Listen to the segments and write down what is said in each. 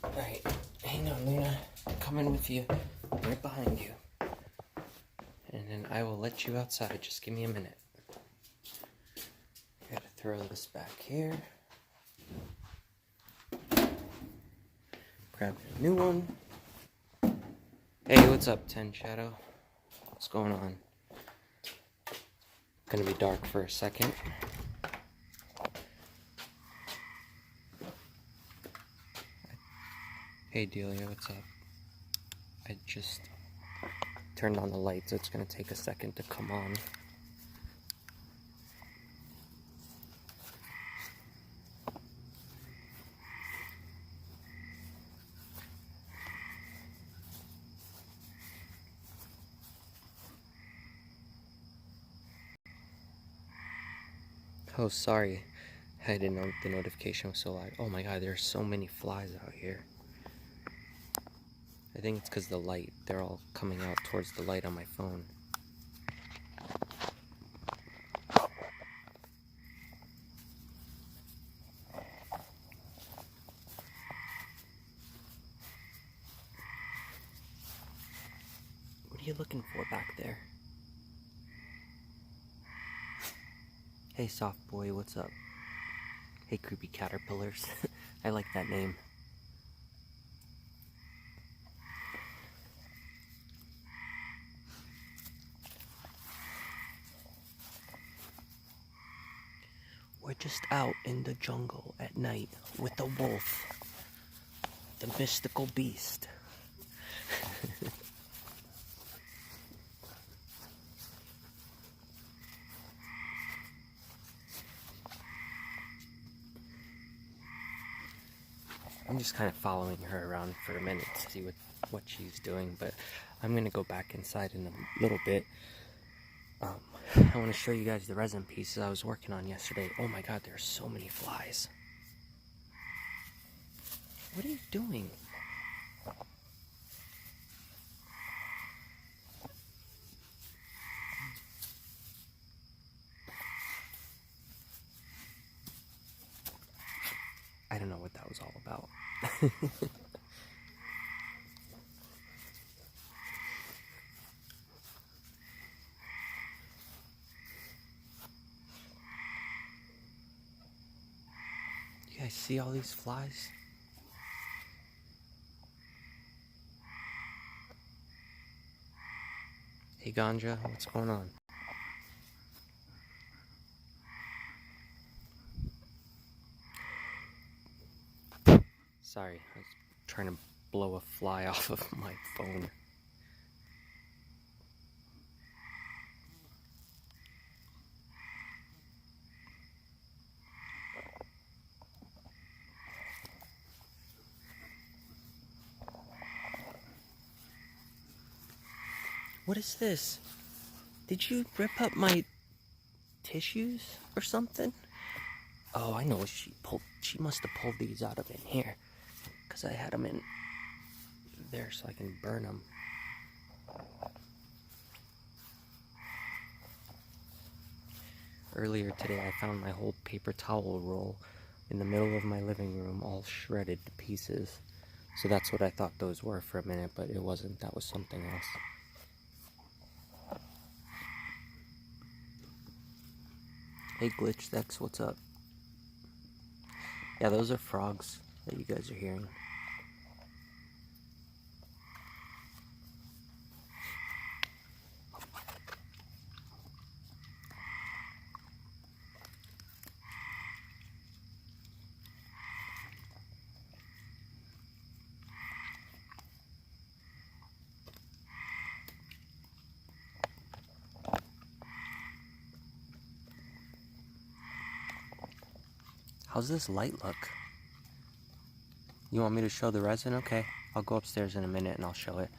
Alright, hang on, Luna. I'm coming with you. Right behind you. And then I will let you outside. Just give me a minute. Gotta throw this back here. Grab a new one. Hey, what's up, 10 Shadow? What's going on? Gonna be dark for a second. Hey, Delia, what's up? I just turned on the light, so it's gonna take a second to come on. Oh, sorry. I didn't know the notification was so loud. Oh my god, there's so many flies out here. I think it's because the light. They're all coming out towards the light on my phone. What are you looking for back there? Hey, soft boy, what's up? Hey, creepy caterpillars. I like that name. We're just out in the jungle at night with a wolf. The mystical beast. I'm just kind of following her around for a minute to see what she's doing, but I'm gonna go back inside in a little bit. I want to show you guys the resin pieces I was working on yesterday. Oh my god, there are so many flies. What are you doing? I don't know what that was all about. You guys see all these flies? Hey Ganja, what's going on? Sorry, I was trying to blow a fly off of my phone. What is this? Did you rip up my tissues or something? Oh, I know, she must have pulled these out of in here. Because I had them in there so I can burn them. Earlier today I found my whole paper towel roll in the middle of my living room, all shredded to pieces. So that's what I thought those were for a minute, but it wasn't. That was something else. Hey Glitchdex, what's up? Yeah, those are frogs that you guys are hearing. How's this light look? You want me to show the resin? Okay, I'll go upstairs in a minute and I'll show it.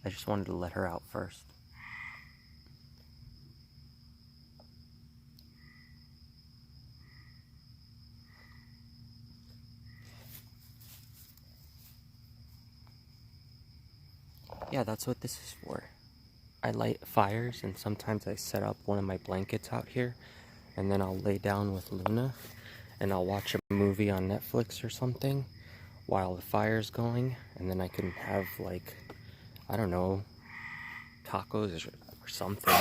I just wanted to let her out first. Yeah, that's what this is for. I light fires and sometimes I set up one of my blankets out here and then I'll lay down with Luna and I'll watch a movie on Netflix or something, while the fire's going, and then I can have, like, I don't know, tacos or something.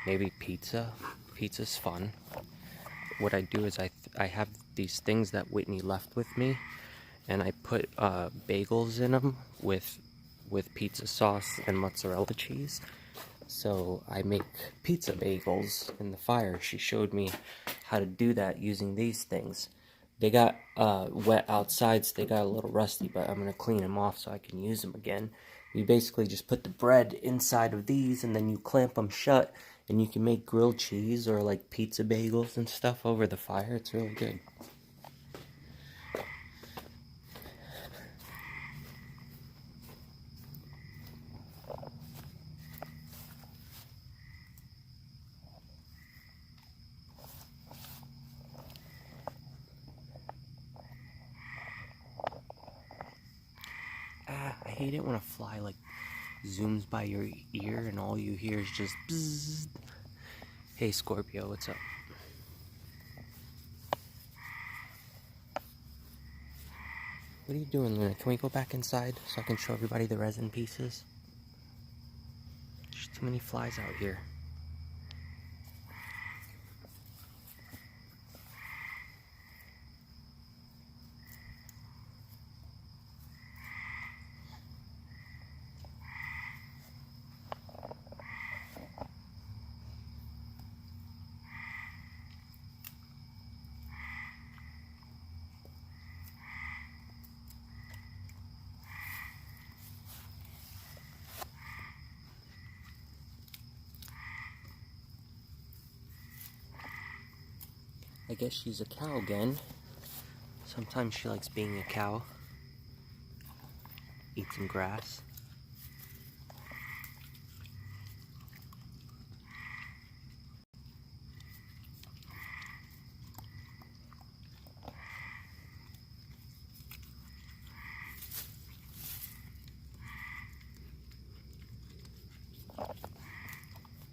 Maybe pizza. Pizza's fun. What I do is I have these things that Whitney left with me, and I put bagels in them with pizza sauce and mozzarella cheese. So I make pizza bagels in the fire. She showed me how to do that using these things. They got wet outside, so they got a little rusty, but I'm going to clean them off so I can use them again. You basically just put the bread inside of these, and then you clamp them shut, and you can make grilled cheese or like pizza bagels and stuff over the fire. It's really good. I hate it when a fly like zooms by your ear and all you hear is just bzzz. Hey Scorpio, what's up? What are you doing, Luna? Can we go back inside so I can show everybody the resin pieces? There's too many flies out here. I guess she's a cow again. Sometimes she likes being a cow. Eat some grass.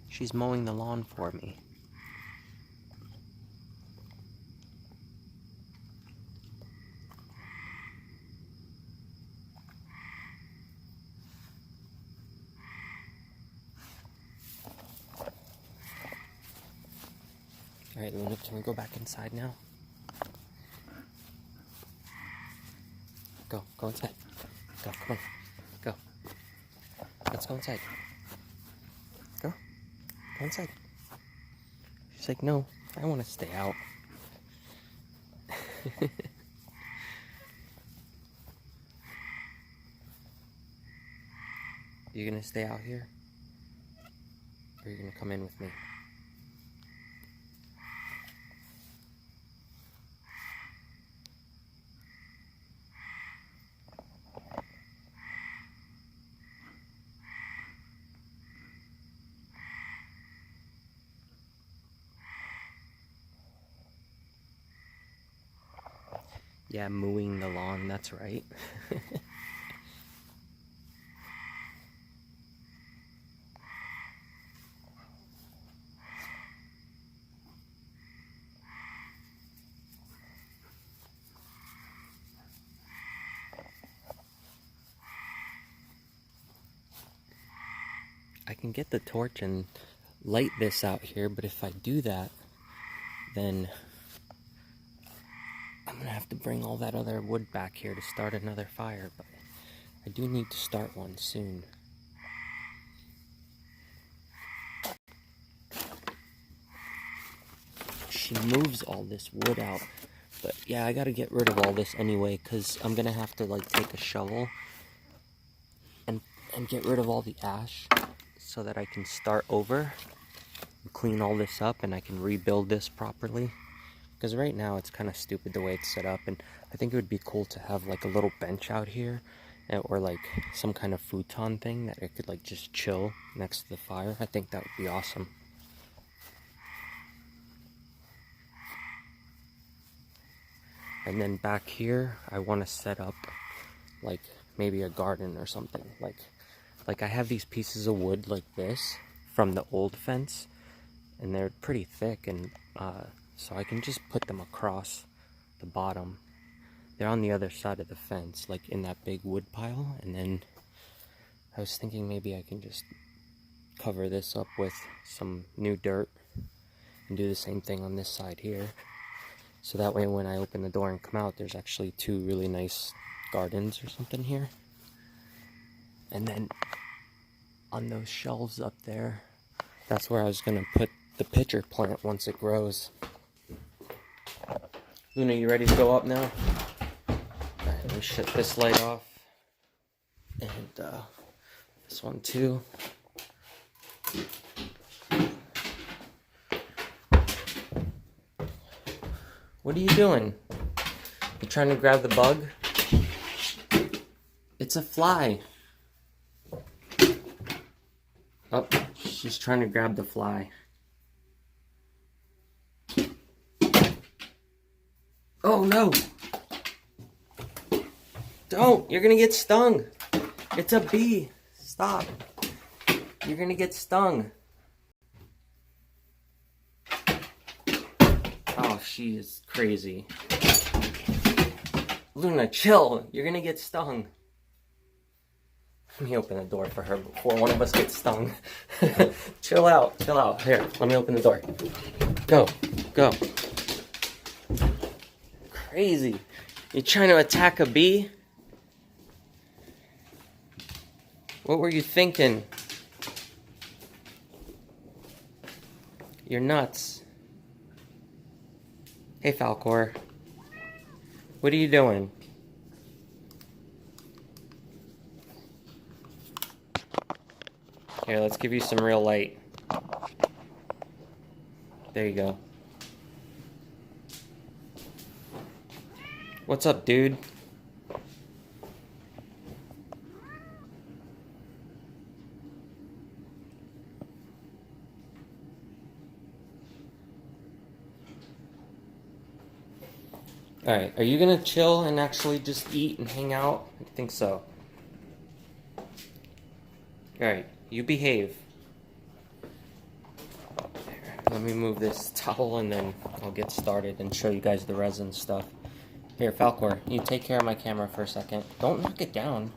She's mowing the lawn for me. Alright, Luna, can we go back inside now? Go inside. Go, come on. Go. Let's go inside. Go inside. She's like, no, I want to stay out. You gonna stay out here? Or are you gonna come in with me? Yeah, mowing the lawn, that's right. I can get the torch and light this out here, but if I do that, then I'm gonna have to bring all that other wood back here to start another fire, but I do need to start one soon. She moves all this wood out, but yeah, I gotta get rid of all this anyway, because I'm gonna have to like take a shovel and get rid of all the ash so that I can start over and clean all this up and I can rebuild this properly. Because right now it's kind of stupid the way it's set up, and I think it would be cool to have like a little bench out here, or like some kind of futon thing that I could like just chill next to the fire. I think that would be awesome. And then back here, I want to set up like maybe a garden or something. Like I have these pieces of wood like this from the old fence, and they're pretty thick, and so I can just put them across the bottom they're on the other side of the fence, like in that big wood pile. And then I was thinking maybe I can just cover this up with some new dirt and do the same thing on this side here. So that way when I open the door and come out, there's actually two really nice gardens or something here. And then on those shelves up there, that's where I was gonna put the pitcher plant once it grows. Luna, you ready to go up now? Alright, let me shut this light off. And this one too. What are you doing? You trying to grab the bug? It's a fly. Oh, she's trying to grab the fly. Oh no! Don't! You're gonna get stung! It's a bee! Stop! You're gonna get stung! Oh, she is crazy. Luna, chill! You're gonna get stung. Let me open the door for her before one of us gets stung. Chill out, chill out. Here, let me open the door. Go, go. Crazy. You trying to attack a bee? What were you thinking? You're nuts. Hey, Falcor. What are you doing? Here, let's give you some real light. There you go. What's up, dude? Alright, are you gonna chill and actually just eat and hang out? I think so. Alright, you behave. Let me move this towel and then I'll get started and show you guys the resin stuff. Here, Falcor, you take care of my camera for a second. Don't knock it down.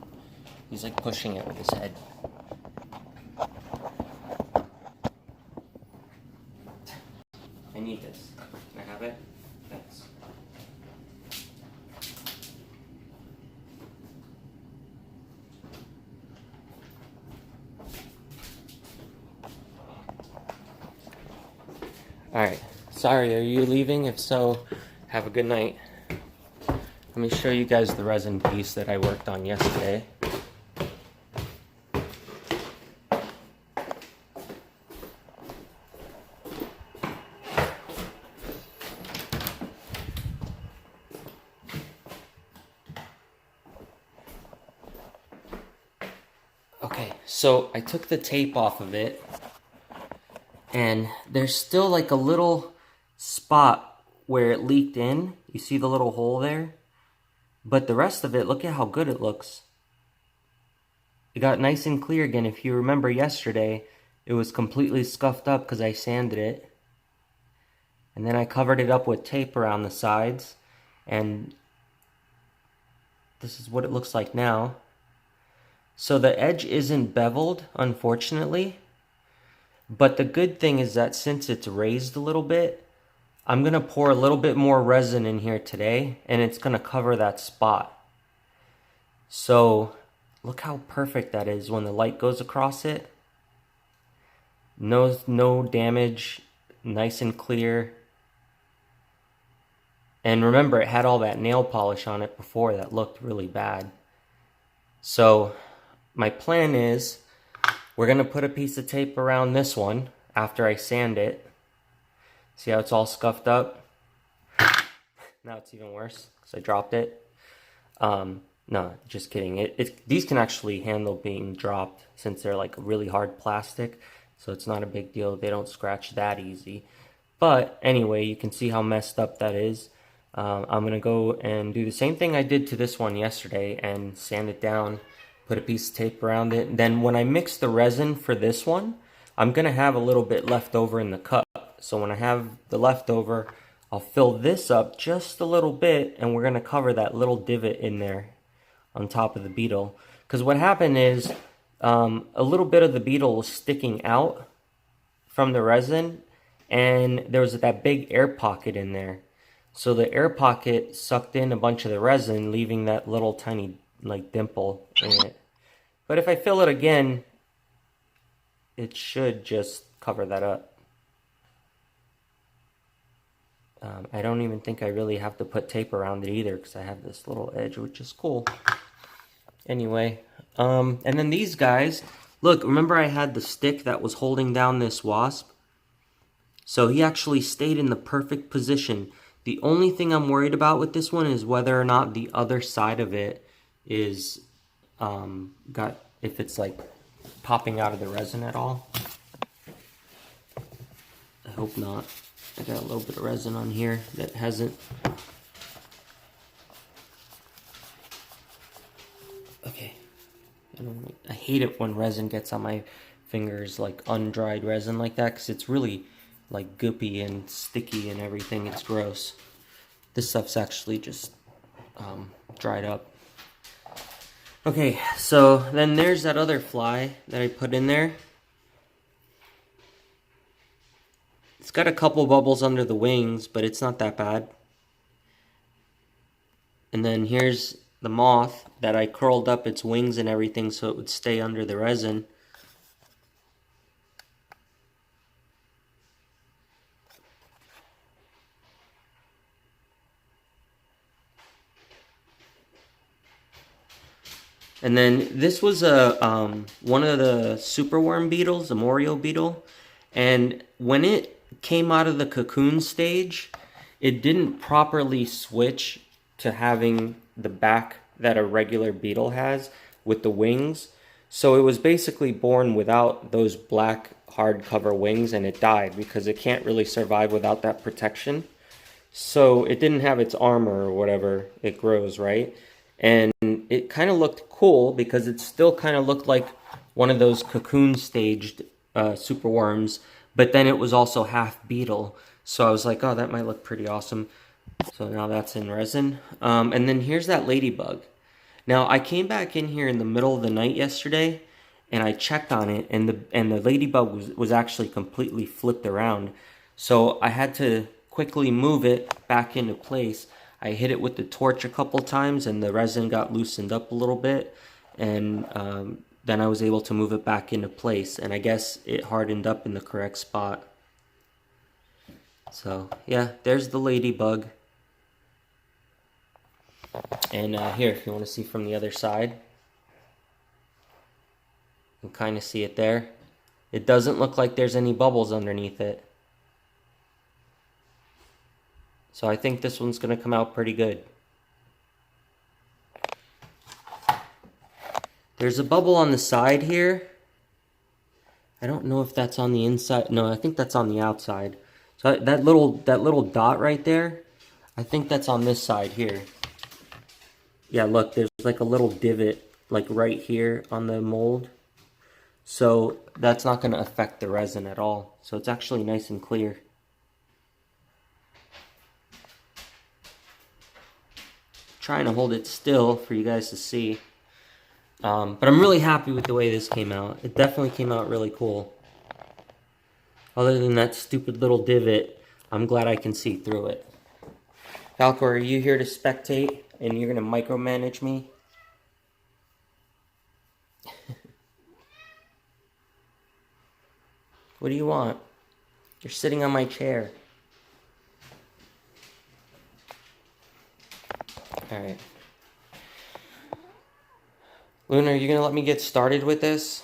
He's like pushing it with his head. I need this. Can I have it? Thanks. Alright, sorry, are you leaving? If so, have a good night. Let me show you guys the resin piece that I worked on yesterday. Okay, so I took the tape off of it, and there's still like a little spot where it leaked in. You see the little hole there? But the rest of it, look at how good it looks. It got nice and clear again. If you remember yesterday, it was completely scuffed up because I sanded it. And then I covered it up with tape around the sides. And this is what it looks like now. So the edge isn't beveled, unfortunately. But the good thing is that since it's raised a little bit, I'm going to pour a little bit more resin in here today, and it's going to cover that spot. So, look how perfect that is when the light goes across it. No damage, nice and clear. And remember, it had all that nail polish on it before that looked really bad. So, my plan is, we're going to put a piece of tape around this one after I sand it. See how it's all scuffed up? Now it's even worse because I dropped it. No, just kidding. These can actually handle being dropped since they're like really hard plastic. So it's not a big deal. They don't scratch that easy. But anyway, you can see how messed up that is. I'm going to go and do the same thing I did to this one yesterday and sand it down. Put a piece of tape around it. Then when I mix the resin for this one, I'm going to have a little bit left over in the cup. So when I have the leftover, I'll fill this up just a little bit, and we're going to cover that little divot in there on top of the beetle. Because what happened is a little bit of the beetle was sticking out from the resin, and there was that big air pocket in there. So the air pocket sucked in a bunch of the resin, leaving that little tiny like dimple in it. But if I fill it again, it should just cover that up. I don't even think I really have to put tape around it either, because I have this little edge, which is cool. Anyway, and then these guys, look, remember I had the stick that was holding down this wasp? So he actually stayed in the perfect position. The only thing I'm worried about with this one is whether or not the other side of it is, if it's like popping out of the resin at all. I hope not. I got a little bit of resin on here that hasn't. Okay. I hate it when resin gets on my fingers, like undried resin like that, because it's really like goopy and sticky and everything. It's gross. This stuff's actually just dried up. Okay, so then there's that other fly that I put in there. It's got a couple bubbles under the wings, but it's not that bad. And then here's the moth that I curled up its wings and everything so it would stay under the resin. And then this was a one of the superworm beetles, the Morio beetle. And when it came out of the cocoon stage, it didn't properly switch to having the back that a regular beetle has with the wings. So it was basically born without those black hardcover wings, and it died because it can't really survive without that protection. So it didn't have its armor or whatever it grows, right? And it kind of looked cool because it still kind of looked like one of those cocoon staged superworms, but then it was also half beetle. So I was like, oh, that might look pretty awesome. So now that's in resin. And then here's that ladybug. Now I came back in here in the middle of the night yesterday, and I checked on it, and the ladybug was actually completely flipped around. So I had to quickly move it back into place. I hit it with the torch a couple times, and the resin got loosened up a little bit, and then I was able to move it back into place, and I guess it hardened up in the correct spot. So yeah, there's the ladybug. And here, if you want to see from the other side, you can kind of see it there. It doesn't look like there's any bubbles underneath it. So I think this one's going to come out pretty good. There's a bubble on the side here. I don't know if that's on the inside. No, I think that's on the outside. So that little dot right there, I think that's on this side here. Yeah, look, there's like a little divot like right here on the mold. So that's not going to affect the resin at all. So it's actually nice and clear. Trying to hold it still for you guys to see. But I'm really happy with the way this came out. It definitely came out really cool. Other than that stupid little divot, I'm glad I can see through it. Falcor, are you here to spectate and you're going to micromanage me? What do you want? You're sitting on my chair. Alright. Luna, are you going to let me get started with this?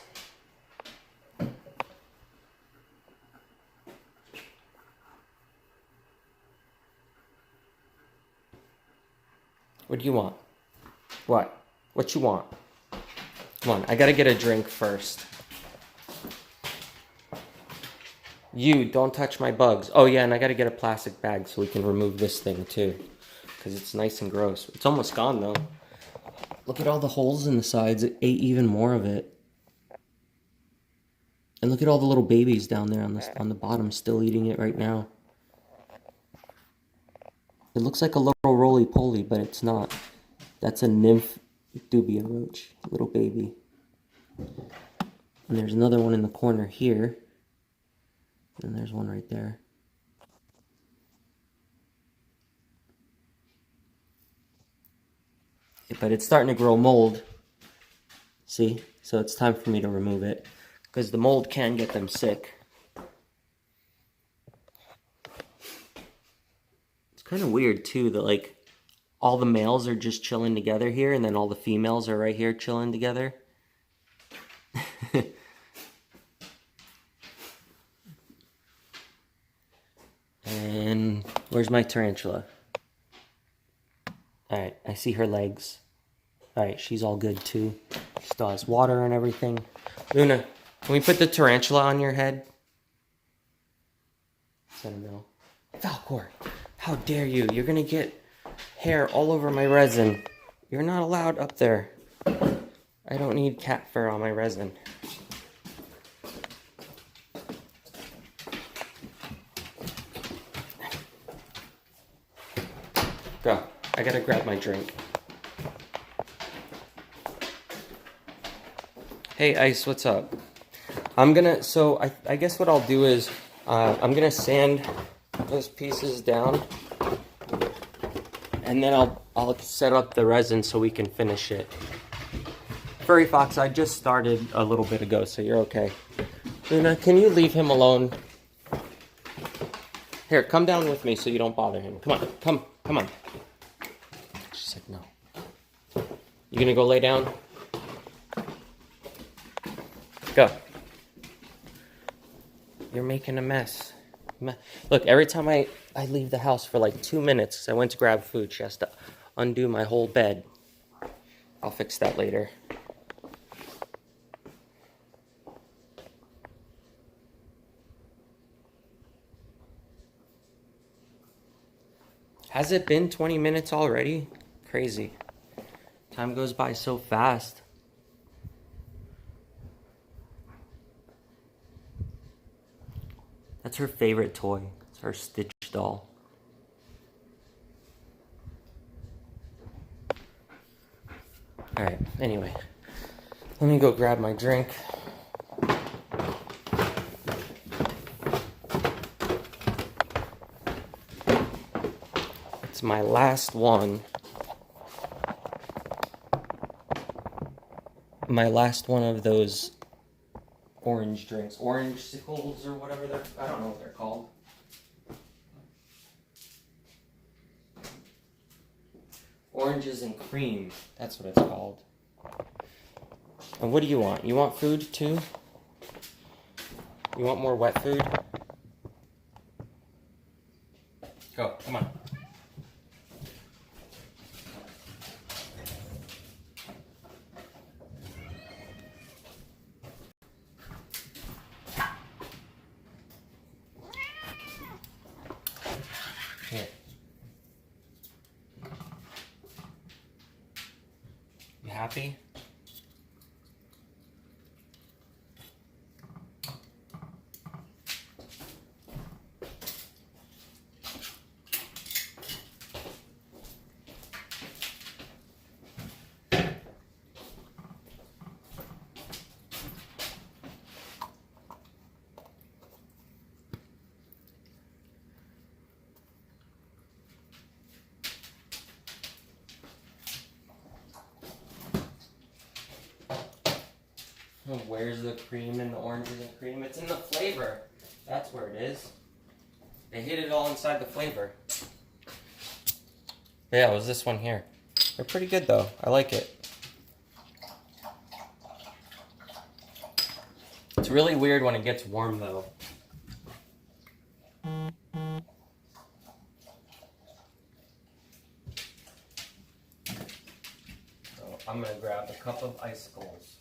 What do you want? What? What you want? Come on, I gotta get a drink first. You, don't touch my bugs. Oh yeah, and I gotta get a plastic bag so we can remove this thing too. Because it's nice and gross. It's almost gone though. Look at all the holes in the sides. It ate even more of it. And look at all the little babies down there on the bottom still eating it right now. It looks like a little roly-poly, but it's not. That's a nymph dubia roach, little baby. And there's another one in the corner here. And there's one right there. But it's starting to grow mold. See? So it's time for me to remove it. Because the mold can get them sick. It's kind of weird too that like all the males are just chilling together here and then all the females are right here chilling together. And where's my tarantula? Alright, I see her legs. Alright, she's all good too. She still has water and everything. Luna, can we put the tarantula on your head? No. Falcor, how dare you? You're gonna get hair all over my resin. You're not allowed up there. I don't need cat fur on my resin. Go. I gotta grab my drink. Hey Ice, what's up? So I guess what I'll do is I'm gonna sand those pieces down and then I'll set up the resin so we can finish it. Furry Fox, I just started a little bit ago, so you're okay. Luna, can you leave him alone? Here, come down with me so you don't bother him. Come on, come on. She said no. You gonna go lay down? Go. You're making a mess. Look, every time I leave the house for like 2 minutes because I went to grab food, she has to undo my whole bed. I'll fix that later. Has it been 20 minutes already? Crazy. Time goes by so fast. That's her favorite toy. It's her Stitch doll. Alright, anyway. Let me go grab my drink. It's my last one. My last one of those orange drinks. Orange sickles or whatever they're... I don't know what they're called. Oranges and cream. That's what it's called. And what do you want? You want food too? You want more wet food? Go, come on. Here. You happy? Where's the cream and the oranges and cream? It's in the flavor. That's where it is. They hid it all inside the flavor. Yeah, it was this one here. They're pretty good though. I like it. It's really weird when it gets warm though. So I'm gonna grab a cup of icicles.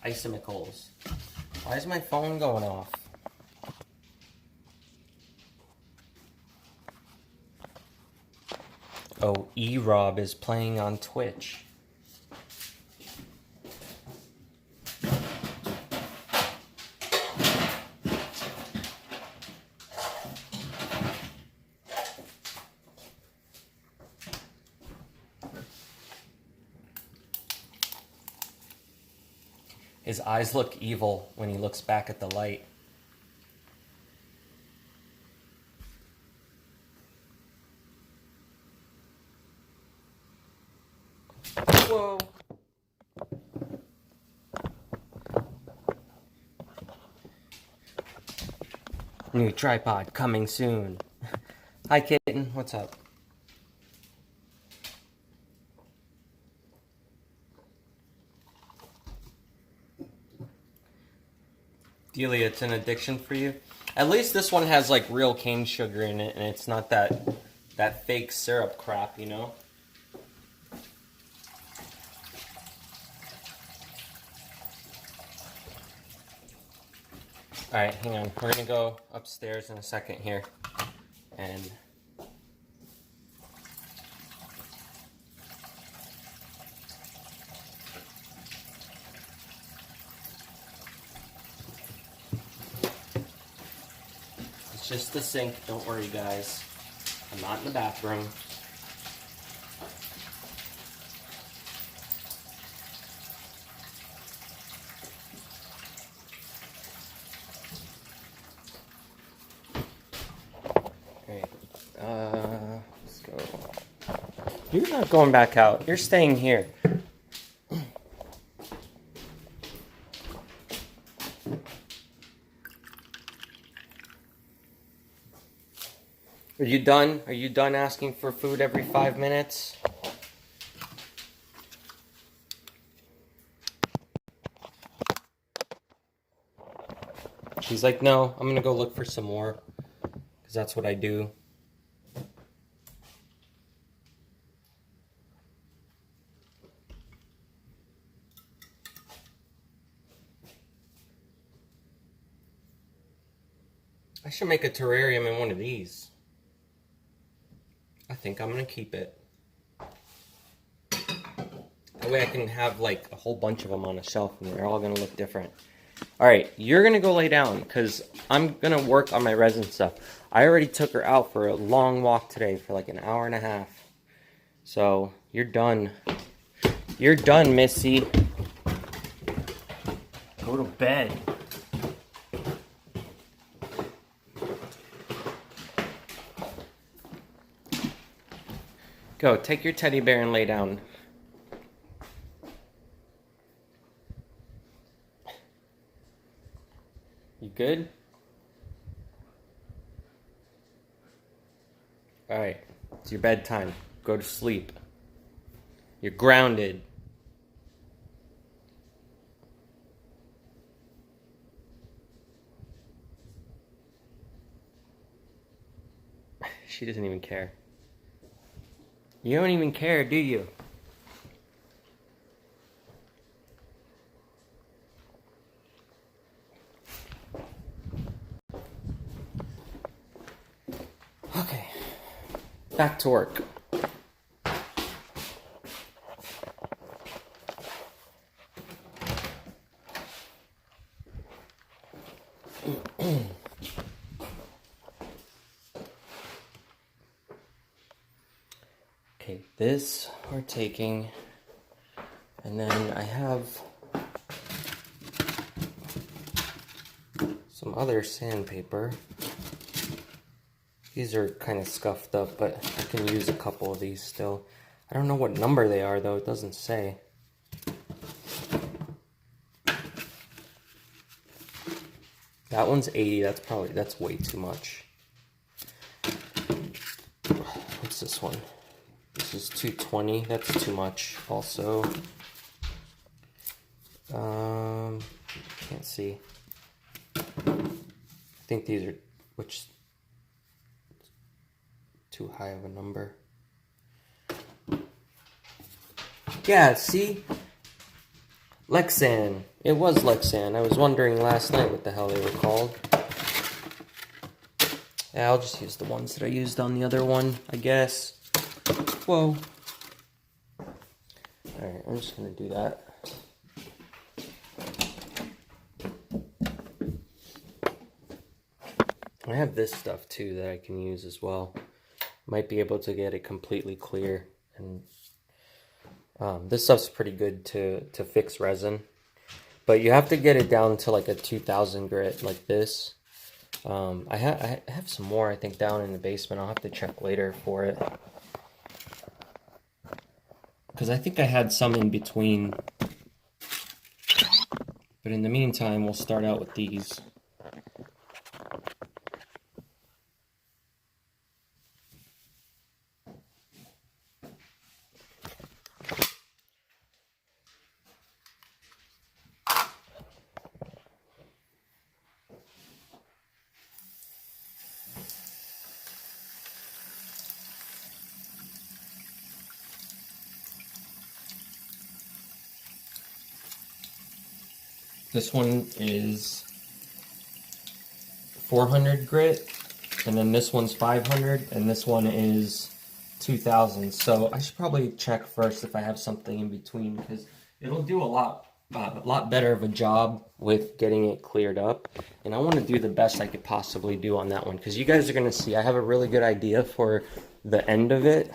Icimicles. Why is my phone going off? Oh, E-Rob is playing on Twitch. His eyes look evil when he looks back at the light. Whoa. New tripod coming soon. Hi, kitten. What's up? Delia, it's an addiction for you? At least this one has like real cane sugar in it, and it's not that fake syrup crap, you know? Alright, hang on. We're gonna go upstairs in a second here. And it's just the sink, don't worry guys. I'm not in the bathroom. Let's go. You're not going back out. You're staying here. Are you done? Are you done asking for food every 5 minutes? She's like, no, I'm gonna go look for some more. Because that's what I do. I should make a terrarium in one of these. I think I'm gonna keep it. That way I can have like a whole bunch of them on a shelf and they're all gonna look different. Alright, you're gonna go lay down because I'm gonna work on my resin stuff. I already took her out for a long walk today for like an hour and a half. So, you're done. You're done, Missy. Go to bed. Go, take your teddy bear and lay down. You good? Alright, it's your bedtime. Go to sleep. You're grounded. She doesn't even care. You don't even care, do you? Okay, back to work. Okay, this we're taking, and then I have some other sandpaper. These are kind of scuffed up, but I can use a couple of these still. I don't know what number they are though, it doesn't say. That one's 80, that's way too much. What's this one? This is 220, that's too much also. Can't see. I think these are, which, too high of a number. Yeah, see? Lexan. It was Lexan. I was wondering last night what the hell they were called. Yeah, I'll just use the ones that I used on the other one, I guess. Whoa. Alright, I'm just going to do that. I have this stuff too that I can use as well. Might be able to get it completely clear. And this stuff's pretty good to fix resin. But you have to get it down to like a 2000 grit like this. I have some more, I think, down in the basement. I'll have to check later for it. Because I think I had some in between. But in the meantime, we'll start out with these. This one is 400 grit, and then this one's 500, and this one is 2000. So I should probably check first if I have something in between, because it'll do a lot better of a job with getting it cleared up. And I want to do the best I could possibly do on that one, because you guys are going to see I have a really good idea for the end of it.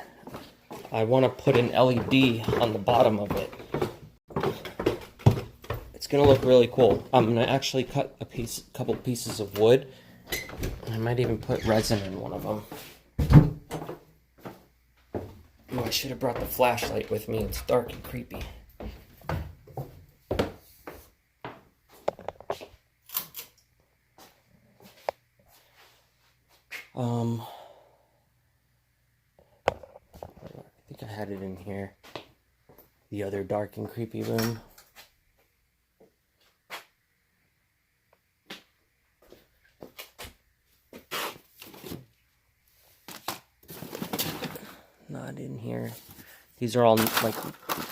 I want to put an LED on the bottom of it. It's gonna look really cool. I'm gonna actually cut a couple pieces of wood. I might even put resin in one of them. Oh, I should have brought the flashlight with me. It's dark and creepy. I think I had it in here. The other dark and creepy room. Not in here. These are all like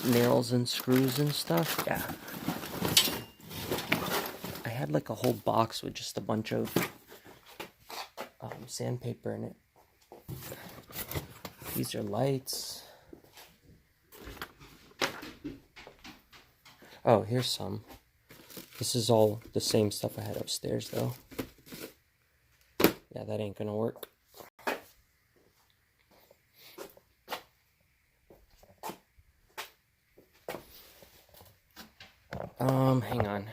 nails and screws and stuff. Yeah. I had like a whole box with just a bunch of sandpaper in it. These are lights. Oh, here's some. This is all the same stuff I had upstairs though. Yeah, that ain't gonna work. Hang on.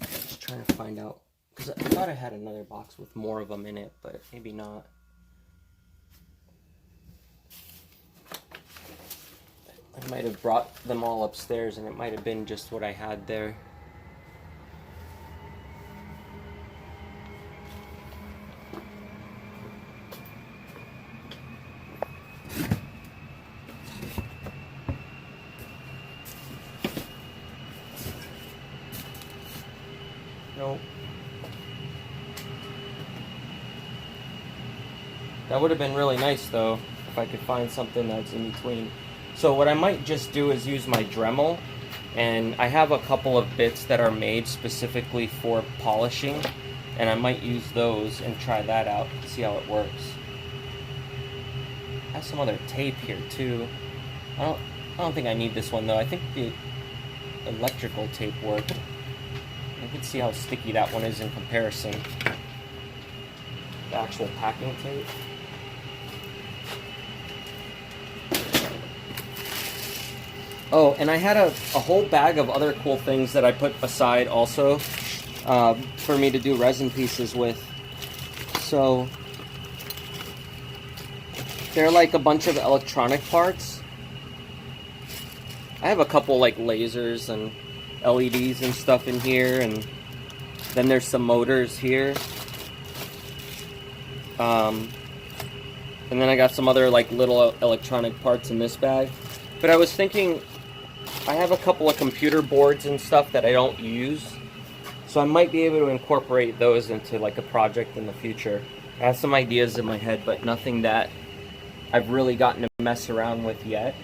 Just trying to find out, because I thought I had another box with more of them in it, but maybe not. I might have brought them all upstairs, and it might have been just what I had there. Nope. That would have been really nice though, if I could find something that's in between. So what I might just do is use my Dremel, and I have a couple of bits that are made specifically for polishing, and I might use those and try that out, see how it works. I have some other tape here too. I don't think I need this one though. I think the electrical tape worked. You can see how sticky that one is in comparison. The actual packing tape. Oh, and I had a whole bag of other cool things that I put aside also for me to do resin pieces with. So they're like a bunch of electronic parts. I have a couple like lasers and LEDs and stuff in here, and then there's some motors here. And then I got some other like little electronic parts in this bag. But I was thinking, I have a couple of computer boards and stuff that I don't use, so I might be able to incorporate those into like a project in the future. I have some ideas in my head, but nothing that I've really gotten to mess around with yet.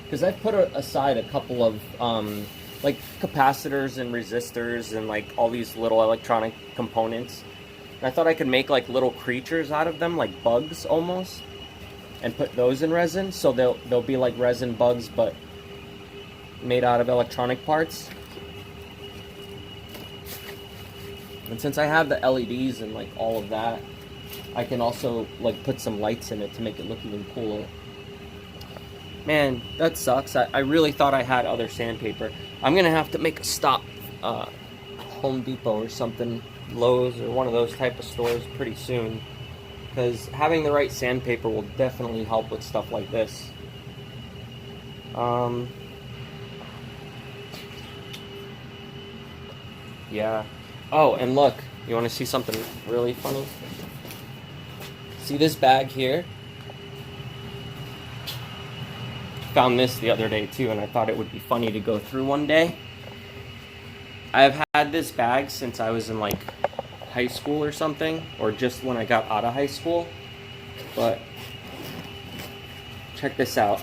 Because I've put aside a couple of like capacitors and resistors and like all these little electronic components. And I thought I could make like little creatures out of them, like bugs almost, and put those in resin, so they'll be like resin bugs but made out of electronic parts. And since I have the LEDs and like all of that, I can also like put some lights in it to make it look even cooler. Man, that sucks. I really thought I had other sandpaper. I'm gonna have to make a stop, Home Depot or something, Lowe's or one of those type of stores pretty soon. Because having the right sandpaper will definitely help with stuff like this. Yeah. Oh, and look, you want to see something really funny? See this bag here? Found this the other day too, and I thought it would be funny to go through one day. I've had this bag since I was in like high school or something, or just when I got out of high school. But check this out.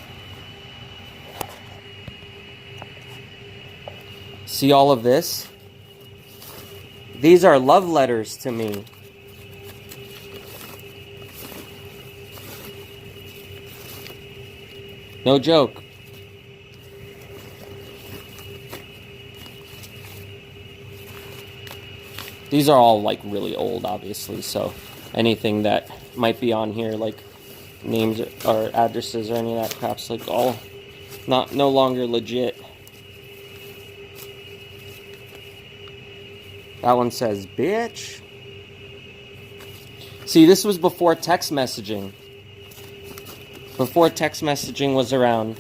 See all of this? These are love letters to me. No joke. These are all like really old, obviously, so anything that might be on here, like names or addresses or any of that crap's like all no longer legit. That one says, bitch. See, this was before text messaging. Before text messaging was around.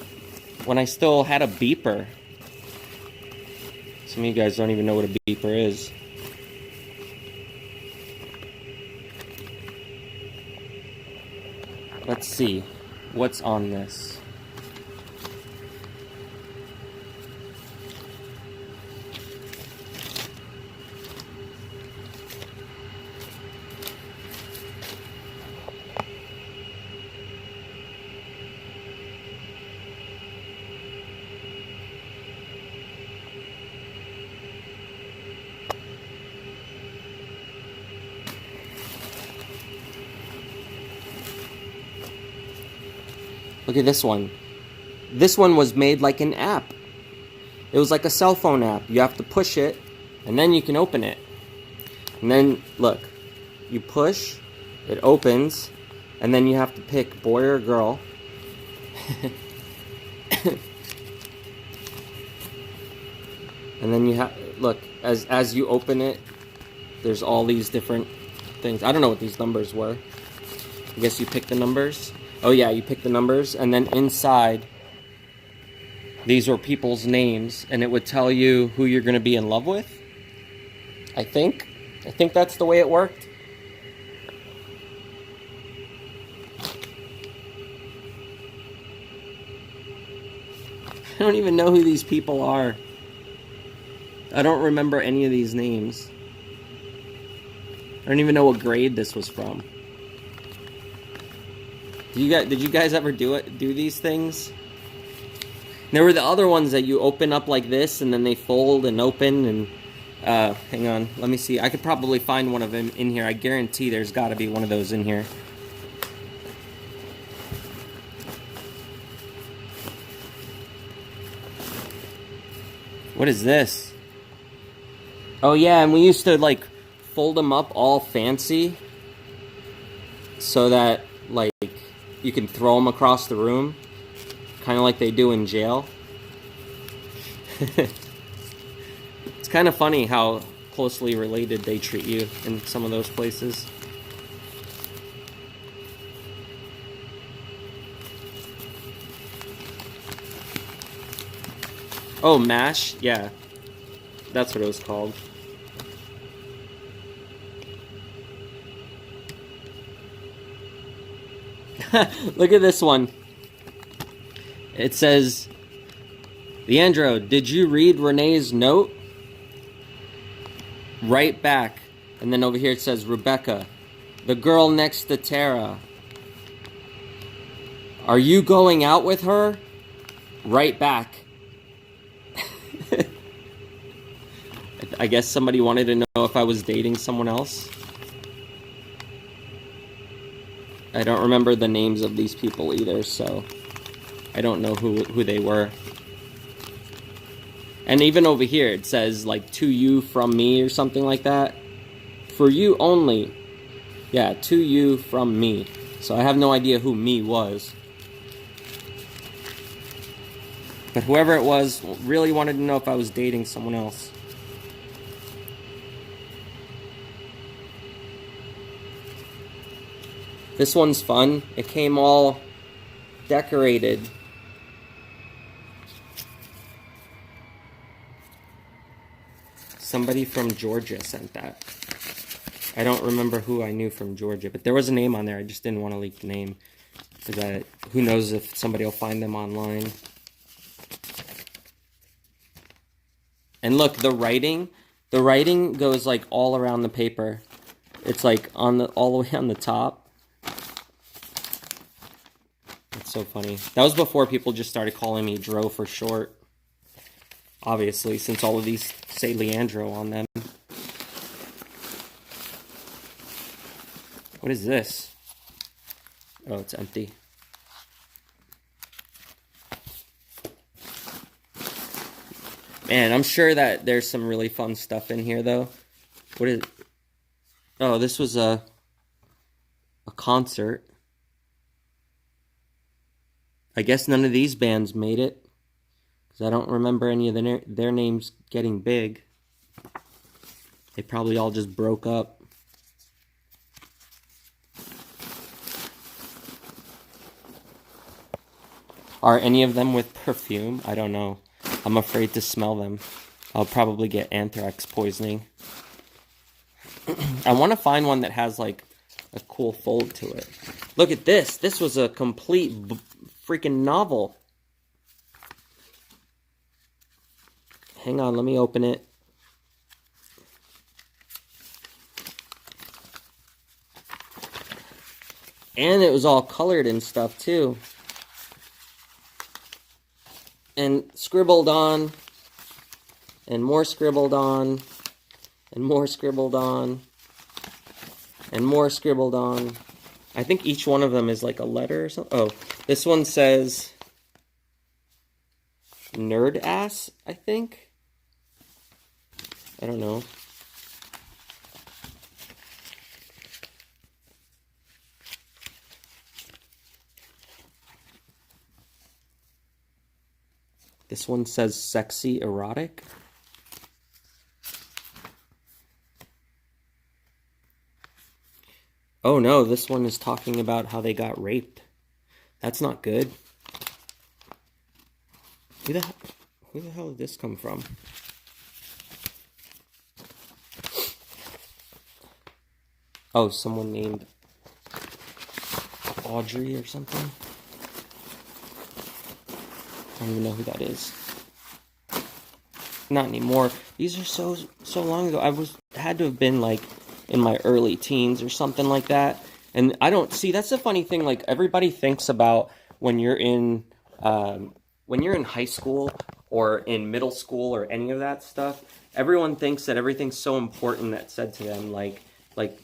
When I still had a beeper. Some of you guys don't even know what a beeper is. Let's see. What's on this? Look at this one. This one was made like an app. It was like a cell phone app. You have to push it, and then you can open it. And then, look, you push, it opens, and then you have to pick boy or girl. And then you have, look, as you open it, there's all these different things. I don't know what these numbers were. I guess you pick the numbers. Oh yeah, you pick the numbers, and then inside, these were people's names, and it would tell you who you're going to be in love with. I think that's the way it worked. I don't even know who these people are. I don't remember any of these names. I don't even know what grade this was from. Did you guys ever do these things? There were the other ones that you open up like this, and then they fold and open, and hang on, let me see. I could probably find one of them in here. I guarantee there's got to be one of those in here. What is this? Oh yeah, and we used to like fold them up all fancy so that like you can throw them across the room, kind of like they do in jail. It's kind of funny how closely related they treat you in some of those places. Oh, MASH? Yeah. That's what it was called. Look at this one. It says, Leandro, did you read Renee's note? Right back. And then over here it says, Rebecca, the girl next to Tara. Are you going out with her? Right back. I guess somebody wanted to know if I was dating someone else. I don't remember the names of these people either, so I don't know who they were. And even over here it says like to you from me or something like that. For you only. Yeah, to you from me. So I have no idea who me was. But whoever it was really wanted to know if I was dating someone else. This one's fun. It came all decorated. Somebody from Georgia sent that. I don't remember who I knew from Georgia, but there was a name on there. I just didn't want to leak the name. Because who knows if somebody will find them online. And look, the writing goes like all around the paper. It's like all the way on the top. It's so funny. That was before people just started calling me Dro for short. Obviously, since all of these say Leandro on them. What is this? Oh, it's empty. Man, I'm sure that there's some really fun stuff in here, though. What is... Oh, this was a concert. I guess none of these bands made it. Because I don't remember any of their names getting big. They probably all just broke up. Are any of them with perfume? I don't know. I'm afraid to smell them. I'll probably get anthrax poisoning. I want to find one that has like a cool fold to it. Look at this. This was a complete freaking novel. Hang on, let me open it. And it was all colored and stuff too. And scribbled on. And more scribbled on. And more scribbled on. And more scribbled on. I think each one of them is like a letter or something. Oh, this one says nerd ass, I think. I don't know. This one says sexy erotic. Oh no, this one is talking about how they got raped. That's not good. Who the hell did this come from? Oh, someone named Audrey or something. I don't even know who that is. Not anymore. These are so long ago. Had to have been like in my early teens or something like that. And I don't see, that's the funny thing, like everybody thinks about when you're in high school or in middle school or any of that stuff, everyone thinks that everything's so important that's said to them, like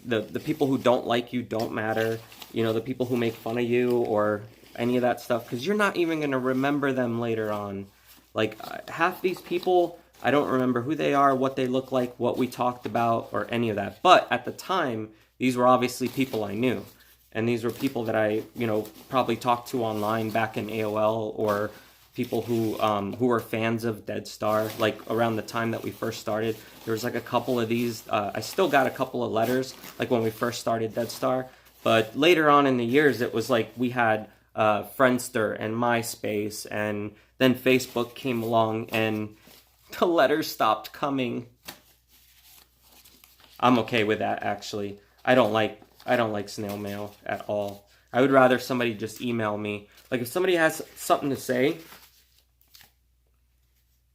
the people who don't like you don't matter, you know, the people who make fun of you or any of that stuff, because you're not even going to remember them later on. Like half these people, I don't remember who they are, what they look like, what we talked about, or any of that. But at the time, these were obviously people I knew. And these were people that I, you know, probably talked to online back in AOL, or people who were fans of Dead Star. Like around the time that we first started, there was like a couple of these. I still got a couple of letters, like when we first started Dead Star. But later on in the years, it was like we had Friendster and MySpace, and then Facebook came along and the letters stopped coming. I'm okay with that, actually. I don't like snail mail at all. I would rather somebody just email me. Like if somebody has something to say,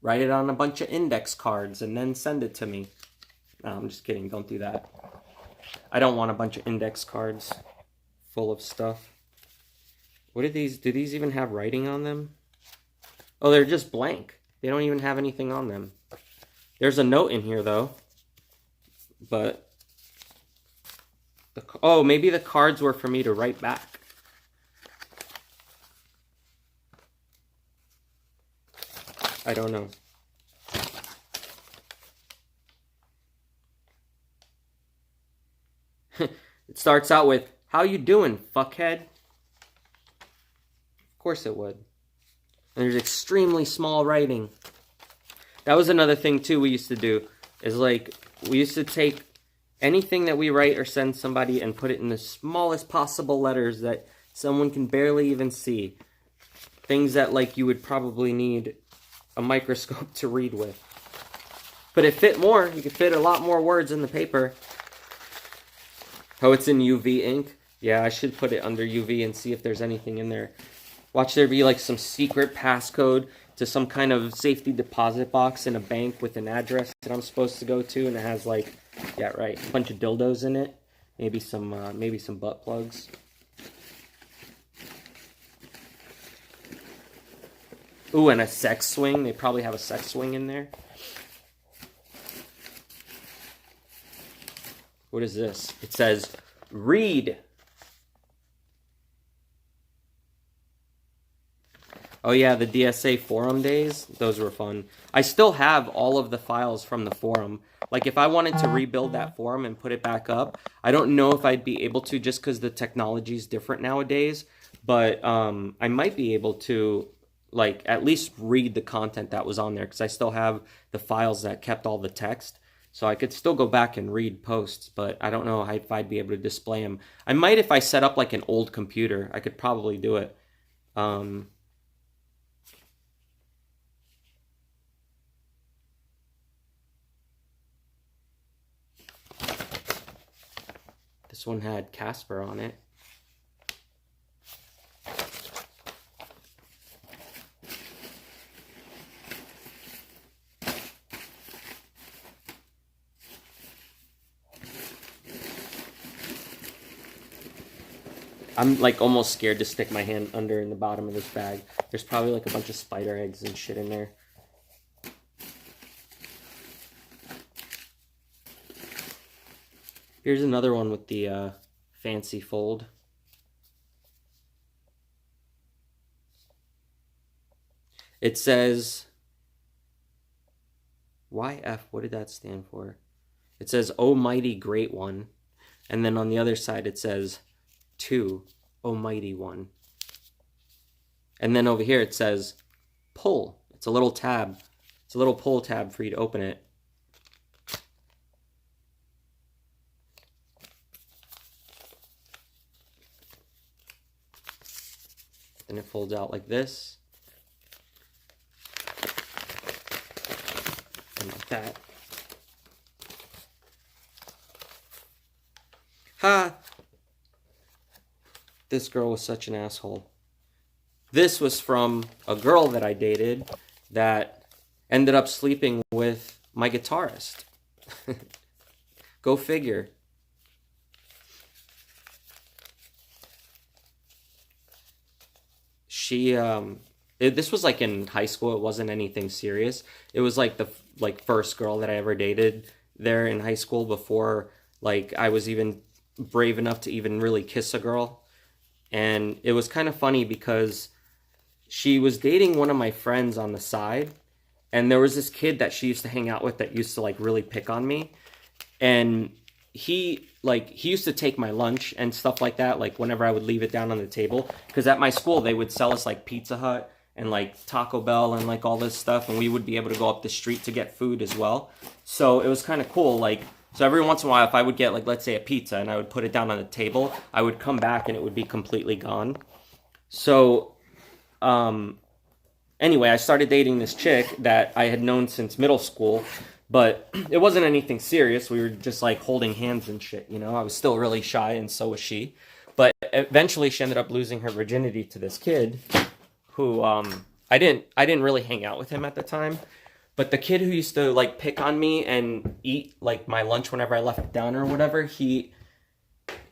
write it on a bunch of index cards and then send it to me. No, I'm just kidding. Don't do that. I don't want a bunch of index cards full of stuff. What are these? Do these even have writing on them? Oh, they're just blank. They don't even have anything on them. There's a note in here, though. But... oh, maybe the cards were for me to write back. I don't know. It starts out with, "How you doing, fuckhead?" Of course it would. And there's extremely small writing. That was another thing too we used to do. Is like, we used to take anything that we write or send somebody and put it in the smallest possible letters that someone can barely even see. Things that like you would probably need a microscope to read with. But it fit more. You could fit a lot more words in the paper. Oh, it's in UV ink? Yeah, I should put it under UV and see if there's anything in there. Watch there be like some secret passcode to some kind of safety deposit box in a bank with an address that I'm supposed to go to, and it has like, yeah, right, a bunch of dildos in it. Maybe some butt plugs. Ooh, and a sex swing. They probably have a sex swing in there. What is this? It says, read. Oh yeah, the DSA forum days, those were fun. I still have all of the files from the forum. Like if I wanted to rebuild that forum and put it back up, I don't know if I'd be able to just because the technology is different nowadays, but I might be able to like at least read the content that was on there because I still have the files that kept all the text. So I could still go back and read posts, but I don't know if I'd be able to display them. I might if I set up like an old computer. I could probably do it. This one had Casper on it. I'm like almost scared to stick my hand under in the bottom of this bag. There's probably like a bunch of spider eggs and shit in there. Here's another one with the fancy fold. It says YF, what did that stand for? It says, "Oh mighty great one." And then on the other side it says, "To, O mighty one." And then over here it says, "Pull." It's a little tab. It's a little pull tab for you to open it. Then it folds out like this. And like that. Ha! This girl was such an asshole. This was from a girl that I dated that ended up sleeping with my guitarist. Go figure. She, this was like in high school. It wasn't anything serious. It was like the first girl that I ever dated there in high school before like I was even brave enough to even really kiss a girl. And it was kind of funny because she was dating one of my friends on the side, and there was this kid that she used to hang out with that used to like really pick on me. And he used to take my lunch and stuff like that, like whenever I would leave it down on the table, because at my school they would sell us like Pizza Hut and like Taco Bell and like all this stuff, and we would be able to go up the street to get food as well. So it was kind of cool. Like, so every once in a while, if I would get like, let's say a pizza and I would put it down on the table, I would come back and it would be completely gone. So anyway, I started dating this chick that I had known since middle school, but it wasn't anything serious. We were just like holding hands and shit, you know. I was still really shy, and so was she. But eventually she ended up losing her virginity to this kid who I didn't really hang out with him at the time. But the kid who used to like pick on me and eat like my lunch whenever I left it down or whatever, he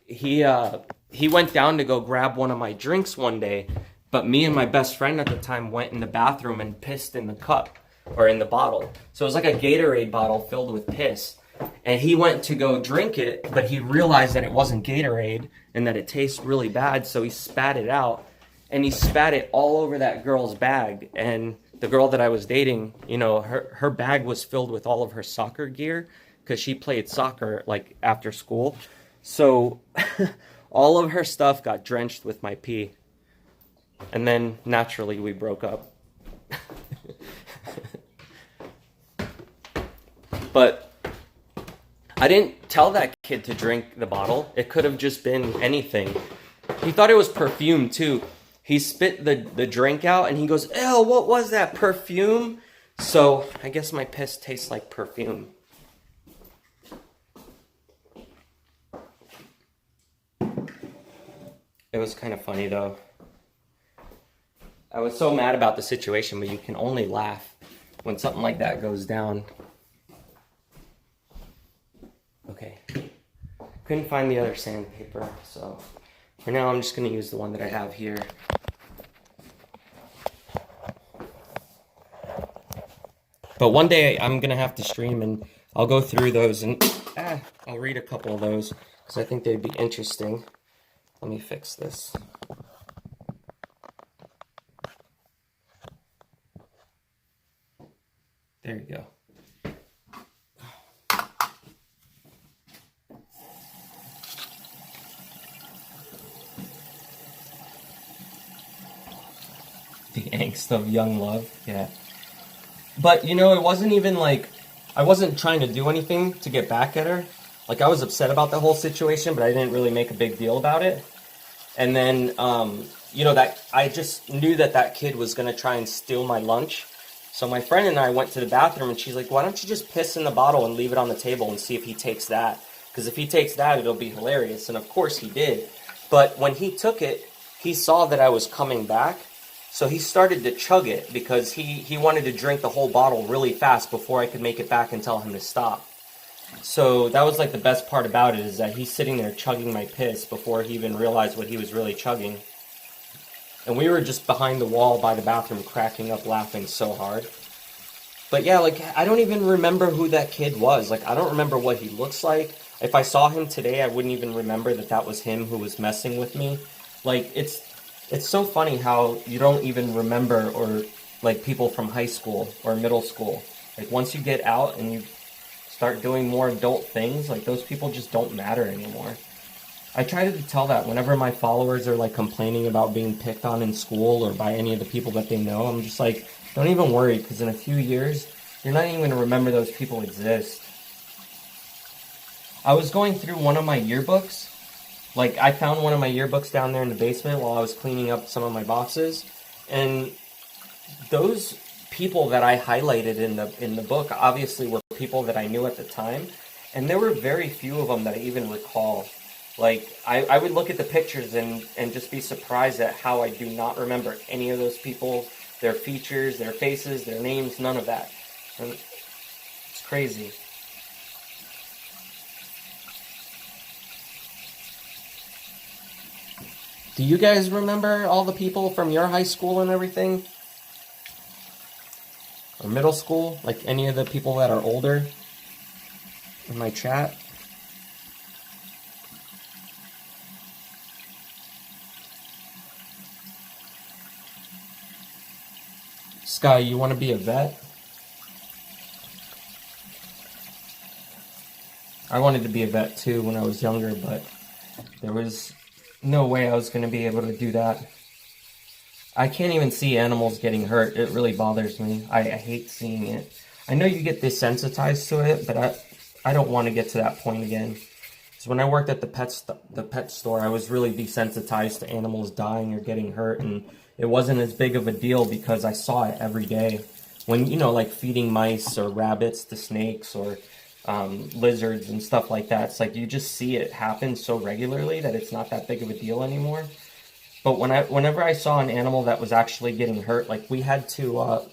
went down to go grab one of my drinks one day, but me and my best friend at the time went in the bathroom and pissed in the cup or in the bottle. So it was like a Gatorade bottle filled with piss. And he went to go drink it, but he realized that it wasn't Gatorade and that it tastes really bad, so he spat it out. And he spat it all over that girl's bag. And the girl that I was dating, you know, her bag was filled with all of her soccer gear because she played soccer like after school. So all of her stuff got drenched with my pee. And then naturally we broke up. But I didn't tell that kid to drink the bottle. It could have just been anything. He thought it was perfume too. He spit the drink out and he goes, ew, what was that, perfume? So I guess my piss tastes like perfume. It was kind of funny though. I was so mad about the situation, but you can only laugh when something like that goes down. Okay. Couldn't find the other sandpaper, so for now I'm just going to use the one that I have here. But one day I'm going to have to stream and I'll go through those and I'll read a couple of those because I think they'd be interesting. Let me fix this. There you go. The angst of young love, yeah. But, you know, it wasn't even like, I wasn't trying to do anything to get back at her. Like, I was upset about the whole situation, but I didn't really make a big deal about it. And then, you know, that I just knew that that kid was going to try and steal my lunch. So my friend and I went to the bathroom, and she's like, why don't you just piss in the bottle and leave it on the table and see if he takes that? Because if he takes that, it'll be hilarious. And, of course, he did. But when he took it, he saw that I was coming back. So he started to chug it because he wanted to drink the whole bottle really fast before I could make it back and tell him to stop. So that was like the best part about it, is that he's sitting there chugging my piss before he even realized what he was really chugging. And we were just behind the wall by the bathroom cracking up laughing so hard. But yeah, like, I don't even remember who that kid was. Like, I don't remember what he looks like. If I saw him today, I wouldn't even remember that that was him who was messing with me. Like, it's so funny how you don't even remember, or like, people from high school or middle school. Like, once you get out and you start doing more adult things, like, those people just don't matter anymore. I try to tell that whenever my followers are like complaining about being picked on in school or by any of the people that they know. I'm just like, don't even worry, because in a few years you're not even going to remember those people exist. I was going through one of my yearbooks. Like, I found one of my yearbooks down there in the basement while I was cleaning up some of my boxes, and those people that I highlighted in the book obviously were people that I knew at the time, and there were very few of them that I even recall. Like, I would look at the pictures and just be surprised at how I do not remember any of those people, their features, their faces, their names, none of that. And it's crazy. Do you guys remember all the people from your high school and everything? Or middle school? Like, any of the people that are older in my chat? Sky, you want to be a vet? I wanted to be a vet too when I was younger, but there was no way I was going to be able to do that. I can't even see animals getting hurt. It really bothers me. I hate seeing it. I know you get desensitized to it, but I don't want to get to that point again. So when I worked at the pet store, I was really desensitized to animals dying or getting hurt, and it wasn't as big of a deal because I saw it every day. When, you know, like feeding mice or rabbits to snakes or lizards and stuff like that, it's like you just see it happen so regularly that it's not that big of a deal anymore. But whenever I saw an animal that was actually getting hurt, like we had to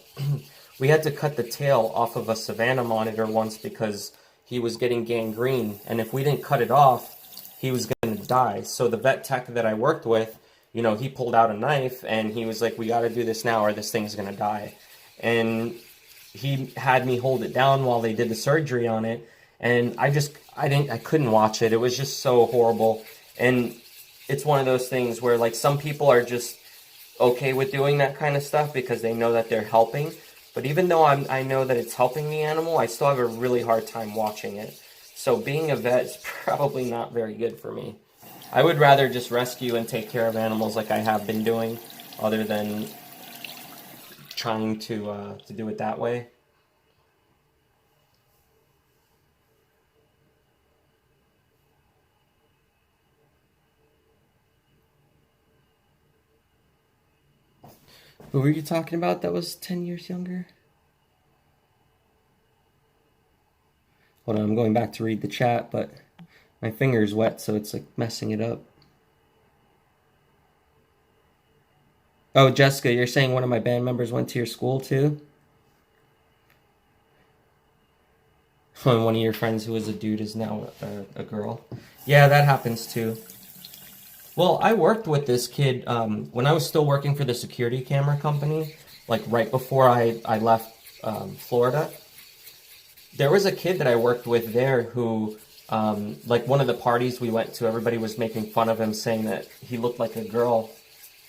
cut the tail off of a Savannah monitor once because he was getting gangrene, and if we didn't cut it off, he was going to die. So the vet tech that I worked with, you know, he pulled out a knife and he was like, we got to do this now or this thing's going to die. And he had me hold it down while they did the surgery on it, and I couldn't watch it. It was just so horrible. And it's one of those things where, like, some people are just okay with doing that kind of stuff because they know that they're helping. But even though I know that it's helping the animal, I still have a really hard time watching it. So being a vet is probably not very good for me. I would rather just rescue and take care of animals like I have been doing, other than trying to do it that way. Who were you talking about that was 10 years younger? Hold on, I'm going back to read the chat, but my finger's wet, so it's like messing it up. Oh, Jessica, you're saying one of my band members went to your school too? And one of your friends who was a dude is now a girl. Yeah, that happens too. Well, I worked with this kid when I was still working for the security camera company, like right before I left Florida. There was a kid that I worked with there who, like one of the parties we went to, everybody was making fun of him, saying that he looked like a girl,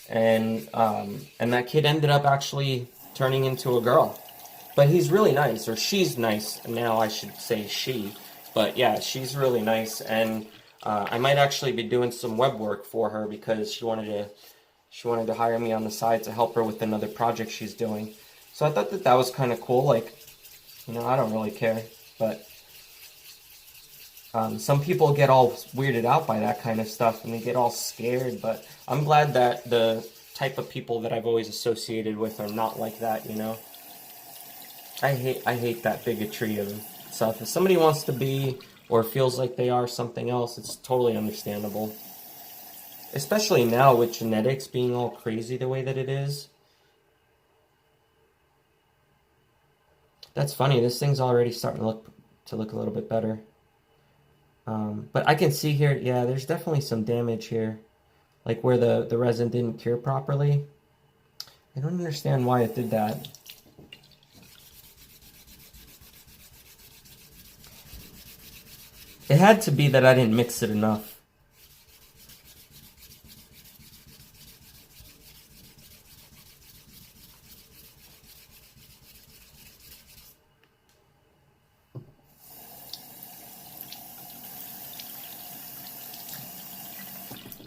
and that kid ended up actually turning into a girl. But he's really nice, or she's nice now. I should say she, but yeah, she's really nice, and I might actually be doing some web work for her because she wanted to hire me on the side to help her with another project she's doing. So I thought that was kind of cool. Like, you know, I don't really care, but some people get all weirded out by that kind of stuff and they get all scared. But I'm glad that the type of people that I've always associated with are not like that. You know, I hate that bigotry of stuff. If somebody wants to be or feels like they are something else, it's totally understandable. Especially now with genetics being all crazy the way that it is. That's funny. This thing's already starting to look a little bit better. But I can see here, yeah, there's definitely some damage here. Like where the resin didn't cure properly. I don't understand why it did that. It had to be that I didn't mix it enough.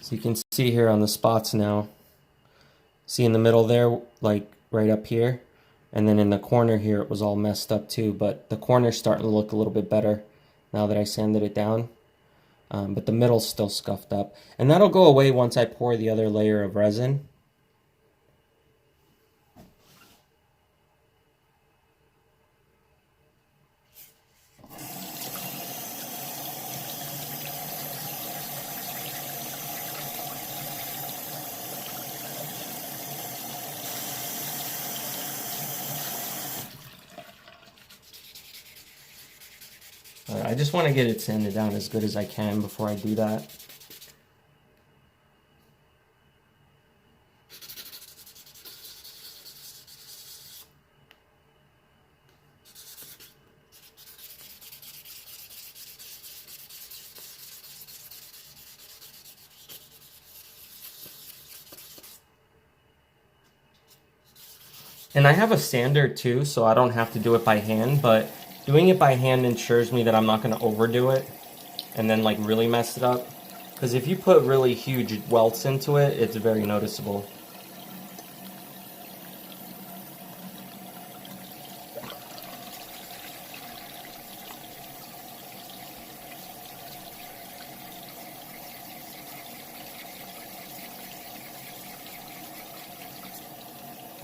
So you can see here on the spots now. See in the middle there, like right up here. And then in the corner here, it was all messed up too. But the corner's starting to look a little bit better now that I sanded it down. But the middle's still scuffed up. And that'll go away once I pour the other layer of resin. I just want to get it sanded down as good as I can before I do that. And I have a sander too, so I don't have to do it by hand, but doing it by hand ensures me that I'm not going to overdo it and then like really mess it up. Because if you put really huge welts into it, it's very noticeable.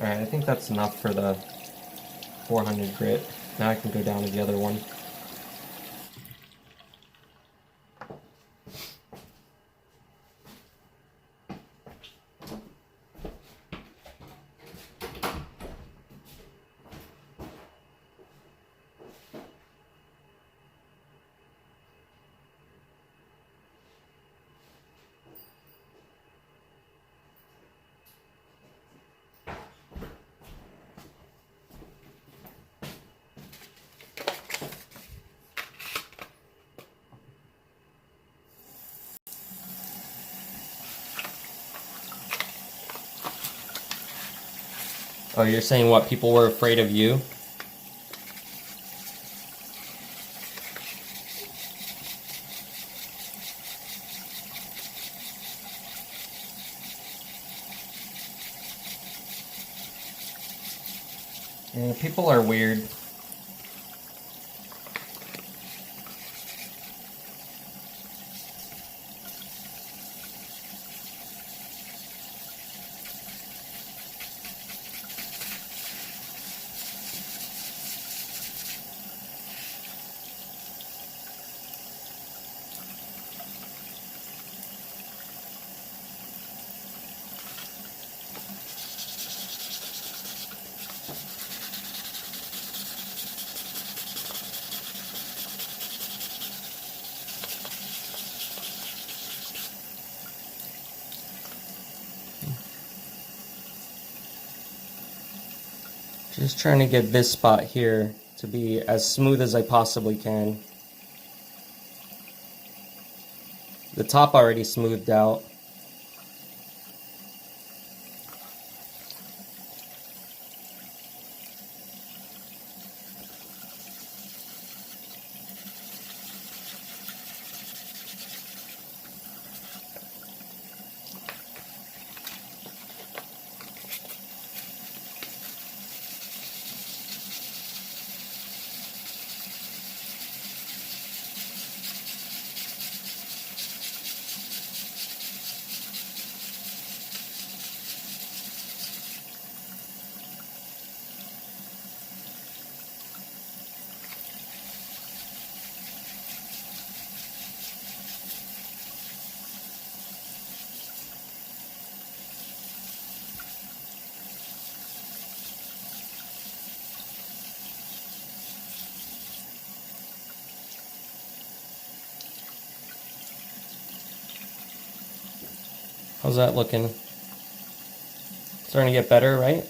Alright, I think that's enough for the 400 grit. Now I can go down to the other one. Oh, you're saying what? People were afraid of you? Yeah, people are weird. Just trying to get this spot here to be as smooth as I possibly can. The top already smoothed out. How's that looking? Starting to get better, right?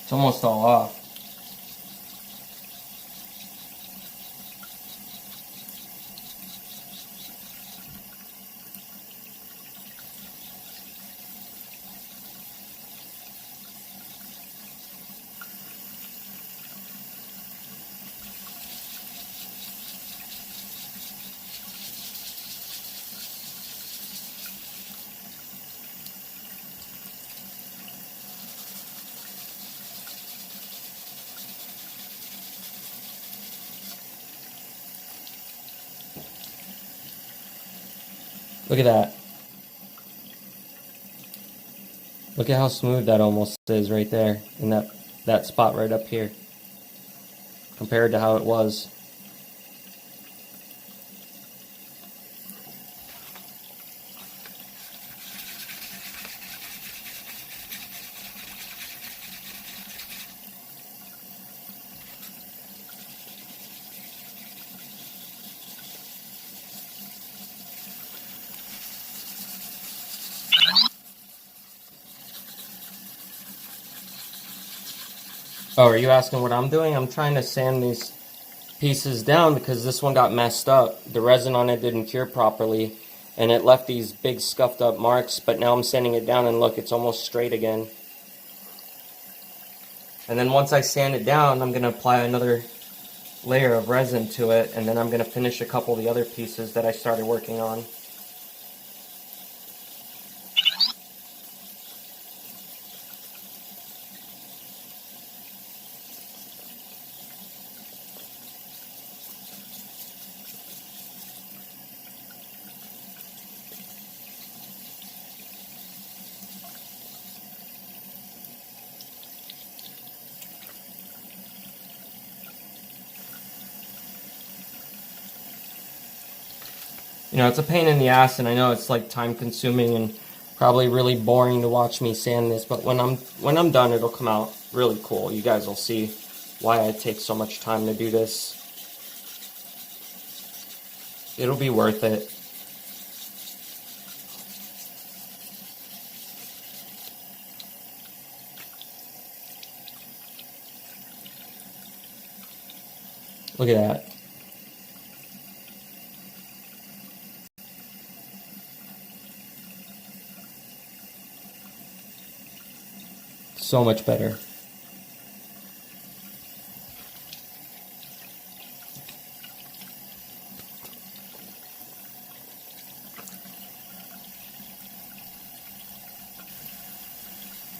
It's almost all off. Look at that. Look at how smooth that almost is right there in that spot right up here compared to how it was. Oh, are you asking what I'm doing? I'm trying to sand these pieces down because this one got messed up. The resin on it didn't cure properly and it left these big scuffed up marks, but now I'm sanding it down and look, it's almost straight again. And then once I sand it down, I'm going to apply another layer of resin to it, and then I'm going to finish a couple of the other pieces that I started working on. You know, it's a pain in the ass, and I know it's like time consuming and probably really boring to watch me sand this, but when I'm done, it'll come out really cool. You guys will see why I take so much time to do this. It'll be worth it. Look at that. So much better.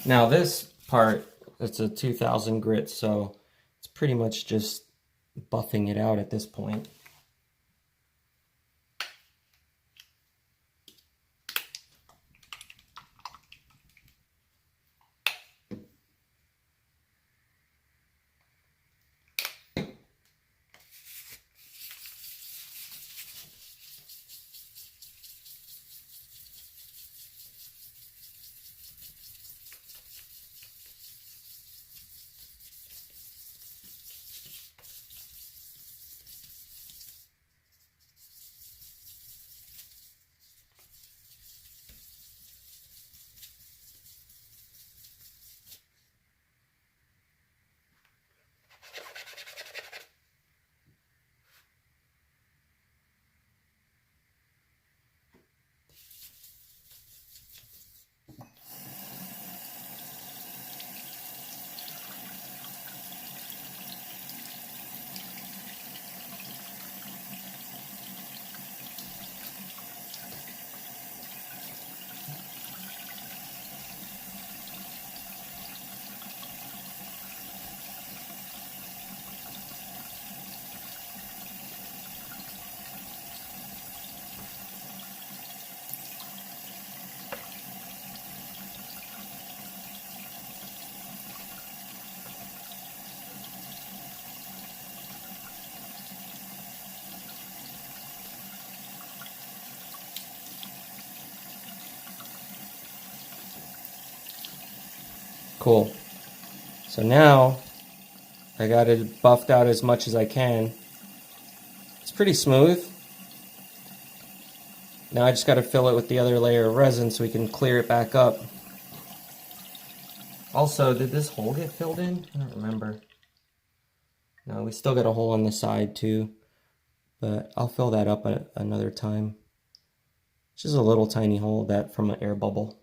Now this part, it's a 2000 grit, so it's pretty much just buffing it out at this point. Cool. So now I got it buffed out as much as I can. It's pretty smooth. Now I just got to fill it with the other layer of resin so we can clear it back up. Also, did this hole get filled in? I don't remember. No, we still got a hole on the side too, but I'll fill that up another time. It's just a little tiny hole that from an air bubble.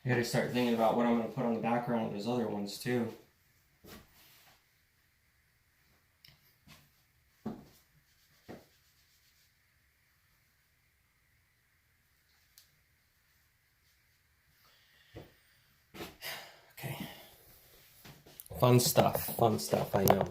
I gotta start thinking about what I'm gonna put on the background of those other ones too. Okay. Fun stuff, I know.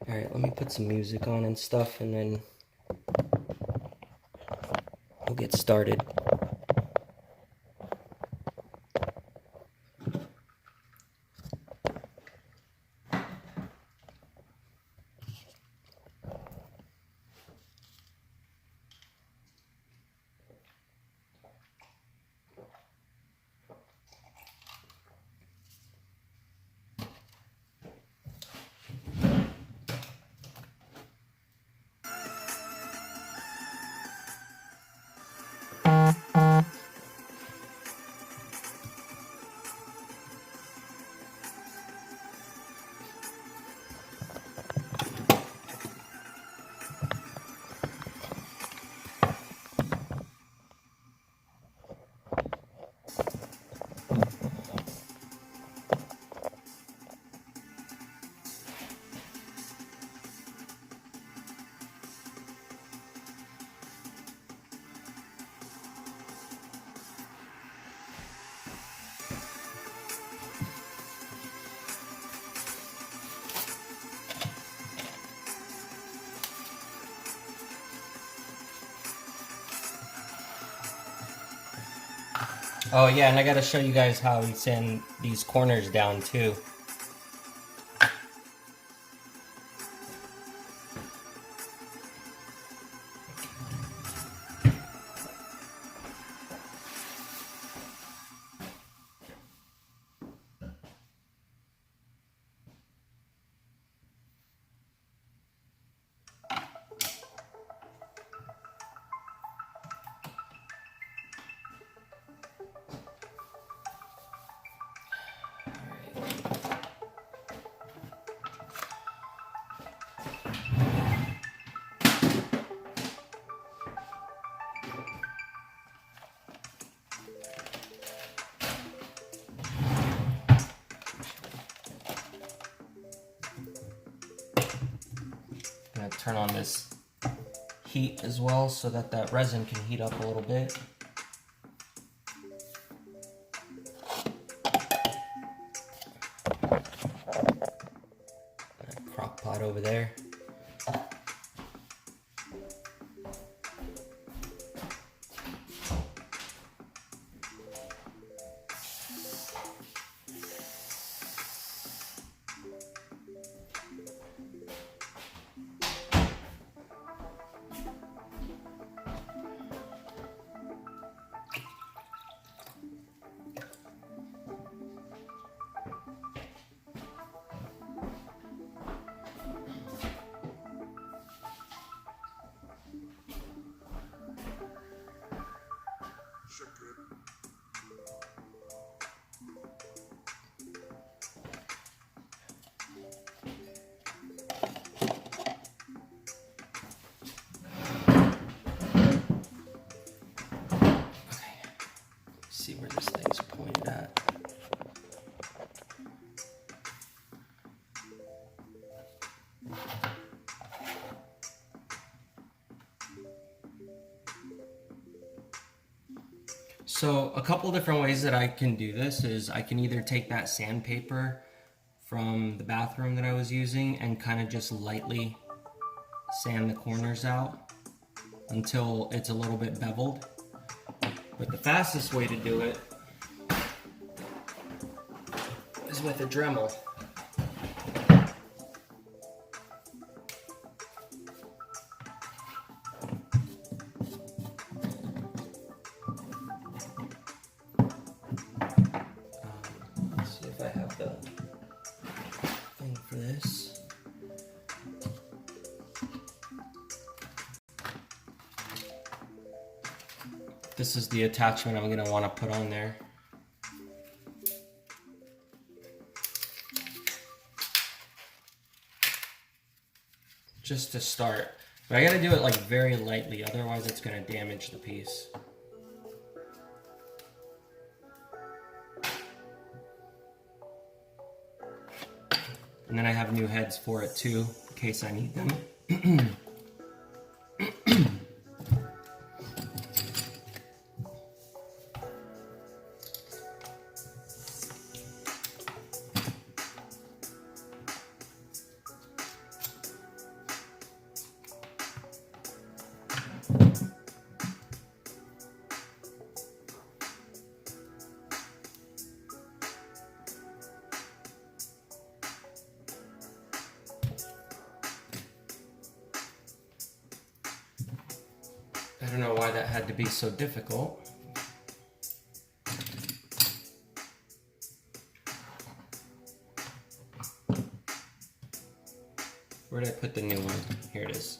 Alright, let me put some music on and stuff and then we'll get started. Oh yeah, and I gotta show you guys how we sand these corners down too. turn on this heat as well so that that resin can heat up a little bit. Crock pot over there. See where this thing's pointed at. So a couple different ways that I can do this is I can either take that sandpaper from the bathroom that I was using and kind of just lightly sand the corners out until it's a little bit beveled. But the fastest way to do it is with a Dremel. Let's see if I have the thing for this. This is the attachment I'm going to want to put on there. Just to start. But I got to do it like very lightly, otherwise it's going to damage the piece. And then I have new heads for it too, in case I need them. I don't know why that had to be so difficult. Where did I put the new one? Here it is.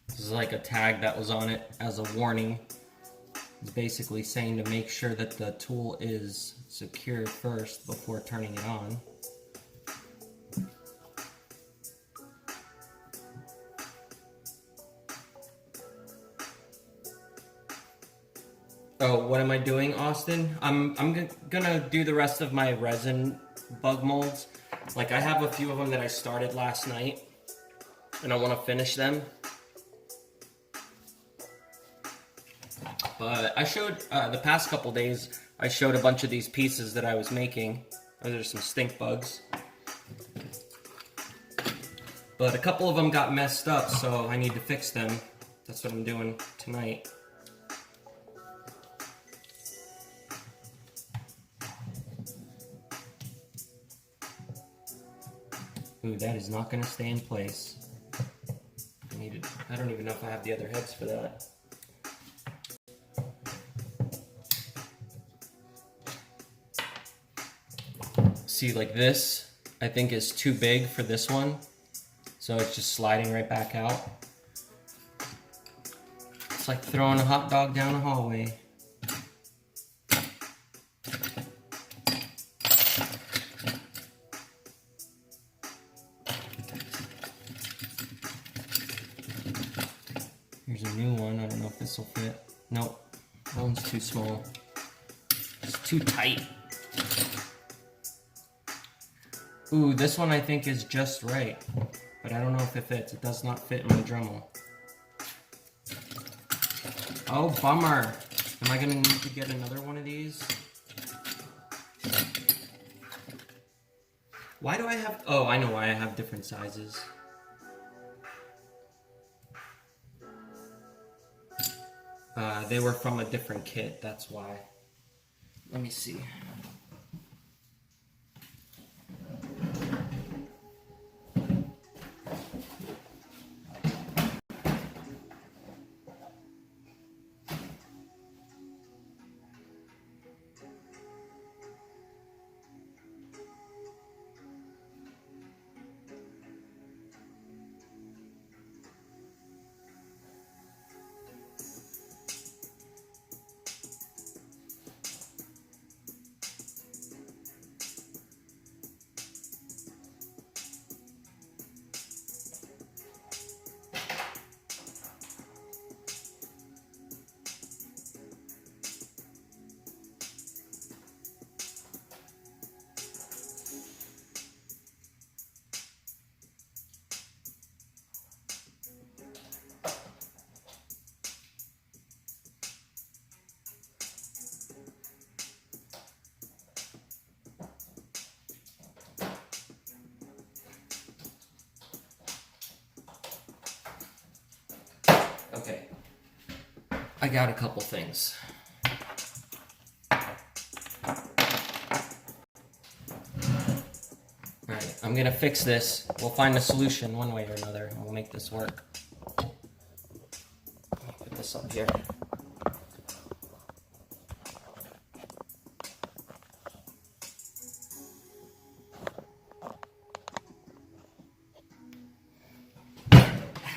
This is like a tag that was on it as a warning. It's basically saying to make sure that the tool is secure first before turning it on. Oh, what am I doing, Austin? I'm gonna do the rest of my resin bug molds. Like, I have a few of them that I started last night, and I want to finish them. But I showed, the past couple days, I showed a bunch of these pieces that I was making. Oh, there's some stink bugs. But a couple of them got messed up, so I need to fix them. That's what I'm doing tonight. Ooh, that is not going to stay in place. I don't even know if I have the other heads for that. See, like this, I think is too big for this one. So it's just sliding right back out. It's like throwing a hot dog down a hallway. new one. I don't know if this will fit. Nope, that one's too small. It's too tight. Ooh, this one I think is just right, but I don't know if it fits. It does not fit in my Dremel. Oh, bummer. Am I gonna need to get another one of these? Why do I have, oh, I know why I have different sizes. They were from a different kit, that's why. Let me see. Okay, I got a couple things. Alright, I'm gonna fix this. We'll find a solution one way or another, and we'll make this work. Let me put this up here.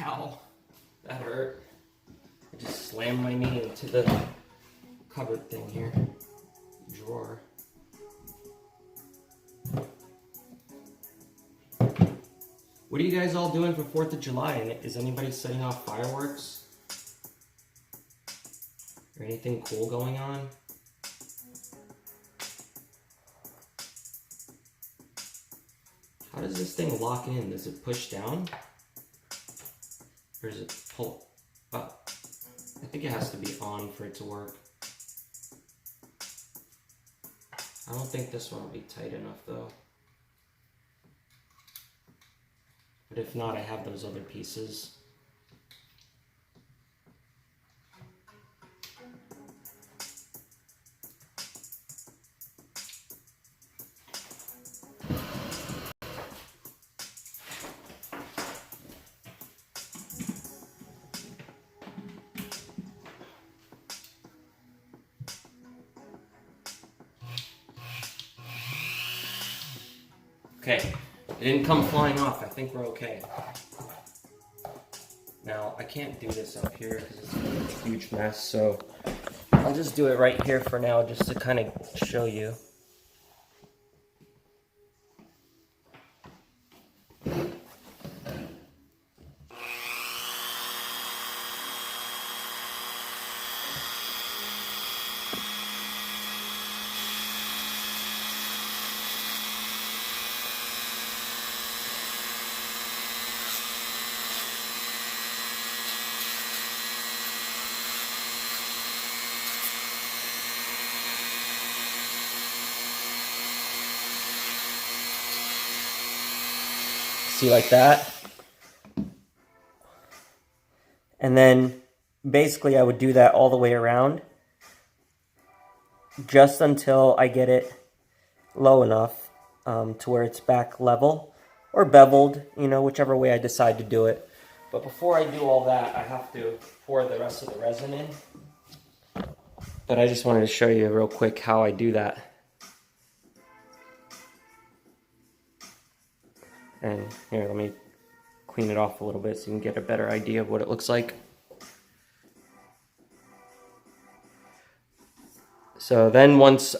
Ow, that hurt. I just slammed my knee into the cupboard thing here. Drawer. What are you guys all doing for 4th of July? Is anybody setting off fireworks? Or anything cool going on? How does this thing lock in? Does it push down? Or does it pull up? I think it has to be on for it to work. I don't think this one will be tight enough though. But if not, I have those other pieces. Okay, it didn't come flying off. I think we're okay. Now, I can't do this up here because it's a huge mess, so I'll just do it right here for now just to kind of show you. See, like that. And then basically I would do that all the way around just until I get it low enough to where it's back level or beveled, you know, whichever way I decide to do it. But before I do all that, I have to pour the rest of the resin in. But I just wanted to show you real quick how I do that. And here, let me clean it off a little bit so you can get a better idea of what it looks like. So then once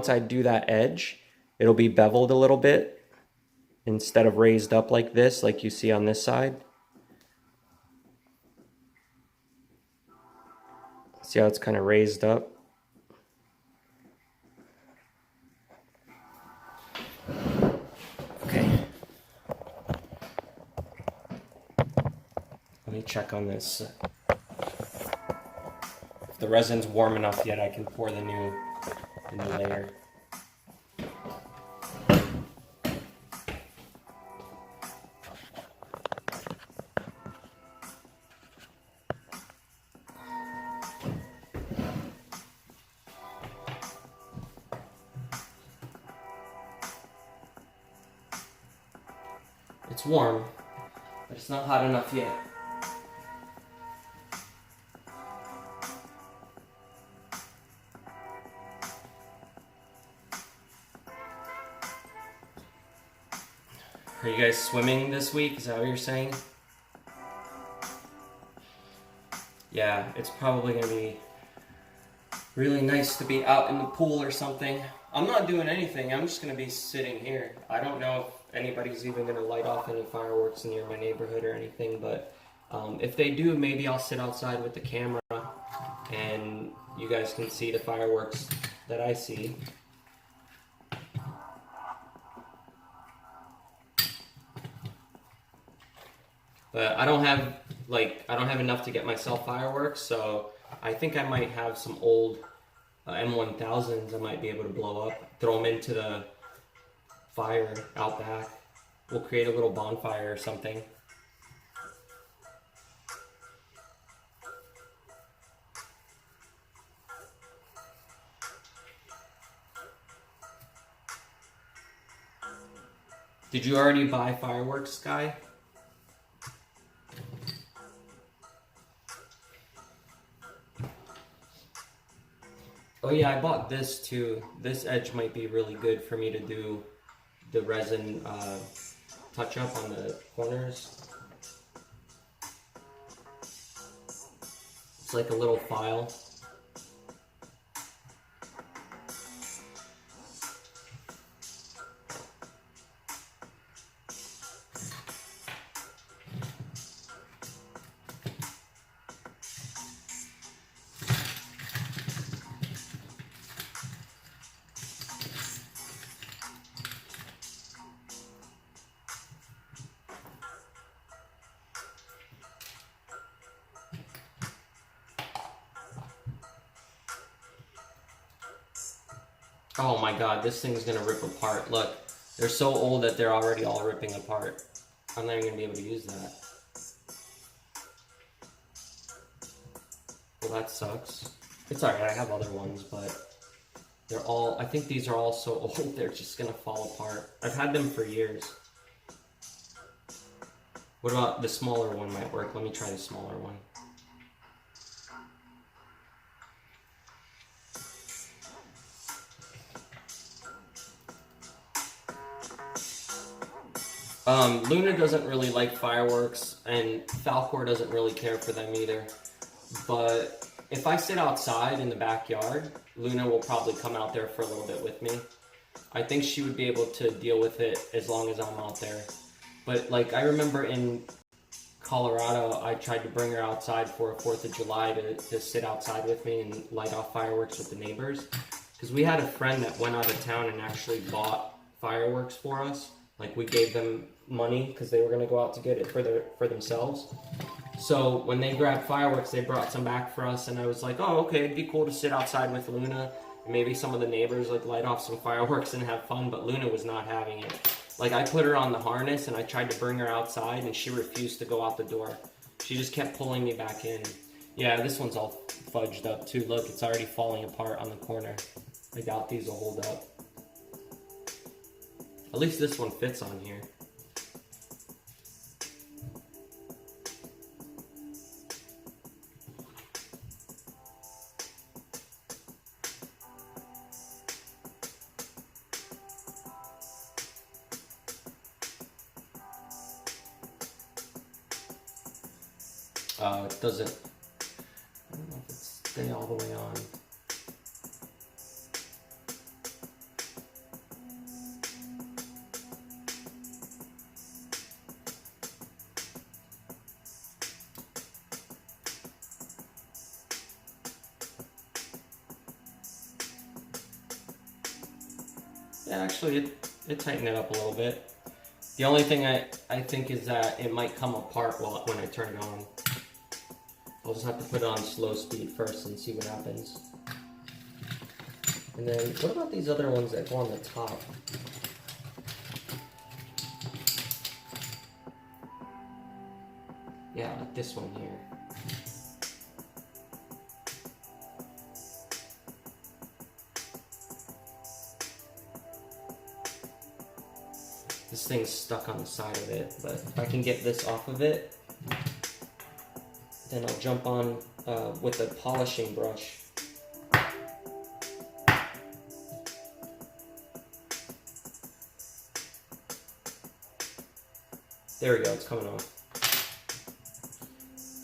I do that edge, it'll be beveled a little bit instead of raised up like this, like you see on this side. See how it's kind of raised up? Okay. Let me check on this. If the resin's warm enough yet, I can pour the new layer. It's warm, but it's not hot enough yet. Are you guys swimming this week? Is that what you're saying? Yeah, it's probably gonna be really nice to be out in the pool or something. I'm not doing anything, I'm just gonna be sitting here. I don't know if anybody's even gonna light off any fireworks near my neighborhood or anything, but if they do, maybe I'll sit outside with the camera and you guys can see the fireworks that I see. But I don't have enough to get myself fireworks, so I think I might have some old M1000s I might be able to blow up, throw them into the fire out back. We'll create a little bonfire or something. Did you already buy fireworks, Sky? Oh yeah, I bought this too. This edge might be really good for me to do the resin touch up on the corners. It's like a little file. Oh my god, this thing's gonna rip apart. Look, they're so old that they're already all ripping apart. I'm not even gonna be able to use that. Well, that sucks. It's alright, I have other ones, but they're all, I think these are all so old, they're just gonna fall apart. I've had them for years. What about the smaller one might work? Let me try the smaller one. Luna doesn't really like fireworks, and Falcor doesn't really care for them either. But if I sit outside in the backyard, Luna will probably come out there for a little bit with me. I think she would be able to deal with it as long as I'm out there. But like, I remember in Colorado, I tried to bring her outside for a 4th of July to sit outside with me and light off fireworks with the neighbors. Because we had a friend that went out of town and actually bought fireworks for us. Like, we gave them money because they were going to go out to get it for themselves. So when they grabbed fireworks, they brought some back for us, and I was like, oh, okay, it'd be cool to sit outside with Luna. And maybe some of the neighbors like light off some fireworks and have fun, but Luna was not having it. Like, I put her on the harness and I tried to bring her outside and she refused to go out the door. She just kept pulling me back in. Yeah, this one's all fudged up too. Look, it's already falling apart on the corner. I doubt these will hold up. At least this one fits on here. It doesn't, I don't know if it's stay all the way on. Yeah, actually, it tightened it up a little bit. The only thing I think is that it might come apart when I turn it on. I'll just have to put it on slow speed first and see what happens. And then, what about these other ones that go on the top? Yeah, like this one here. This thing's stuck on the side of it, but if I can get this off of it, then I'll jump on with a polishing brush. There we go, it's coming off.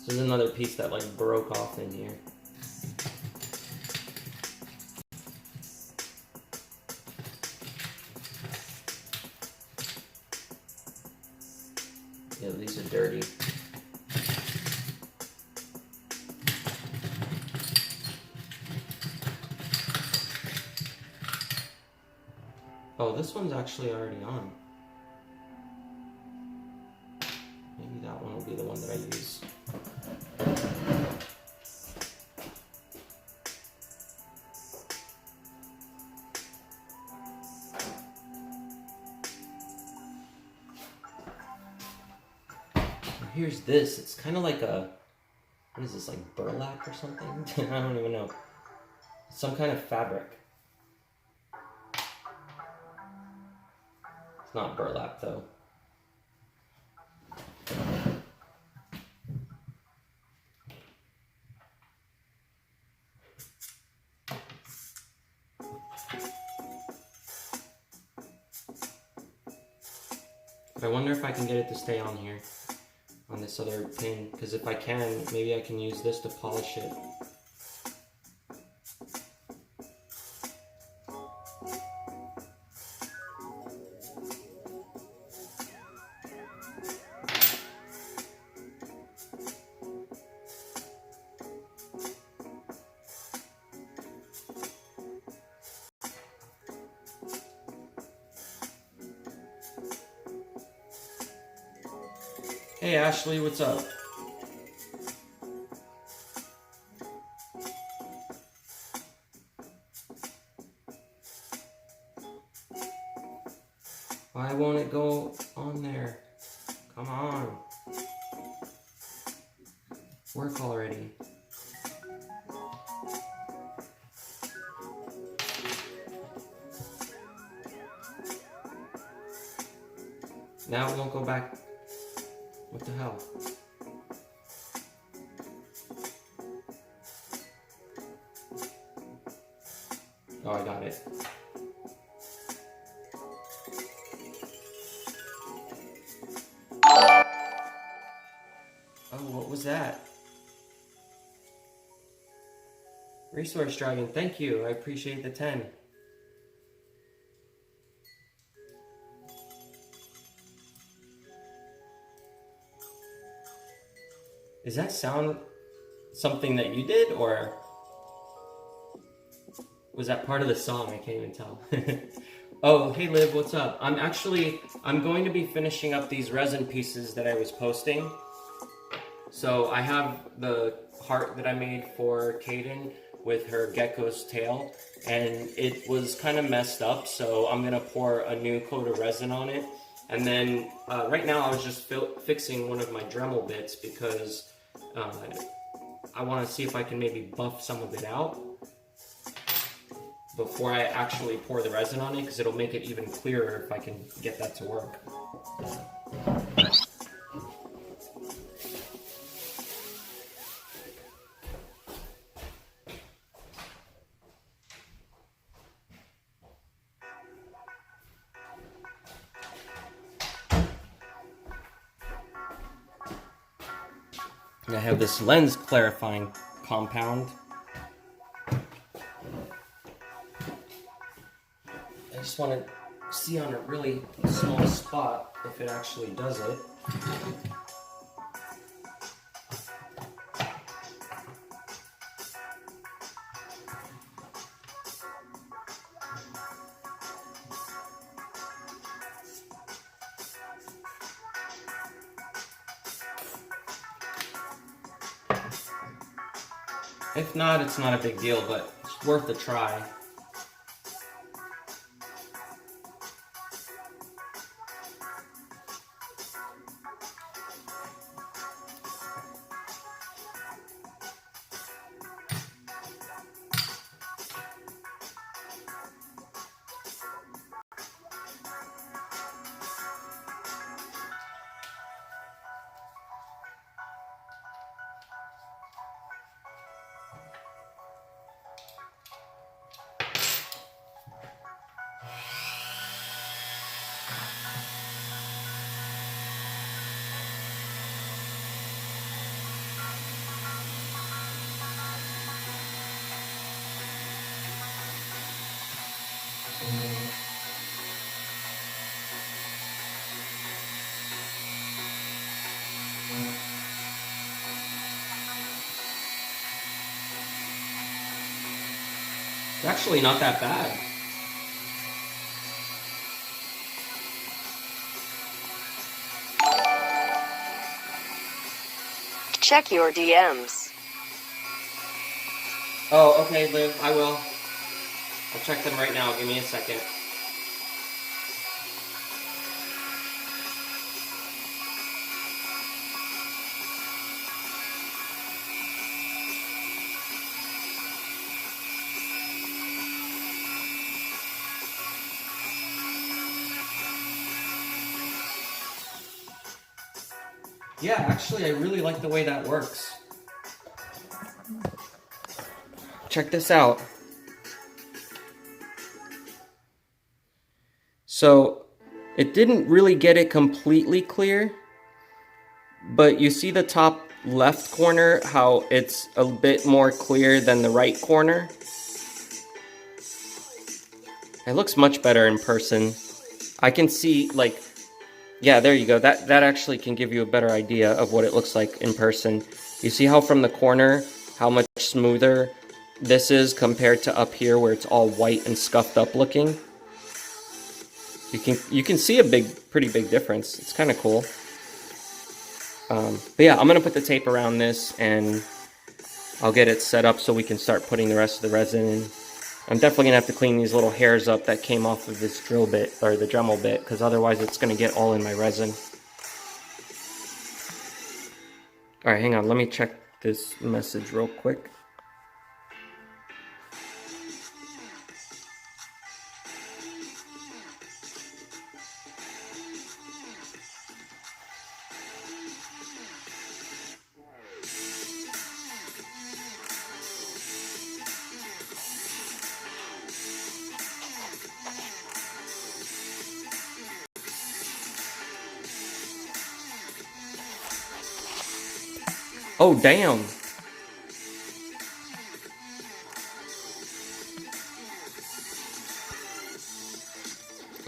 This is another piece that like broke off in here. Yeah, these are dirty. Oh, this one's actually already on. Maybe that one will be the one that I use. Here's this. It's kind of like a, what is this, like burlap or something? I don't even know. Some kind of fabric. It's not burlap though. But I wonder if I can get it to stay on here, on this other pin, because if I can, maybe I can use this to polish it. Hey Ashley, what's up? Why won't it go on there? Come on. Work already. Now it won't go back. What the hell? Oh, I got it. Oh, what was that? Resource Dragon, thank you. I appreciate the 10. Does that sound something that you did, or was that part of the song? I can't even tell. Oh, hey Liv, what's up? I'm going to be finishing up these resin pieces that I was posting. So I have the heart that I made for Kaden with her gecko's tail, and it was kind of messed up, so I'm gonna pour a new coat of resin on it. And then right now I was just fixing one of my Dremel bits because I want to see if I can maybe buff some of it out before I actually pour the resin on it, because it'll make it even clearer if I can get that to work. And I have this lens clarifying compound. I just want to see on a really small spot if it actually does it. If not, it's not a big deal, but it's worth a try. It's actually not that bad. Check your DMs. Oh, okay, Liv, I will. I'll check them right now. Give me a second. Yeah, actually, I really like the way that works. Check this out. So, it didn't really get it completely clear, but you see the top left corner, how it's a bit more clear than the right corner? It looks much better in person. I can see, like, yeah, there you go. That actually can give you a better idea of what it looks like in person. You see how from the corner, how much smoother this is compared to up here where it's all white and scuffed up looking? You can see a pretty big difference. It's kind of cool. But yeah, I'm gonna put the tape around this and I'll get it set up so we can start putting the rest of the resin in. I'm definitely gonna have to clean these little hairs up that came off of this drill bit, or the Dremel bit, because otherwise it's gonna get all in my resin. Alright, hang on, let me check this message real quick. Oh, damn!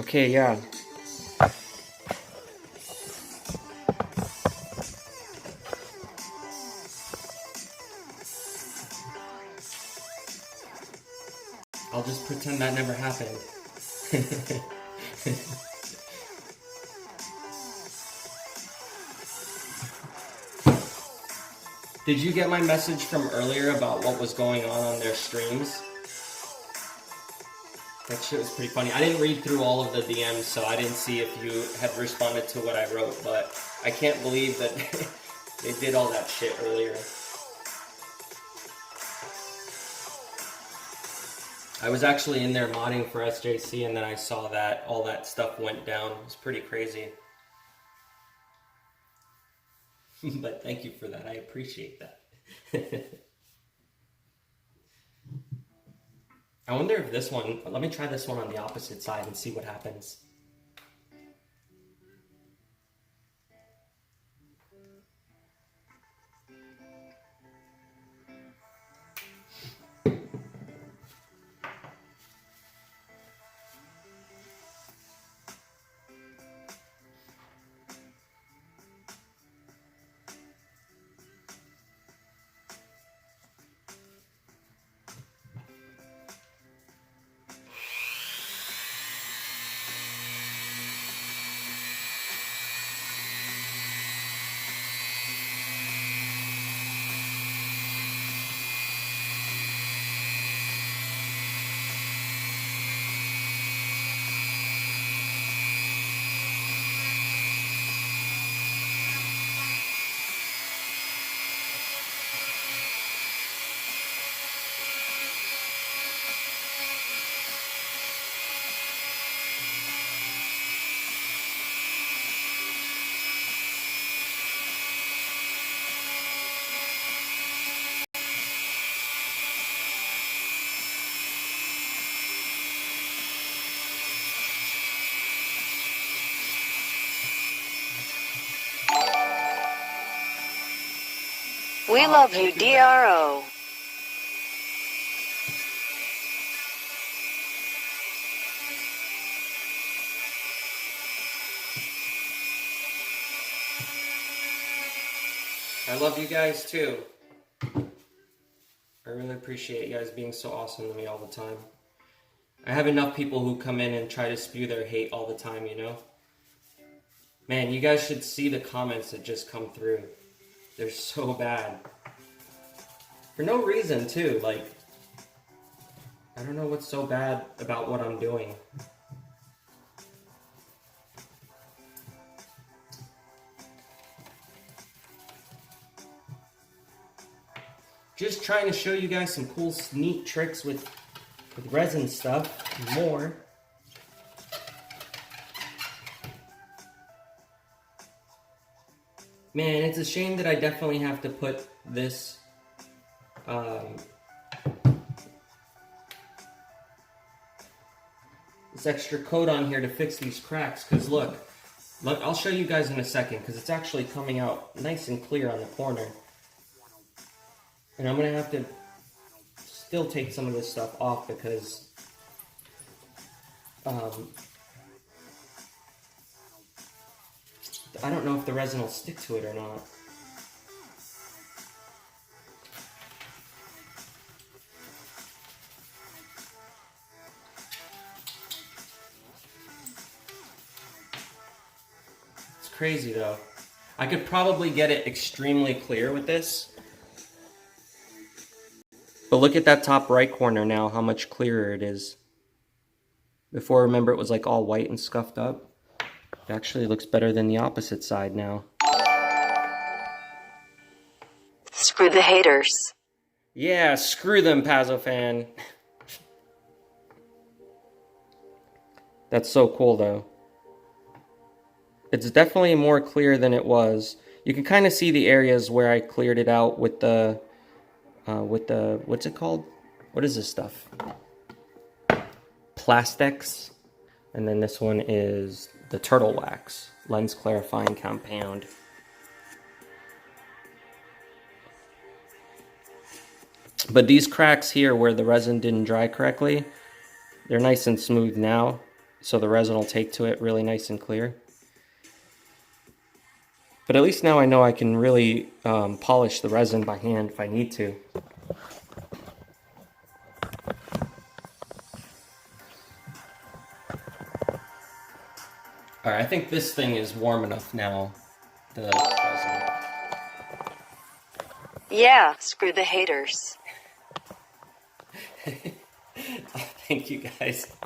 Okay, yeah. I'll just pretend that never happened. Did you get my message from earlier about what was going on their streams? That shit was pretty funny. I didn't read through all of the DMs, so I didn't see if you had responded to what I wrote, but I can't believe that they did all that shit earlier. I was actually in there modding for SJC, and then I saw that all that stuff went down. It was pretty crazy. But thank you for that. I appreciate that. I wonder if this one... Let me try this one on the opposite side and see what happens. We love you, DRO. I love you guys too. I really appreciate you guys being so awesome to me all the time. I have enough people who come in and try to spew their hate all the time, you know? Man, you guys should see the comments that just come through. They're so bad. For no reason, too. Like, I don't know what's so bad about what I'm doing. Just trying to show you guys some cool, neat tricks with resin stuff and more. Man, it's a shame that I definitely have to put this this extra coat on here to fix these cracks, because look, I'll show you guys in a second, because it's actually coming out nice and clear on the corner. And I'm going to have to still take some of this stuff off because I don't know if the resin will stick to it or not. It's crazy though. I could probably get it extremely clear with this. But look at that top right corner now, how much clearer it is. Before, remember, it was like all white and scuffed up. It actually looks better than the opposite side now. Screw the haters. Yeah, screw them, Pazzo fan. That's so cool, though. It's definitely more clear than it was. You can kind of see the areas where I cleared it out with the what's it called? What is this stuff? Plastics. And then this one is the turtle wax, lens clarifying compound. But these cracks here where the resin didn't dry correctly, they're nice and smooth now, so the resin will take to it really nice and clear. But at least now I know I can really polish the resin by hand if I need to. Alright, I think this thing is warm enough now, the resin. Yeah, screw the haters. Thank you guys.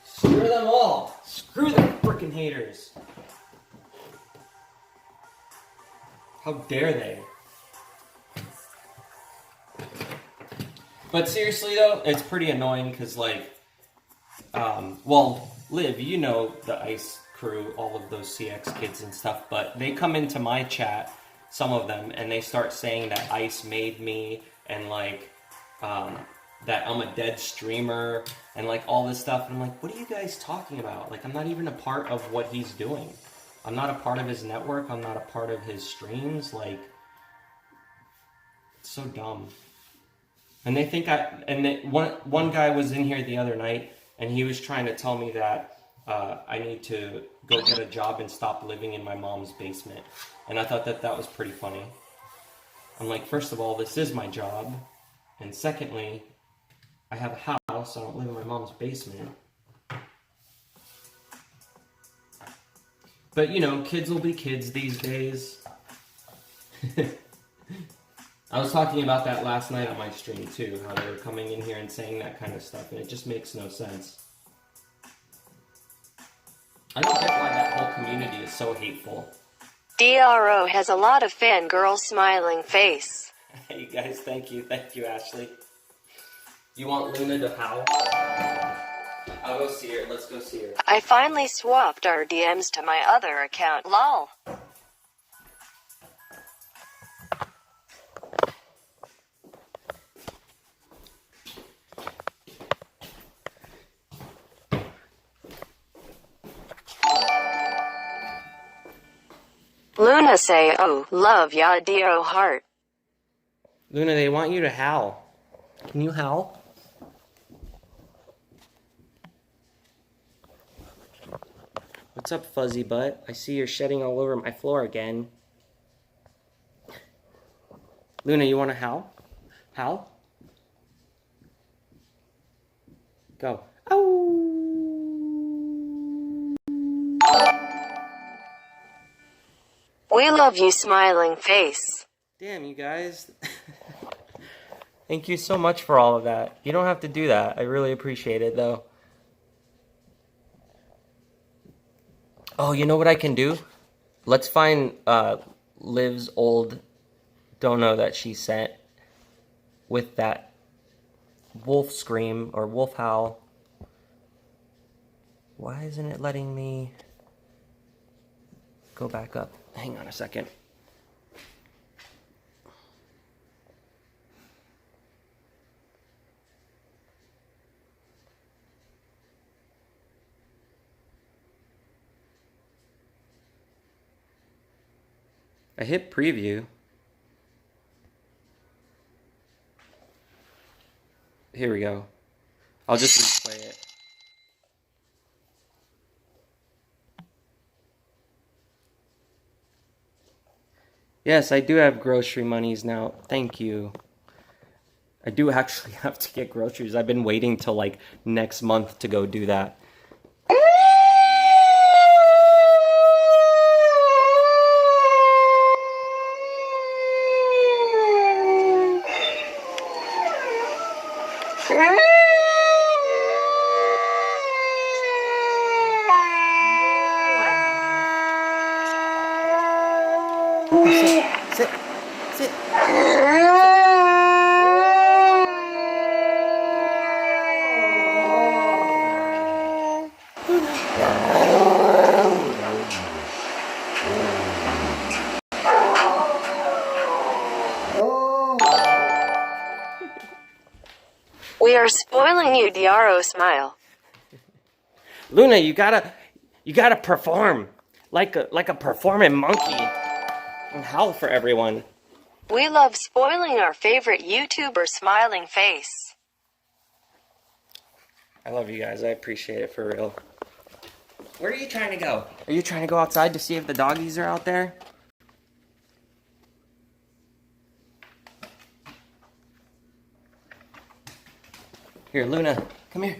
Screw them all. Screw the frickin' haters. How dare they? But seriously though, it's pretty annoying because like, well, Liv, you know the ICE crew, all of those CX kids and stuff, but they come into my chat, some of them, and they start saying that ICE made me, and like, that I'm a dead streamer, and like all this stuff, and I'm like, what are you guys talking about? Like, I'm not even a part of what he's doing. I'm not a part of his network, I'm not a part of his streams, like, it's so dumb. And they think one guy was in here the other night, and he was trying to tell me that I need to go get a job and stop living in my mom's basement. And I thought that that was pretty funny. I'm like, first of all, this is my job. And secondly, I have a house, I don't live in my mom's basement. But, you know, kids will be kids these days. I was talking about that last night on my stream too, how they were coming in here and saying that kind of stuff, and it just makes no sense. I don't get why that whole community is so hateful. DRO has a lot of fangirl smiling face. Hey you guys, thank you, Ashley. You want Luna to howl? I'll go see her, let's go see her. I finally swapped our DMs to my other account, lol. Luna say, oh, love ya dio heart. Luna, they want you to howl. Can you howl? What's up, fuzzy butt? I see you're shedding all over my floor again. Luna, you want to howl? Howl? Go. Ow! We love you, smiling face. Damn, you guys. Thank you so much for all of that. You don't have to do that. I really appreciate it, though. Oh, you know what I can do? Let's find Liv's old dono that she sent with that wolf scream or wolf howl. Why isn't it letting me go back up? Hang on a second. I hit preview. Here we go. I'll just replay it. Yes, I do have grocery monies now. Thank you. I do actually have to get groceries. I've been waiting till like next month to go do that. Sit. Sit. We are spoiling you, Diaro smile. Luna, you gotta perform like a performing monkey and howl for everyone. We love spoiling our favorite YouTuber, smiling face. I love you guys. I appreciate it for real. Where are you trying to go? Are you trying to go outside to see if the doggies are out there? Here, Luna, come here.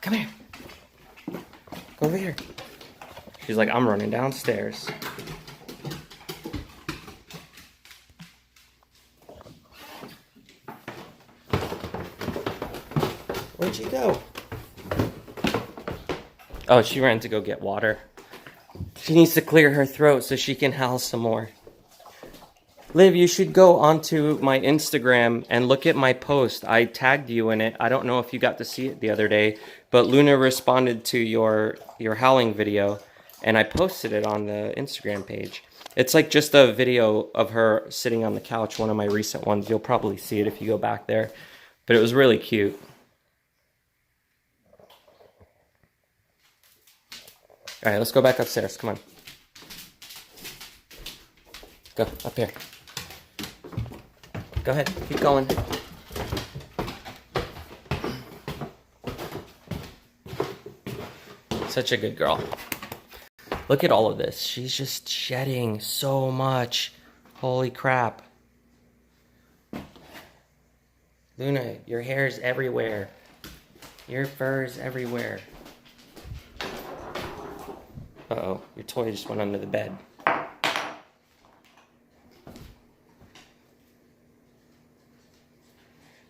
Come here. Go over here. She's like, I'm running downstairs. Where'd she go? Oh, she ran to go get water. She needs to clear her throat so she can howl some more. Liv, you should go onto my Instagram and look at my post. I tagged you in it. I don't know if you got to see it the other day, but Luna responded to your howling video, and I posted it on the Instagram page. It's like just a video of her sitting on the couch, one of my recent ones. You'll probably see it if you go back there, but it was really cute. All right, let's go back upstairs. Come on. Go, up here. Go ahead, keep going. Such a good girl. Look at all of this. She's just shedding so much. Holy crap. Luna, your hair is everywhere. Your fur is everywhere. Uh-oh, your toy just went under the bed.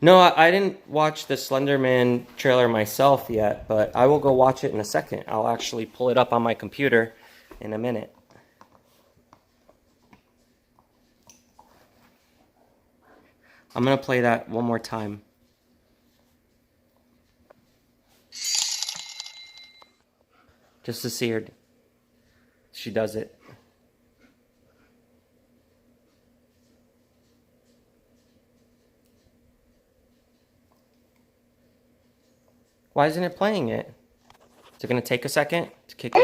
No, I didn't watch the Slender Man trailer myself yet, but I will go watch it in a second. I'll actually pull it up on my computer in a minute. I'm going to play that one more time. Just to see her. She does it. Why isn't it playing it? Is it going to take a second to kick in?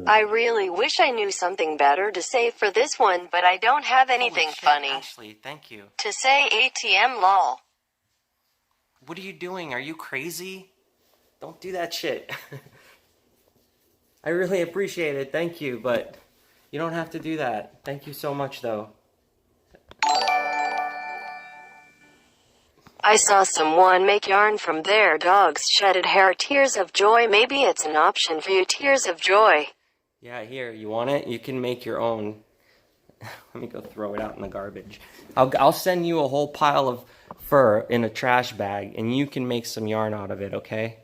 I really wish I knew something better to say for this one, but I don't have anything funny Ashley, thank you. to say. ATM lol. What are you doing? Are you crazy? Don't do that shit. I really appreciate it. Thank you, but you don't have to do that. Thank you so much, though. I saw someone make yarn from their dog's shedded hair. Tears of joy. Maybe it's an option for you. Tears of joy. Yeah, here, you want it? You can make your own. Let me go throw it out in the garbage. I'll send you a whole pile of fur in a trash bag, and you can make some yarn out of it, okay?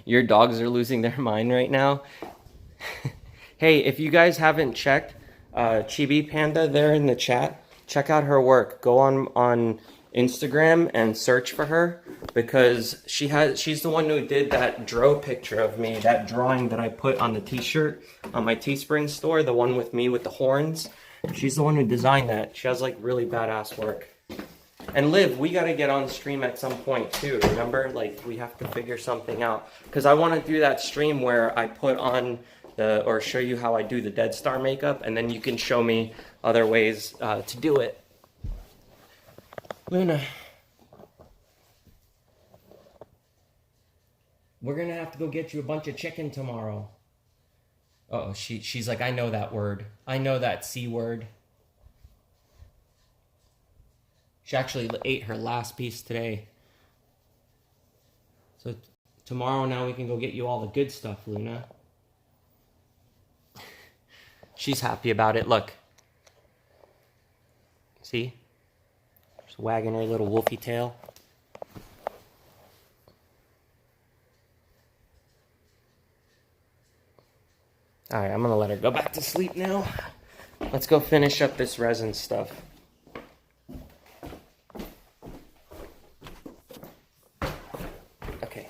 Your dogs are losing their mind right now. Hey, if you guys haven't checked Chibi Panda there in the chat, check out her work. Go on Instagram and search for her, because she's the one who did that picture of me, that drawing that I put on the t-shirt on my Teespring store, the one with me with the horns. She's the one who designed that. She has like really badass work. And Liv, we got to get on stream at some point too, remember? Like, we have to figure something out, because I want to do that stream where I put on or show you how I do the Dead Star makeup, and then you can show me other ways to do it. Luna, we're gonna have to go get you a bunch of chicken tomorrow. Uh-oh, she's like, I know that word. I know that C word. She actually ate her last piece today. So tomorrow now we can go get you all the good stuff, Luna. She's happy about it, look. See? Just wagging her little wolfy tail. Alright, I'm gonna let her go back to sleep now. Let's go finish up this resin stuff. Okay.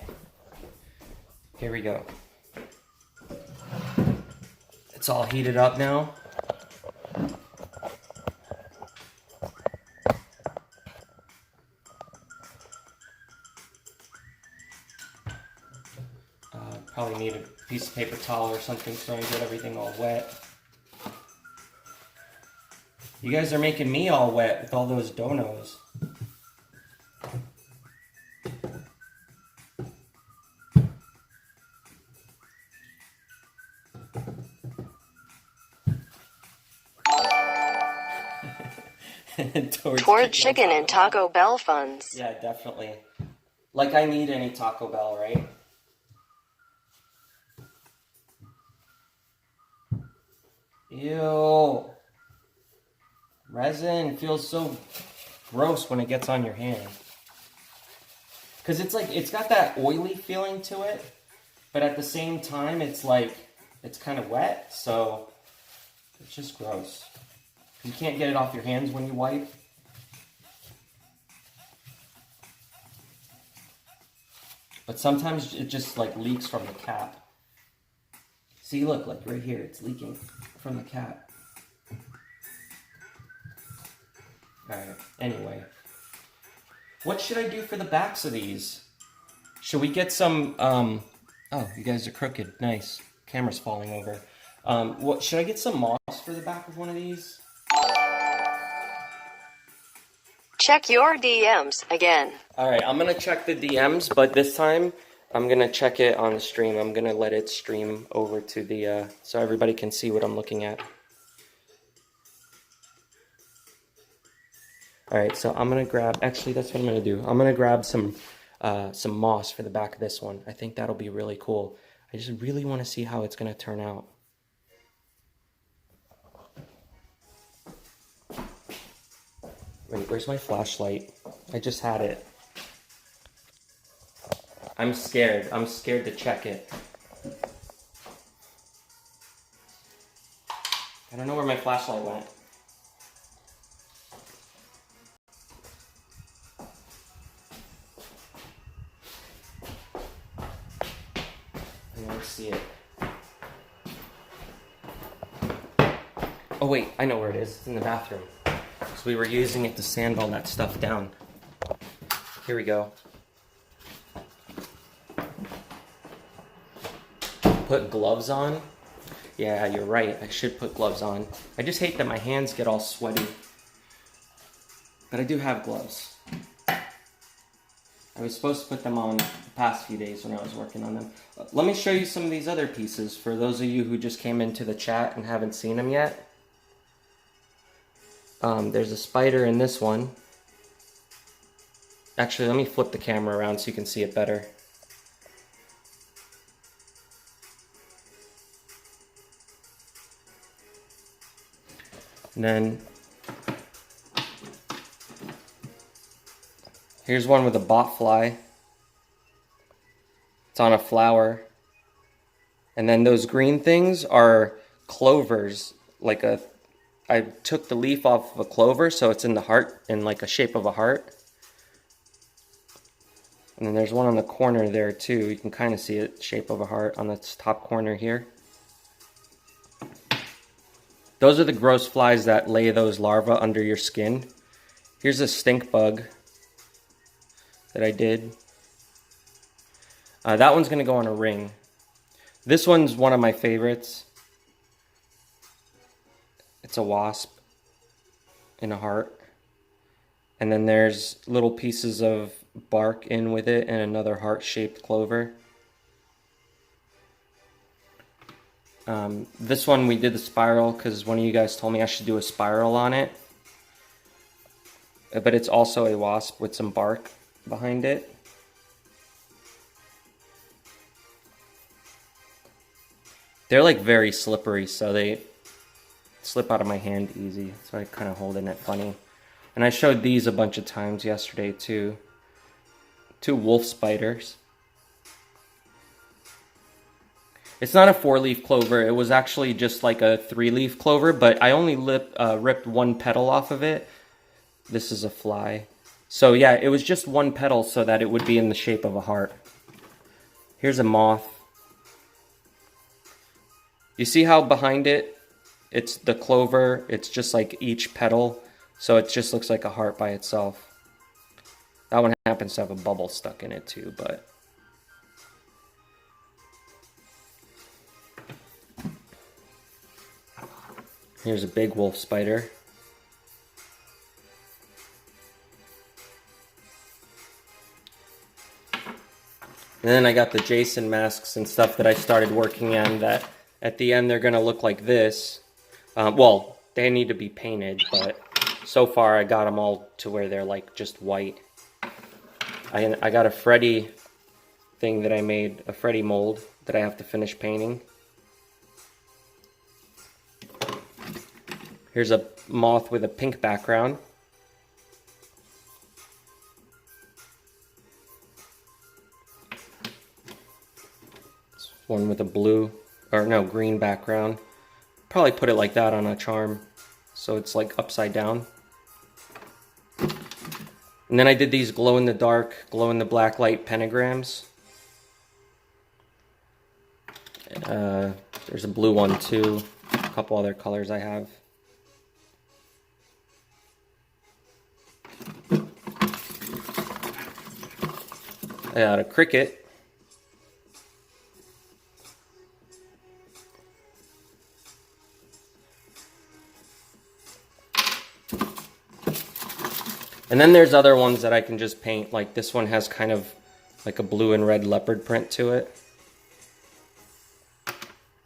Here we go. It's all heated up now. Probably need a piece of paper towel or something so I get everything all wet. You guys are making me all wet with all those donos. Toward chicken and Taco Bell funds. Yeah, definitely. Like I need any Taco Bell, right? Ew. Resin feels so gross when it gets on your hand. Because it's like, it's got that oily feeling to it, but at the same time, it's like, it's kind of wet, so it's just gross. You can't get it off your hands when you wipe. But sometimes it just like leaks from the cap. See, look, like right here, it's leaking from the cap. Alright, anyway. What should I do for the backs of these? Should we get some, oh, you guys are crooked. Nice. Camera's falling over. What should I get some moss for the back of one of these? Check your DMs again. Alright, I'm gonna check the DMs, but this time I'm gonna check it on the stream. I'm gonna let it stream over to the, so everybody can see what I'm looking at. Alright, so I'm gonna grab, actually that's what I'm gonna do. I'm gonna grab some moss for the back of this one. I think that'll be really cool. I just really wanna see how it's gonna turn out. Wait, where's my flashlight? I just had it. I'm scared. I'm scared to check it. I don't know where my flashlight went. I don't see it. Oh wait, I know where it is. It's in the bathroom. So we were using it to sand all that stuff down. Here we go. Put gloves on? Yeah, you're right. I should put gloves on. I just hate that my hands get all sweaty. But I do have gloves. I was supposed to put them on the past few days when I was working on them. Let me show you some of these other pieces for those of you who just came into the chat and haven't seen them yet. There's a spider in this one. Actually, let me flip the camera around so you can see it better. And then here's one with a botfly. It's on a flower. And then those green things are clovers. I took the leaf off of a clover, so it's in the heart, in like a shape of a heart. And then there's one on the corner there too. You can kind of see it, shape of a heart on the top corner here. Those are the gross flies that lay those larvae under your skin. Here's a stink bug that I did. That one's gonna go on a ring. This one's one of my favorites. It's a wasp in a heart. And then there's little pieces of bark in with it and another heart-shaped clover. This one we did the spiral because one of you guys told me I should do a spiral on it. But it's also a wasp with some bark behind it. They're like very slippery, so they slip out of my hand easy. So I kind of holding it funny. And I showed these a bunch of times yesterday too. 2 wolf spiders. It's not a 4-leaf clover. It was actually just like a 3-leaf clover, but I only ripped one petal off of it. This is a fly. So yeah, it was just one petal so that it would be in the shape of a heart. Here's a moth. You see how behind it, it's the clover, it's just like each petal, so it just looks like a heart by itself. That one happens to have a bubble stuck in it too, but... Here's a big wolf spider. And then I got the Jason masks and stuff that I started working on that at the end they're gonna look like this. Well, they need to be painted, but so far I got them all to where they're like just white. I got a Freddy thing that I made, a Freddy mold that I have to finish painting. Here's a moth with a pink background. This one with a blue, or no, green background. Probably put it like that on a charm, so it's like upside down. And then I did these glow-in-the-dark, glow-in-the-black light pentagrams. There's a blue one too, a couple other colors I have. I got a cricket. And then there's other ones that I can just paint, like this one has kind of like a blue and red leopard print to it.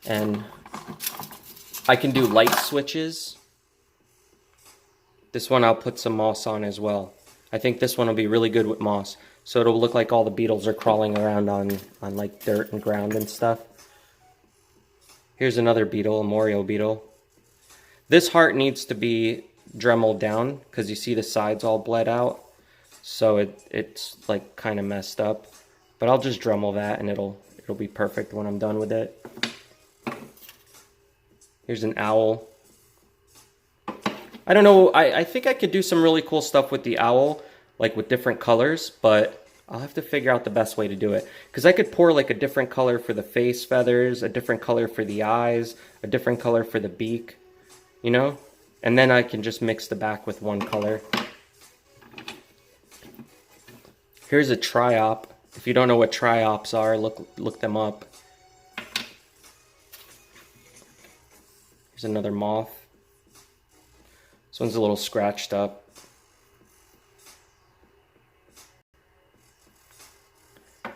And I can do light switches. This one I'll put some moss on as well. I think this one will be really good with moss. So it'll look like all the beetles are crawling around on like dirt and ground and stuff. Here's another beetle, a Morio beetle. This heart needs to be dremeled down because you see the sides all bled out. So it's like kind of messed up. But I'll just Dremel that and it'll be perfect when I'm done with it. Here's an owl I don't know. I think I could do some really cool stuff with the owl, like with different colors, but I'll have to figure out the best way to do it. Because I could pour like a different color for the face feathers, a different color for the eyes, a different color for the beak, you know? And then I can just mix the back with one color. Here's a triop. If you don't know what triops are, look them up. Here's another moth. This one's a little scratched up.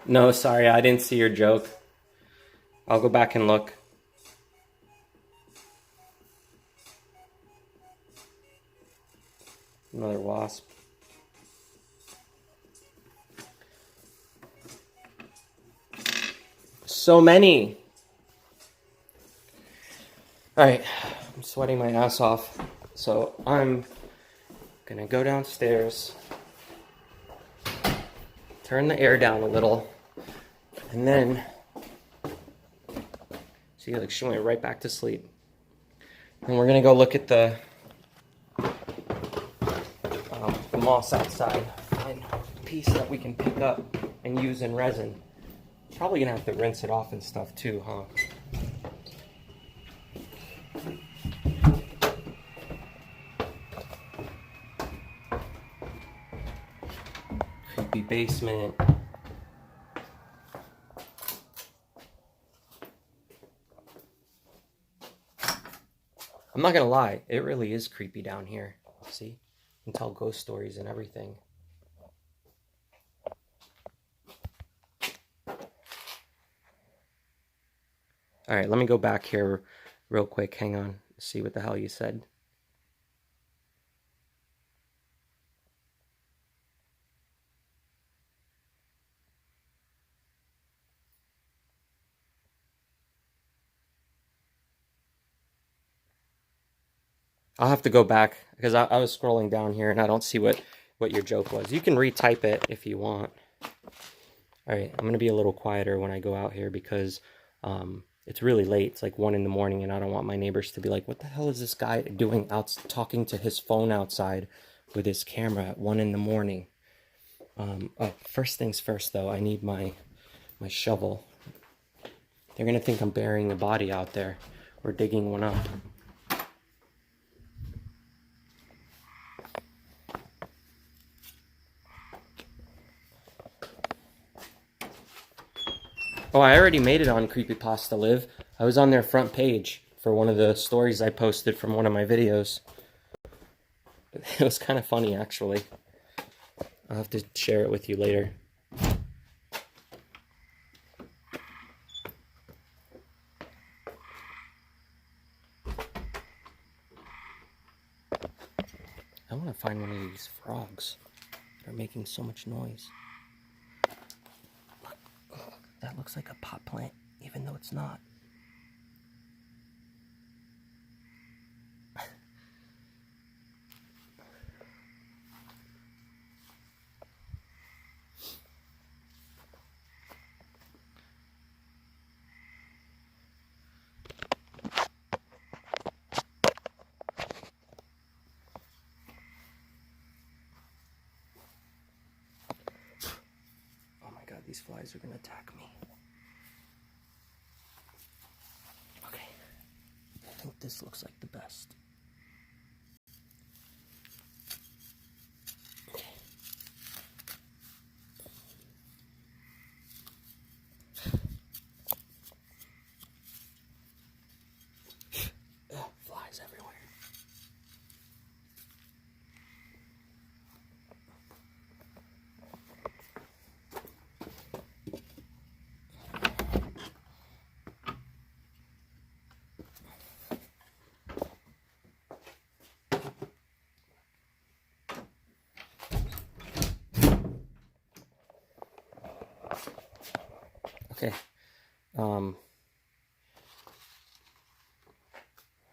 No, sorry, I didn't see your joke. I'll go back and look. Another wasp. So many. All right, I'm sweating my ass off. So I'm gonna go downstairs, turn the air down a little, and then, see, like she went right back to sleep. And we're gonna go look at the moss outside, find a piece that we can pick up and use in resin. Probably gonna have to rinse it off and stuff too, huh? Creepy basement. I'm not gonna lie, it really is creepy down here. See? You can tell ghost stories and everything. All right, let me go back here real quick. Hang on. See what the hell you said. I'll have to go back because I was scrolling down here and I don't see what your joke was. You can retype it if you want. All right, I'm going to be a little quieter when I go out here because it's really late. It's like 1 in the morning and I don't want my neighbors to be like, what the hell is this guy doing out talking to his phone outside with his camera at 1 in the morning? Oh, first things first though, I need my shovel. They're going to think I'm burying a body out there or digging one up. Oh, I already made it on Creepypasta Live. I was on their front page for one of the stories I posted from one of my videos. It was kind of funny, actually. I'll have to share it with you later. I want to find one of these frogs that are making so much noise. That looks like a pot plant, even though it's not. Oh my god, these flies are gonna attack me. Okay, I think this looks like the best. Ugh, flies everywhere. Okay, let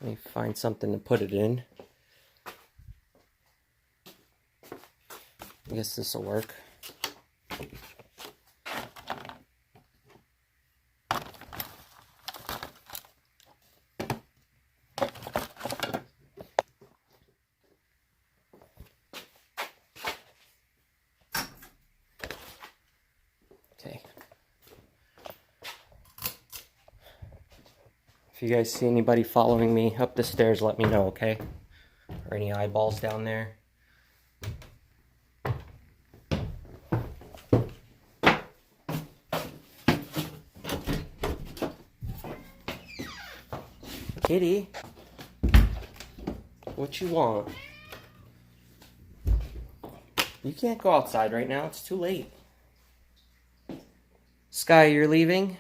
me find something to put it in. I guess this will work. If you guys see anybody following me up the stairs, let me know, okay? Or any eyeballs down there. Kitty, what you want? You can't go outside right now, it's too late. Sky, you're leaving?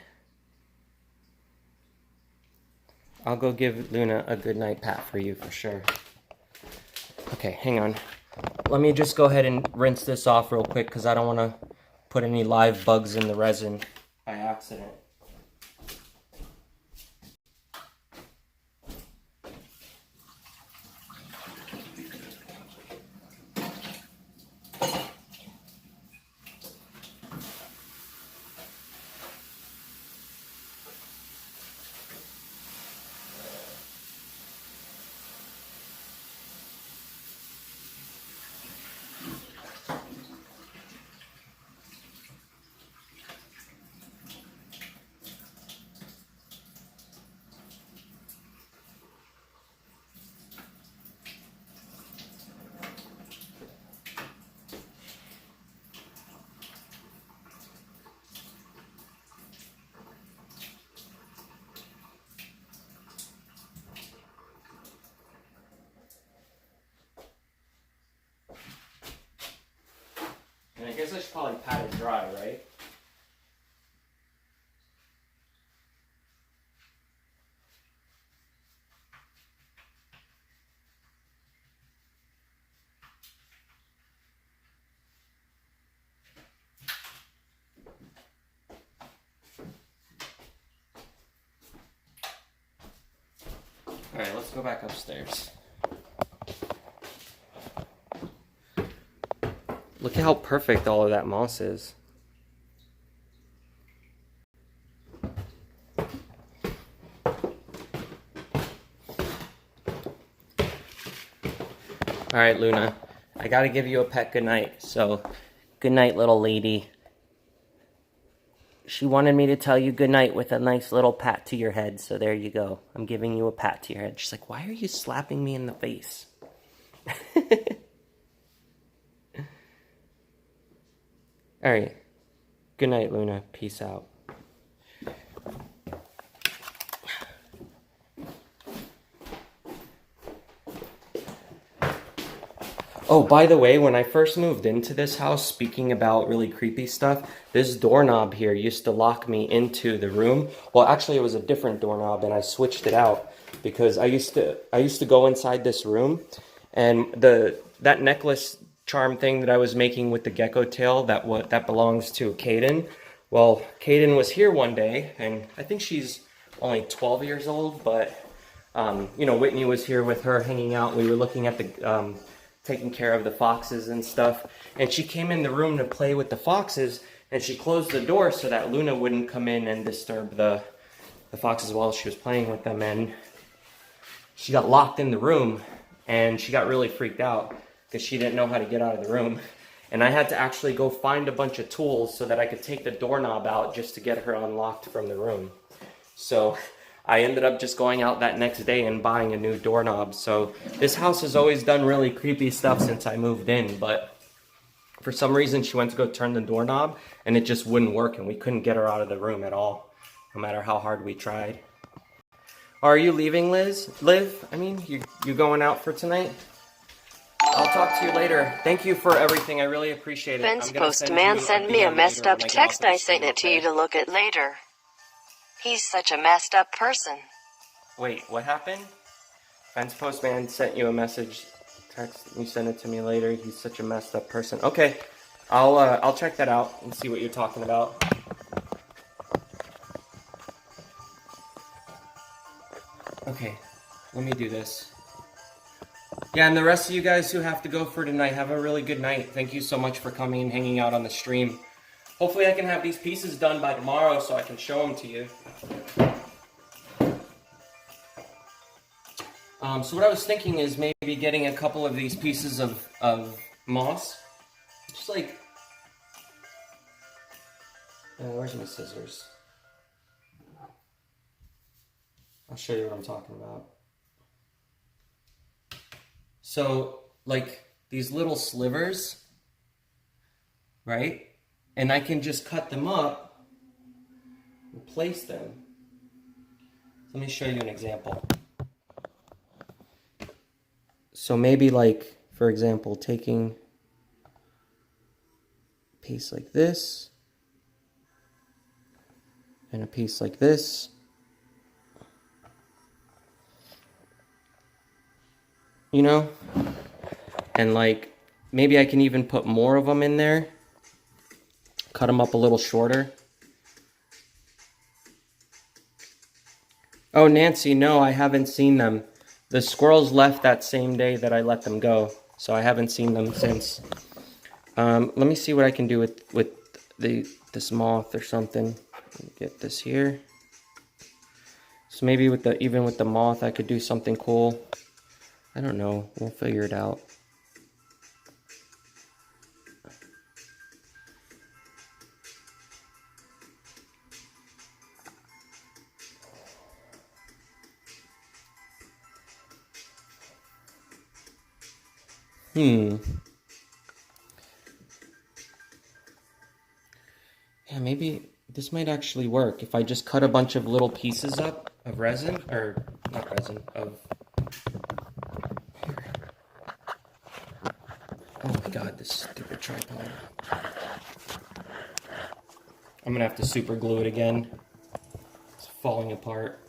I'll go give Luna a good night pat for you for sure. Okay, hang on. Let me just go ahead and rinse this off real quick because I don't want to put any live bugs in the resin by accident. And I guess I should probably pat it dry, right? Alright, let's go back upstairs. Look at how perfect all of that moss is. Alright, Luna. I gotta give you a pet goodnight. So, good night, little lady. She wanted me to tell you goodnight with a nice little pat to your head. So there you go. I'm giving you a pat to your head. She's like, why are you slapping me in the face? Alright. Good night, Luna. Peace out. Oh, by the way, when I first moved into this house, speaking about really creepy stuff, this doorknob here used to lock me into the room. Well, actually, it was a different doorknob, and I switched it out because I used to go inside this room, and that necklace charm thing that I was making with the gecko tail that belongs to Kaden. Well, Kaden was here one day, and I think she's only 12 years old, but you know, Whitney was here with her hanging out. We were looking at the taking care of the foxes and stuff, and she came in the room to play with the foxes, and she closed the door so that Luna wouldn't come in and disturb the foxes while she was playing with them, and she got locked in the room, and she got really freaked out because she didn't know how to get out of the room, and I had to actually go find a bunch of tools so that I could take the doorknob out just to get her unlocked from the room. So I ended up just going out that next day and buying a new doorknob. So this house has always done really creepy stuff since I moved in, but for some reason she went to go turn the doorknob and it just wouldn't work, and we couldn't get her out of the room at all, no matter how hard we tried. Are you leaving, Liv? I mean, you going out for tonight? I'll talk to you later. Thank you for everything. I really appreciate it. Fence postman sent me a messed up text. I sent it to you to look at later. He's such a messed up person. Wait, what happened? Fence postman sent you a message, text, you send it to me later. He's such a messed up person. Okay, I'll check that out and see what you're talking about. Okay, let me do this. Yeah, and the rest of you guys who have to go for tonight, have a really good night. Thank you so much for coming and hanging out on the stream. Hopefully I can have these pieces done by tomorrow so I can show them to you. So what I was thinking is maybe getting a couple of these pieces of moss. Just like... where's my scissors? I'll show you what I'm talking about. So, like these little slivers, right? And I can just cut them up and place them. Let me show you an example. So maybe like, for example, taking a piece like this and a piece like this. You know? And like, maybe I can even put more of them in there. Cut them up a little shorter. Oh, Nancy, no, I haven't seen them. The squirrels left that same day that I let them go, so I haven't seen them since. Let me see what I can do with this moth or something. Get this here. So maybe even with the moth, I could do something cool. I don't know. We'll figure it out. Yeah, maybe this might actually work if I just cut a bunch of little pieces up of resin, or not resin, of... Oh my god, this stupid tripod. I'm gonna have to super glue it again. It's falling apart.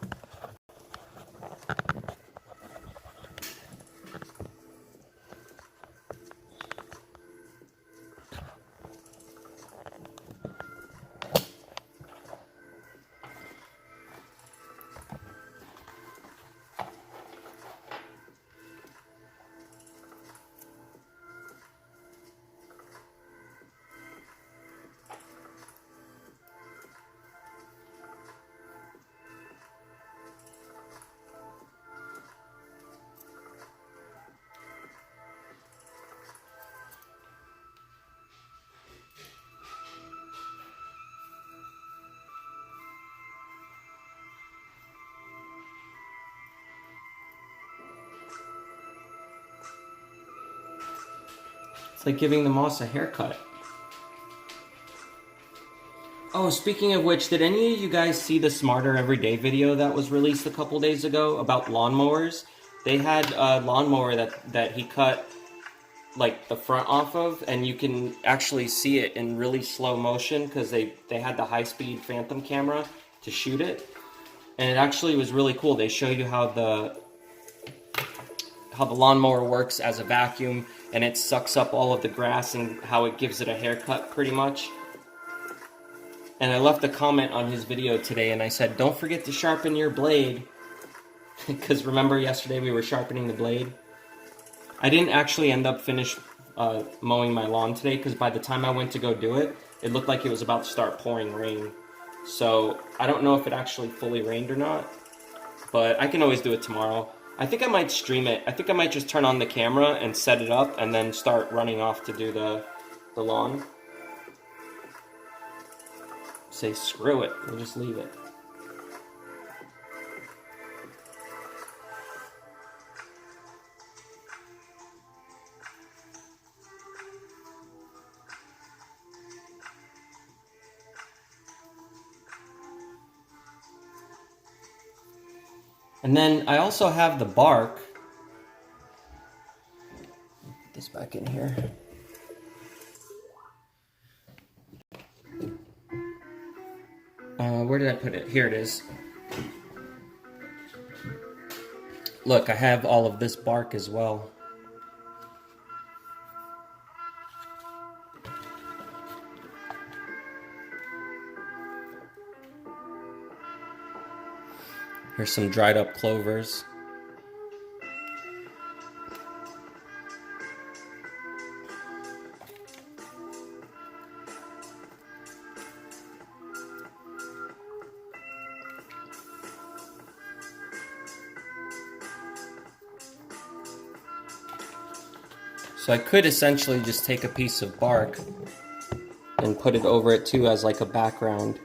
It's like giving the moss a haircut. Oh, speaking of which, did any of you guys see the Smarter Everyday video that was released a couple days ago about lawnmowers? They had a lawnmower that he cut like the front off of, and you can actually see it in really slow motion because they had the high-speed Phantom camera to shoot it. And it actually was really cool. They show you how the lawnmower works as a vacuum, and it sucks up all of the grass and how it gives it a haircut pretty much. And I left a comment on his video today, and I said, don't forget to sharpen your blade. Because remember yesterday we were sharpening the blade? I didn't actually end up mowing my lawn today, because by the time I went to go do it, it looked like it was about to start pouring rain. So I don't know if it actually fully rained or not, but I can always do it tomorrow. I think I might stream it. I think I might just turn on the camera and set it up and then start running off to do the lawn. Say screw it, we'll just leave it. And then I also have the bark. Put this back in here. Where did I put it? Here it is. Look, I have all of this bark as well. Here's some dried up clovers. So I could essentially just take a piece of bark and put it over it too as like a background.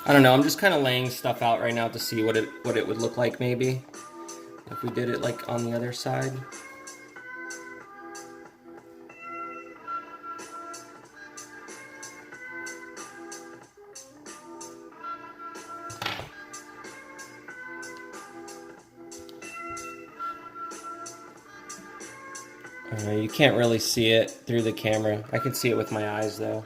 I don't know, I'm just kind of laying stuff out right now to see what it would look like maybe if we did it like on the other side. You can't really see it through the camera. I can see it with my eyes though.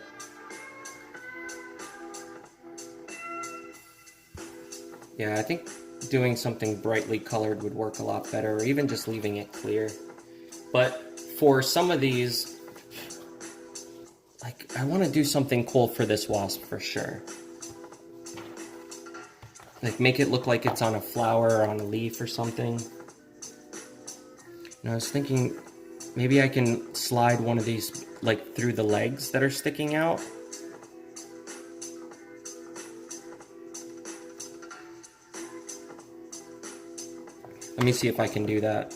Yeah, I think doing something brightly colored would work a lot better, or even just leaving it clear. But for some of these, like, I want to do something cool for this wasp for sure. Like, make it look like it's on a flower or on a leaf or something. And I was thinking, maybe I can slide one of these, like, through the legs that are sticking out. Let me see if I can do that.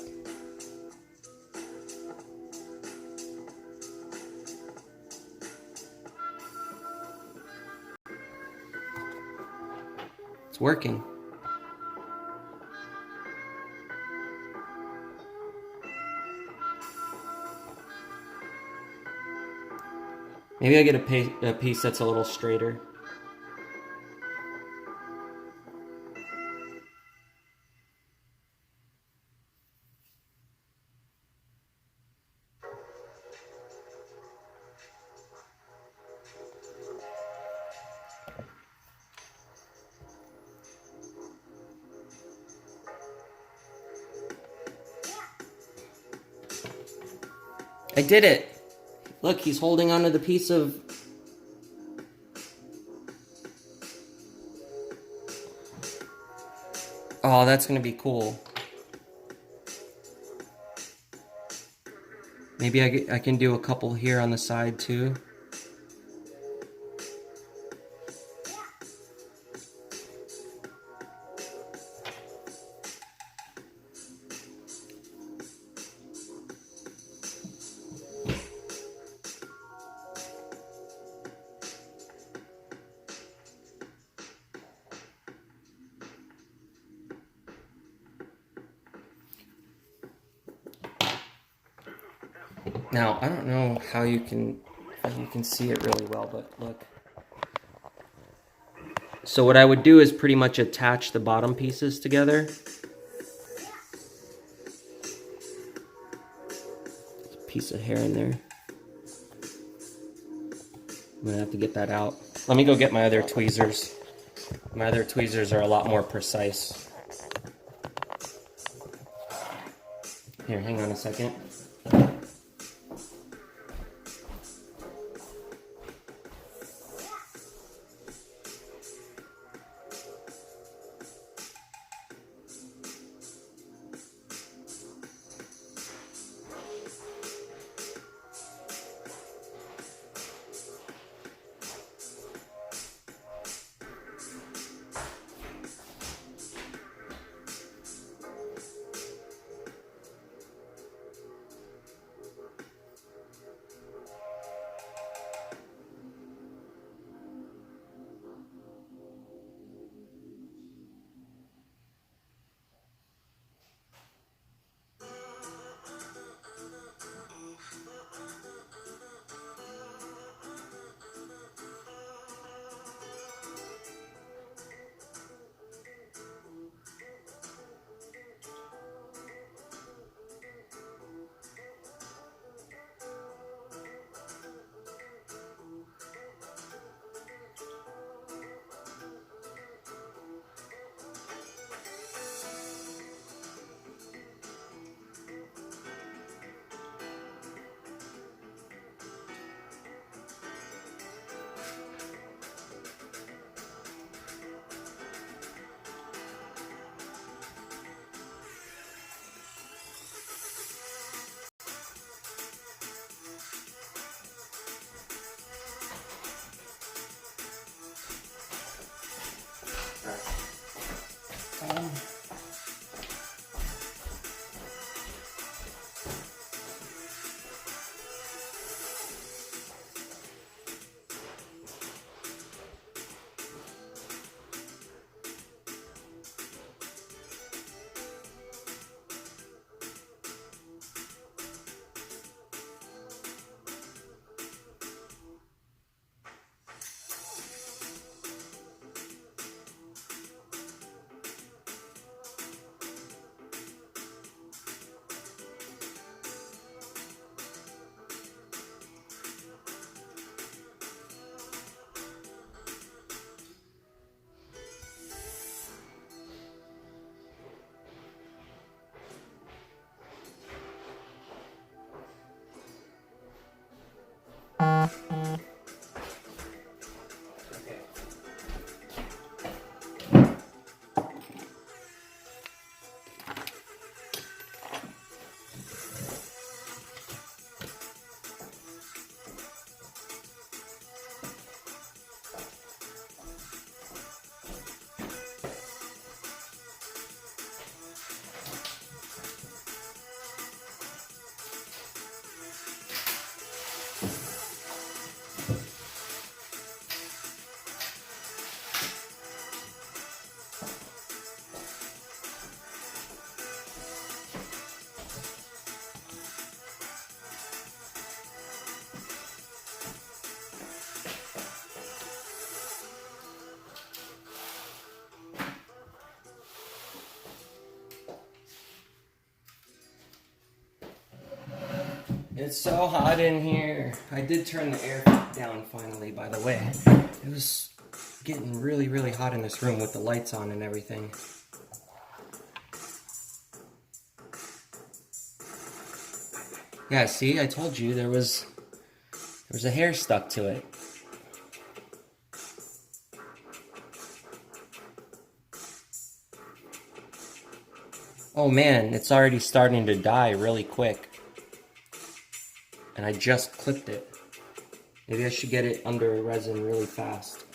It's working. Maybe I get a piece that's a little straighter. I did it! Look, he's holding onto the piece of... Oh, that's gonna be cool. Maybe I can do a couple here on the side too. Now, I don't know how you can see it really well, but look. So what I would do is pretty much attach the bottom pieces together. There's a piece of hair in there. I'm gonna have to get that out. Let me go get my other tweezers. My other tweezers are a lot more precise. Here, hang on a second. It's so hot in here. I did turn the air down finally, by the way. It was getting really, really hot in this room with the lights on and everything. Yeah, see, I told you there was a hair stuck to it. Oh man, it's already starting to die really quick. And I just clipped it. Maybe I should get it under resin really fast.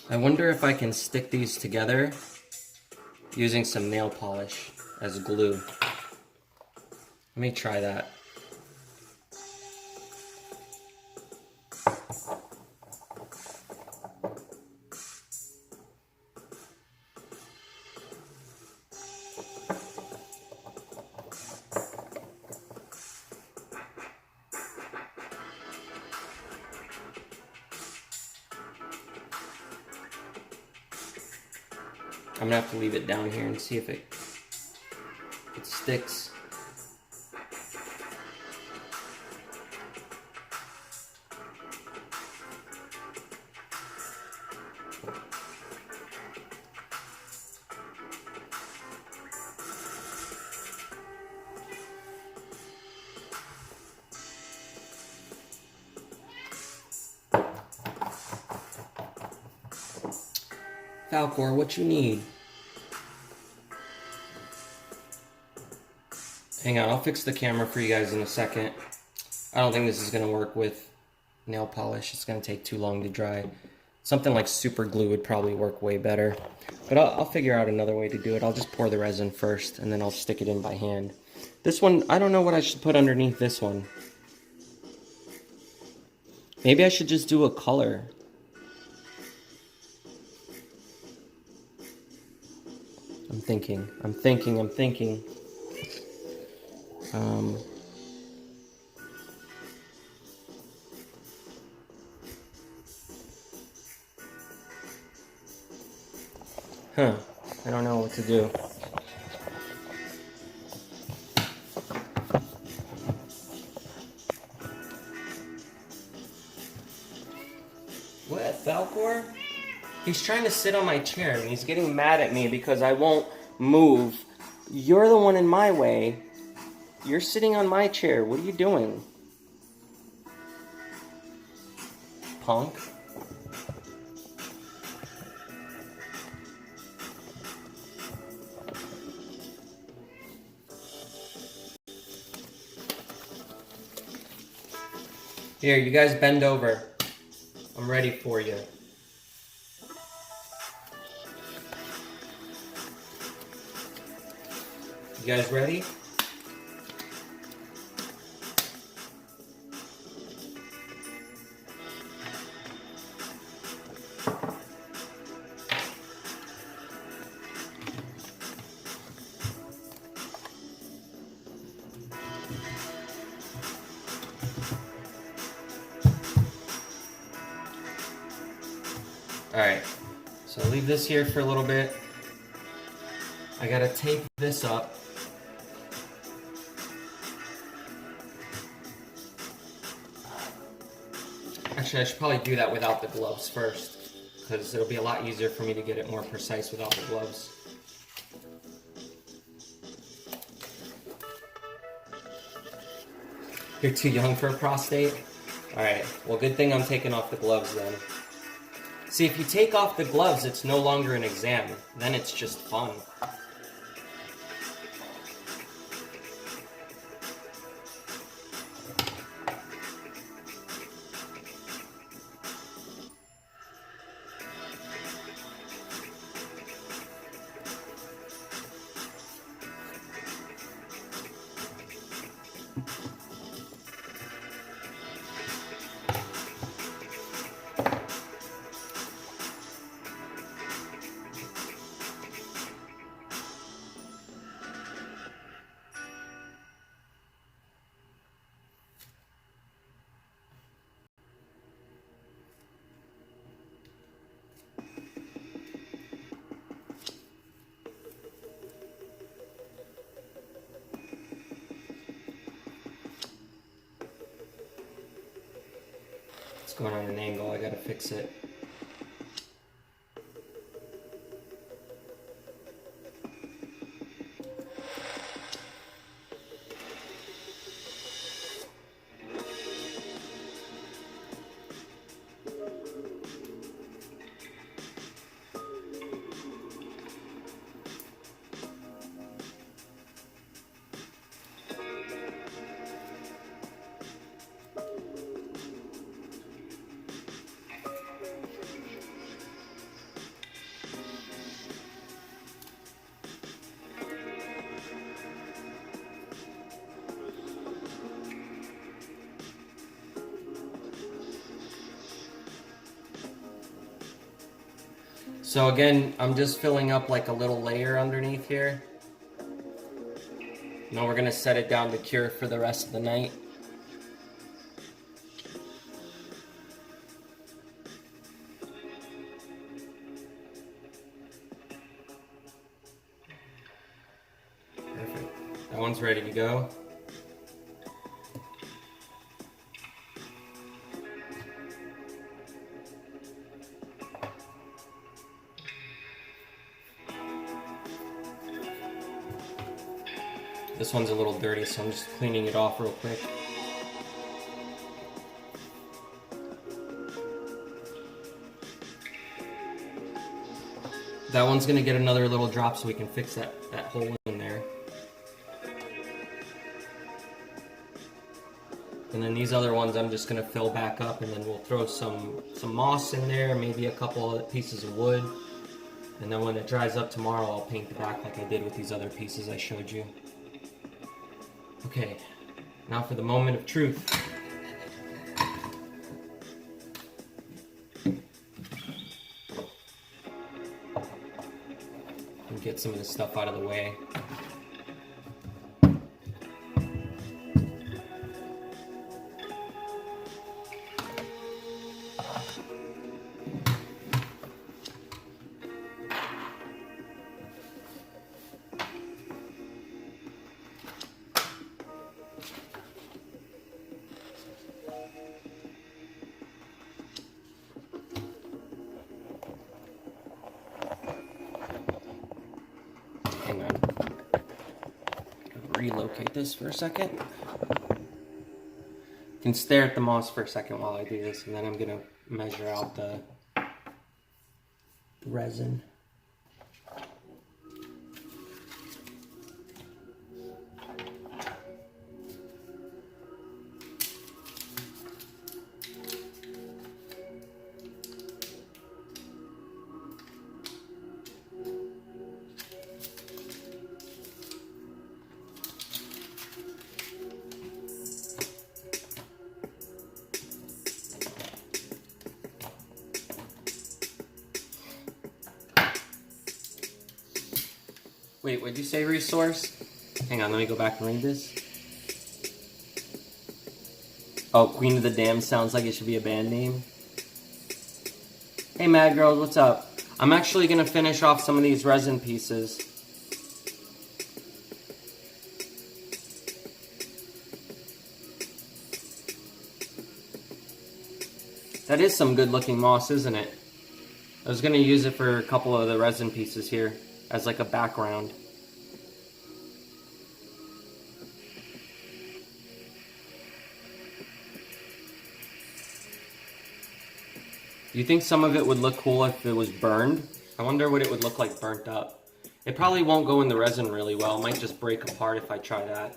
I wonder if I can stick these together using some nail polish as glue. Let me try that. I'm gonna have to leave it down here and see if it sticks. Falcor, what you need? Hang on, I'll fix the camera for you guys in a second. I don't think this is going to work with nail polish. It's going to take too long to dry. Something like super glue would probably work way better. But I'll figure out another way to do it. I'll just pour the resin first, and then I'll stick it in by hand. This one, I don't know what I should put underneath this one. Maybe I should just do a color. I'm thinking. I don't know what to do. What, Falcor? He's trying to sit on my chair and he's getting mad at me because I won't move. You're the one in my way. You're sitting on my chair. What are you doing? Punk. Here, you guys bend over. I'm ready for you. You guys ready? Alright, so leave this here for a little bit. I gotta tape this up. Actually, I should probably do that without the gloves first, because it'll be a lot easier for me to get it more precise without the gloves. You're too young for a prostate? Alright, well good thing I'm taking off the gloves then. See, if you take off the gloves, it's no longer an exam. Then it's just fun. It's going on an angle, I gotta fix it. So again, I'm just filling up like a little layer underneath here. Now we're gonna set it down to cure for the rest of the night. Perfect. That one's ready to go. This one's a little dirty, so I'm just cleaning it off real quick. That one's gonna get another little drop so we can fix that hole in there. And then these other ones I'm just gonna fill back up, and then we'll throw some moss in there, maybe a couple of pieces of wood. And then when it dries up tomorrow, I'll paint the back like I did with these other pieces I showed you. Okay, now for the moment of truth. And get some of this stuff out of the way. Hang on. Relocate this for a second. You can stare at the moss for a second while I do this, and then I'm gonna measure out the resin. Wait, what'd you say, resource? Hang on, let me go back and read this. Oh, Queen of the Dam sounds like it should be a band name. Hey, Mad Girls, what's up? I'm actually gonna finish off some of these resin pieces. That is some good looking moss, isn't it? I was gonna use it for a couple of the resin pieces here as like a background. Do you think some of it would look cool if it was burned? I wonder what it would look like burnt up. It probably won't go in the resin really well. It might just break apart if I try that.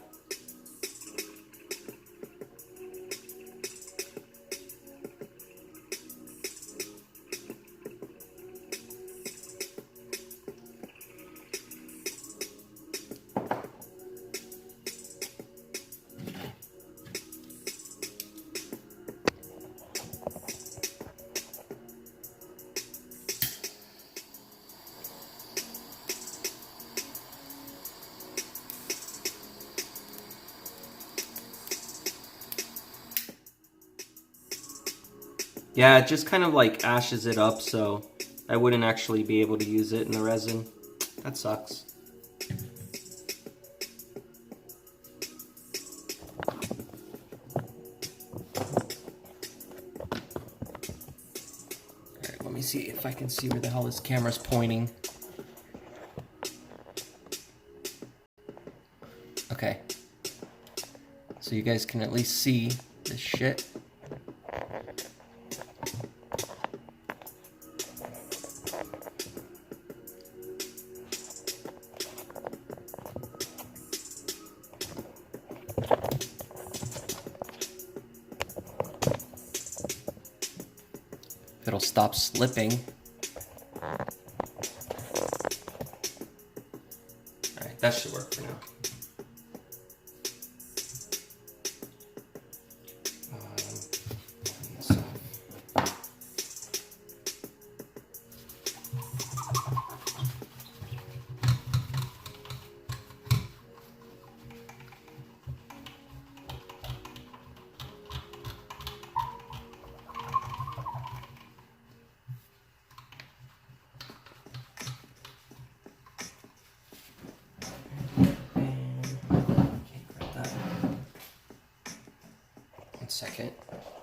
Yeah, it just kind of like ashes it up, so I wouldn't actually be able to use it in the resin. That sucks. see if I can see where the hell this camera's pointing. Okay. So you guys can at least see this shit. If it'll stop slipping. Alright, that should work for now. Second,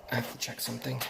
I have to check something.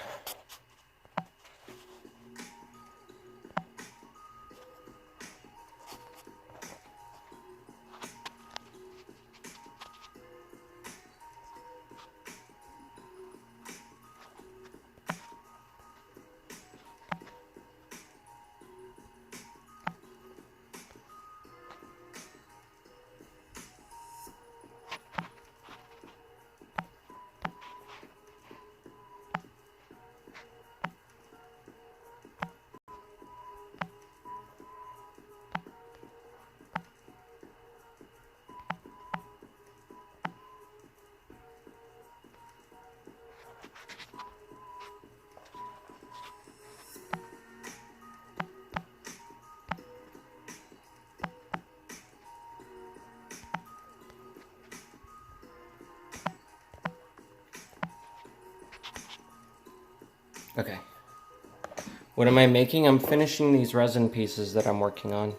Okay. What am I making? I'm finishing these resin pieces that I'm working on.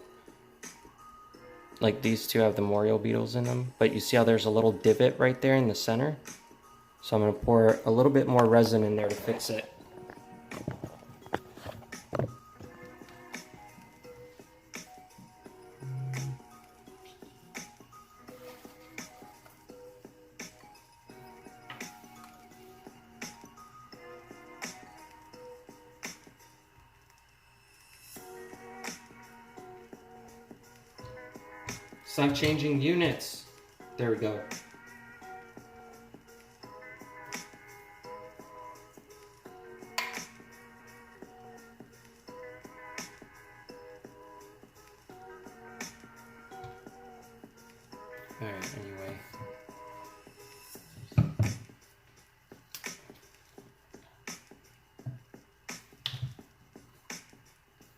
Like these two have the memorial beetles in them, but you see how there's a little divot right there in the center? So I'm going to pour a little bit more resin in there to fix it. Stop changing units. There we go. Alright, anyway.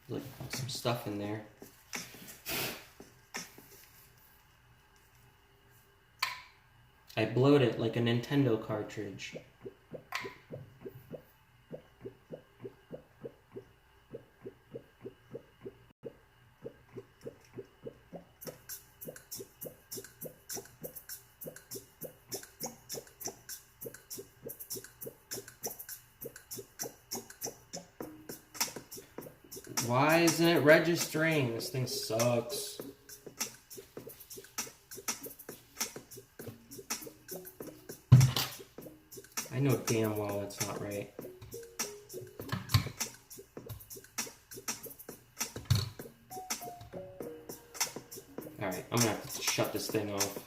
Look, some stuff in there. I blowed it like a Nintendo cartridge. Why isn't it registering? This thing sucks. I know damn well it's not right. Alright, I'm gonna have to shut this thing off.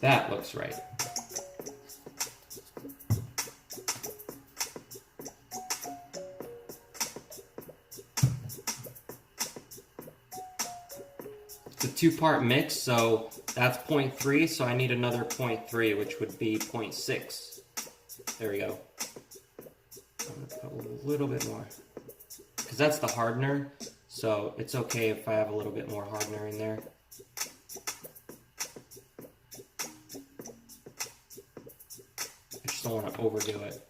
That looks right. It's a two-part mix, so that's 0.3, so I need another 0.3, which would be 0.6. There we go. I'm gonna put a little bit more, because that's the hardener, so it's okay if I have a little bit more hardener in there. I just don't want to overdo it.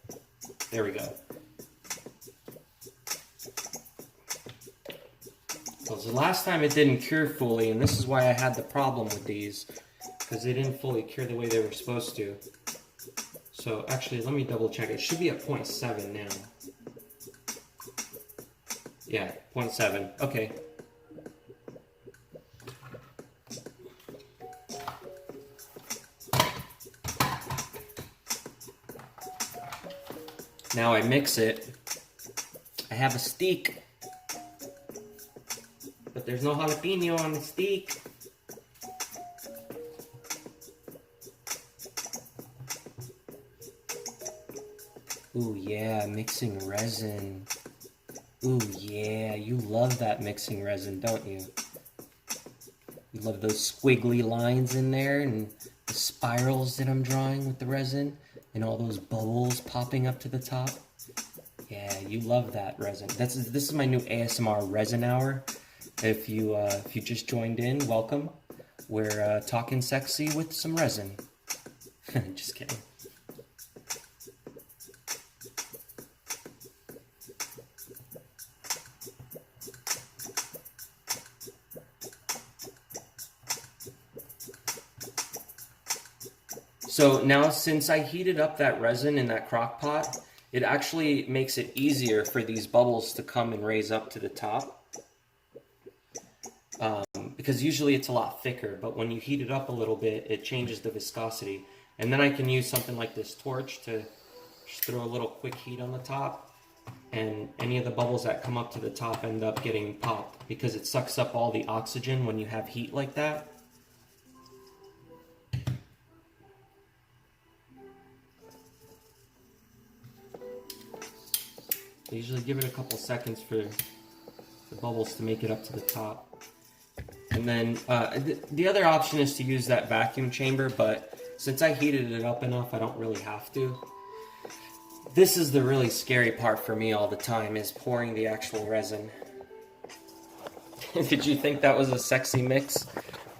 There we go. So the last time it didn't cure fully, and this is why I had the problem with these. because they didn't fully cure the way they were supposed to. So actually, let me double check. It should be at 0.7 now. Yeah, 0.7. Okay. Now I mix it. I have a steak, but there's no jalapeno on the steak. Ooh yeah, mixing resin. Ooh yeah, you love that mixing resin, don't you? You love those squiggly lines in there and the spirals that I'm drawing with the resin and all those bubbles popping up to the top. Yeah, you love that resin. This is my new ASMR resin hour. If you just joined in, welcome. We're talking sexy with some resin. Just kidding. So now, since I heated up that resin in that crock pot, it actually makes it easier for these bubbles to come and raise up to the top. Because usually it's a lot thicker, but when you heat it up a little bit, it changes the viscosity. And then I can use something like this torch to just throw a little quick heat on the top, and any of the bubbles that come up to the top end up getting popped because it sucks up all the oxygen when you have heat like that. I usually give it a couple seconds for the bubbles to make it up to the top. And then the other option is to use that vacuum chamber, but since I heated it up enough, I don't really have to. This is the really scary part for me all the time, is pouring the actual resin. Did you think that was a sexy mix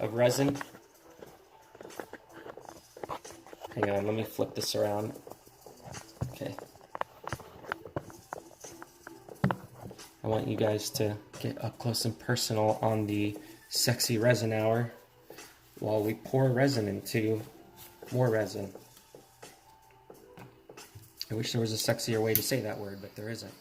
of resin? Hang on, let me flip this around. Okay. I want you guys to get up close and personal on the sexy resin hour while we pour resin into more resin. I wish there was a sexier way to say that word, but there isn't.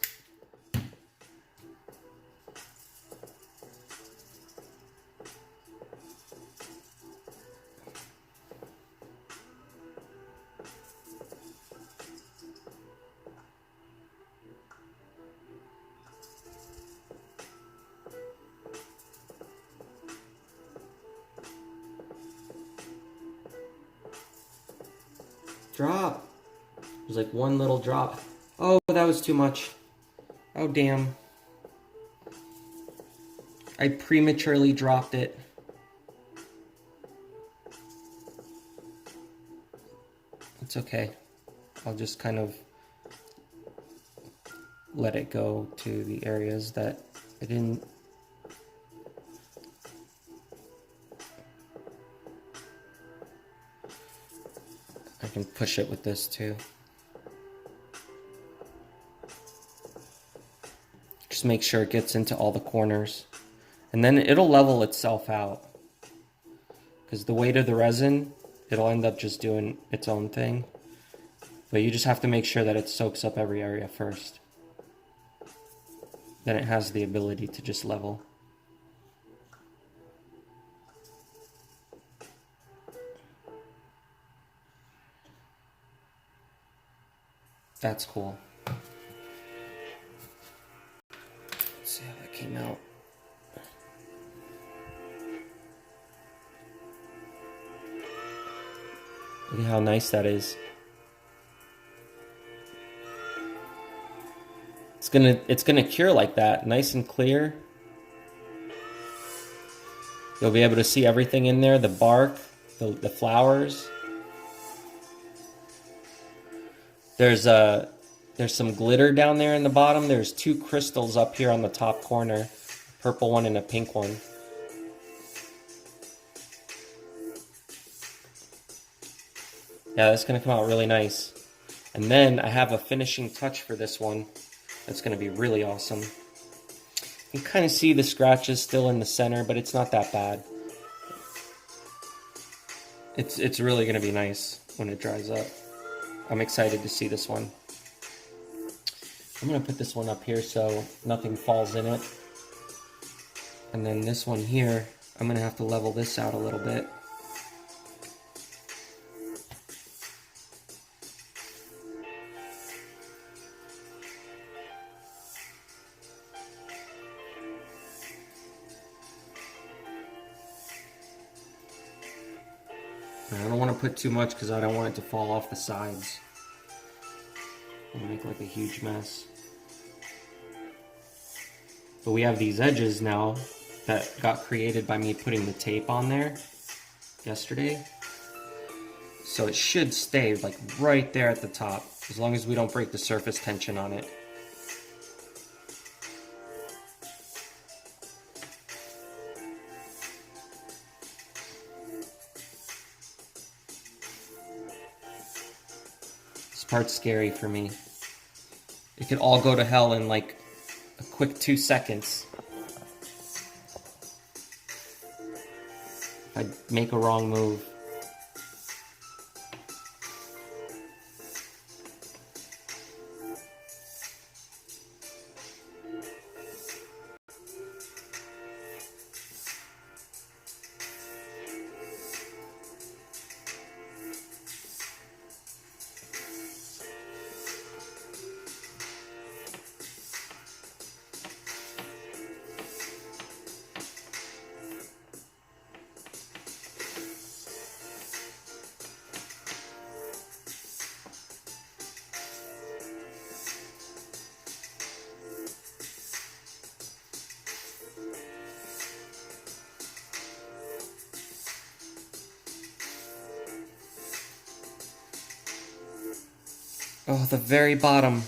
Drop. There's like one little drop. Oh, that was too much. Oh, damn. I prematurely dropped it. It's okay. I'll just kind of let it go to the areas that I didn't. I can push it with this too. Just make sure it gets into all the corners. And then it'll level itself out. Because the weight of the resin, it'll end up just doing its own thing. But you just have to make sure that it soaks up every area first. Then it has the ability to just level. That's cool. Let's see how that came out. Look at how nice that is. It's gonna cure like that, nice and clear. You'll be able to see everything in there, the bark, the flowers. There's some glitter down there in the bottom. There's two crystals up here on the top corner, a purple one and a pink one. Yeah, that's gonna come out really nice. And then I have a finishing touch for this one. That's gonna be really awesome. You can kind of see the scratches still in the center, but it's not that bad. It's really gonna be nice when it dries up. I'm excited to see this one. I'm gonna put this one up here so nothing falls in it. And then this one here, I'm gonna have to level this out a little bit. And I don't want to put too much because I don't want it to fall off the sides and make like a huge mess. But we have these edges now that got created by me putting the tape on there yesterday. So it should stay like right there at the top, as long as we don't break the surface tension on it. This part's scary for me. It could all go to hell in like a quick 2 seconds. If I make a wrong move. Oh, the very bottom.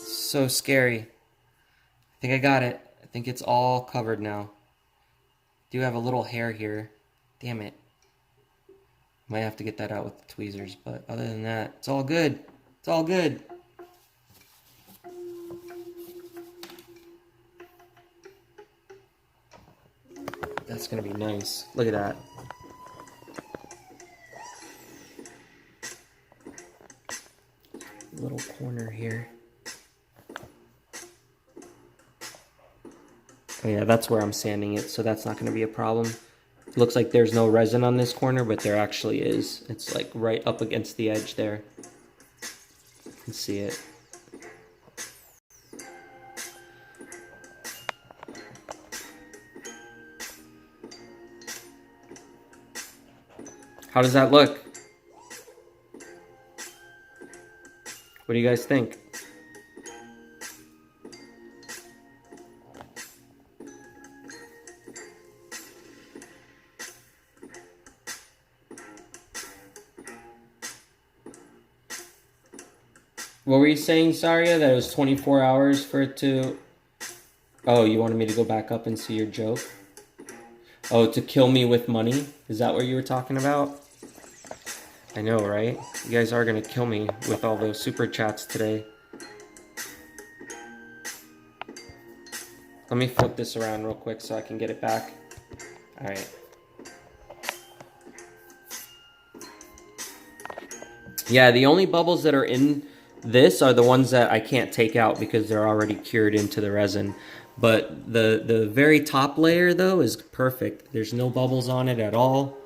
So scary. I think I got it. I think it's all covered now. Do have a little hair here. Damn it. Might have to get that out with the tweezers, but other than that, it's all good. It's all good. That's gonna be nice. Look at that. Little corner here. Oh yeah, that's where I'm sanding it, so that's not going to be a problem. It looks like there's no resin on this corner, but there actually is. It's like right up against the edge there. You can see it. How does that look? What do you guys think? What were you saying, Saria? That it was 24 hours for it to... Oh, you wanted me to go back up and see your joke? Oh, to kill me with money? Is that what you were talking about? I know, right? You guys are gonna kill me with all those super chats today. Let me flip this around real quick so I can get it back. Alright. Yeah, the only bubbles that are in this are the ones that I can't take out because they're already cured into the resin. But the very top layer, though, is perfect. There's no bubbles on it at all.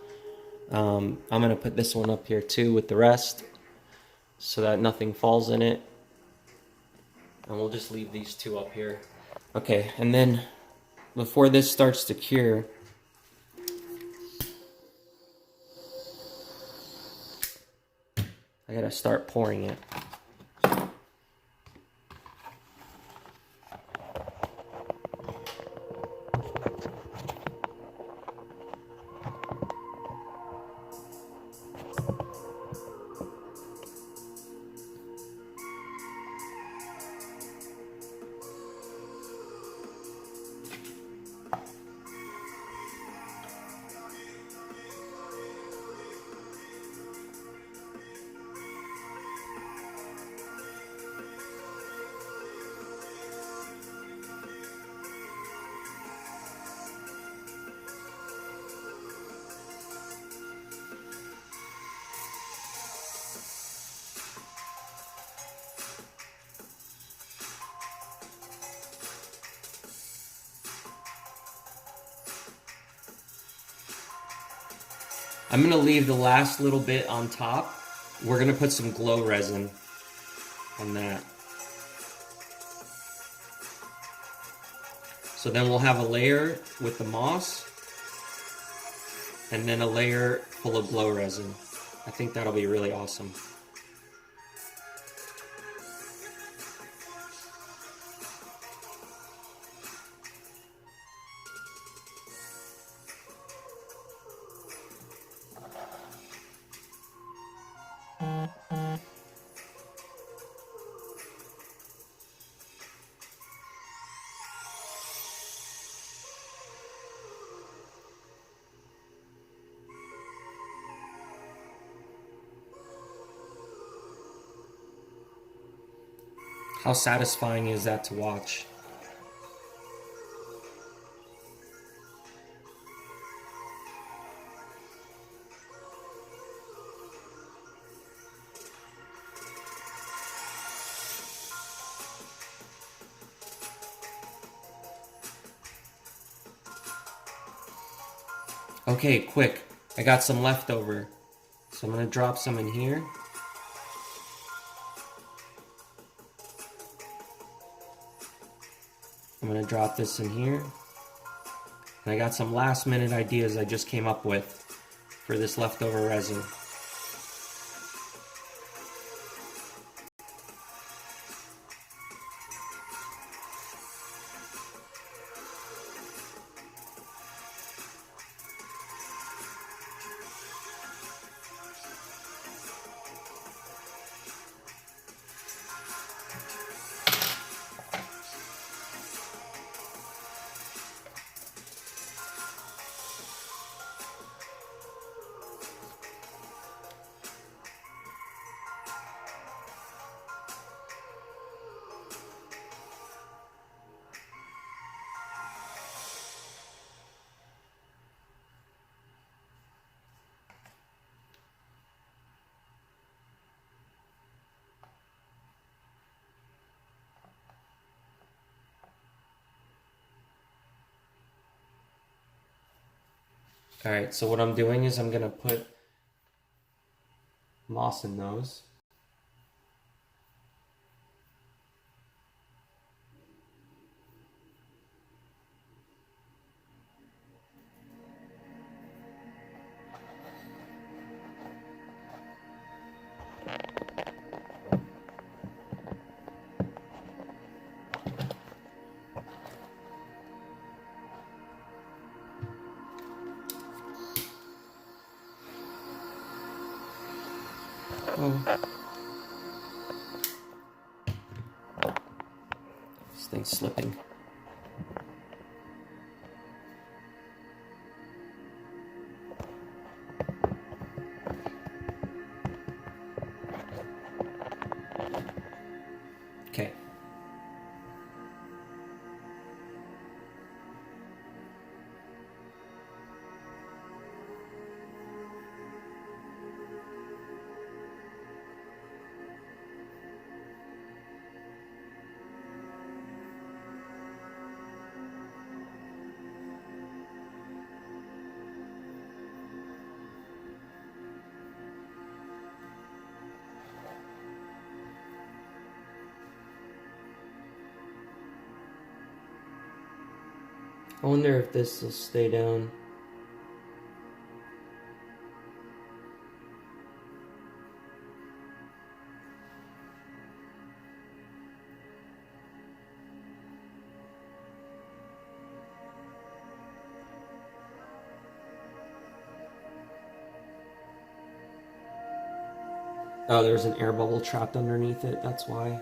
I'm going to put this one up here, too, with the rest so that nothing falls in it. And we'll just leave these two up here. Okay, and then before this starts to cure, I gotta start pouring it. I'm gonna leave the last little bit on top. We're gonna put some glow resin on that. So then we'll have a layer with the moss, and then a layer full of glow resin. I think that'll be really awesome. How satisfying is that to watch? Okay, quick. I got some leftover. So I'm gonna drop some in here. I'm gonna drop this in here. And I got some last minute ideas I just came up with for this leftover resin. Alright, so what I'm doing is I'm gonna put moss in those. Oh. This thing's slipping. Okay. I wonder if this will stay down. Oh, there's an air bubble trapped underneath it, that's why.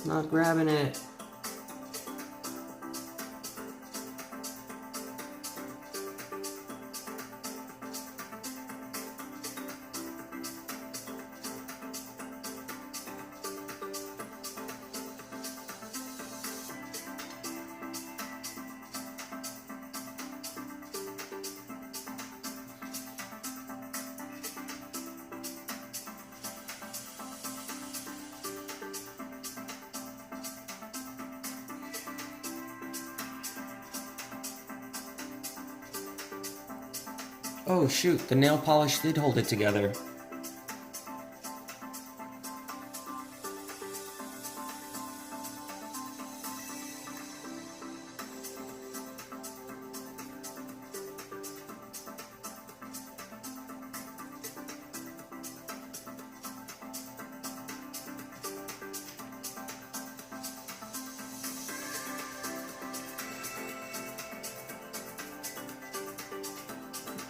It's not grabbing it. Oh shoot, the nail polish did hold it together.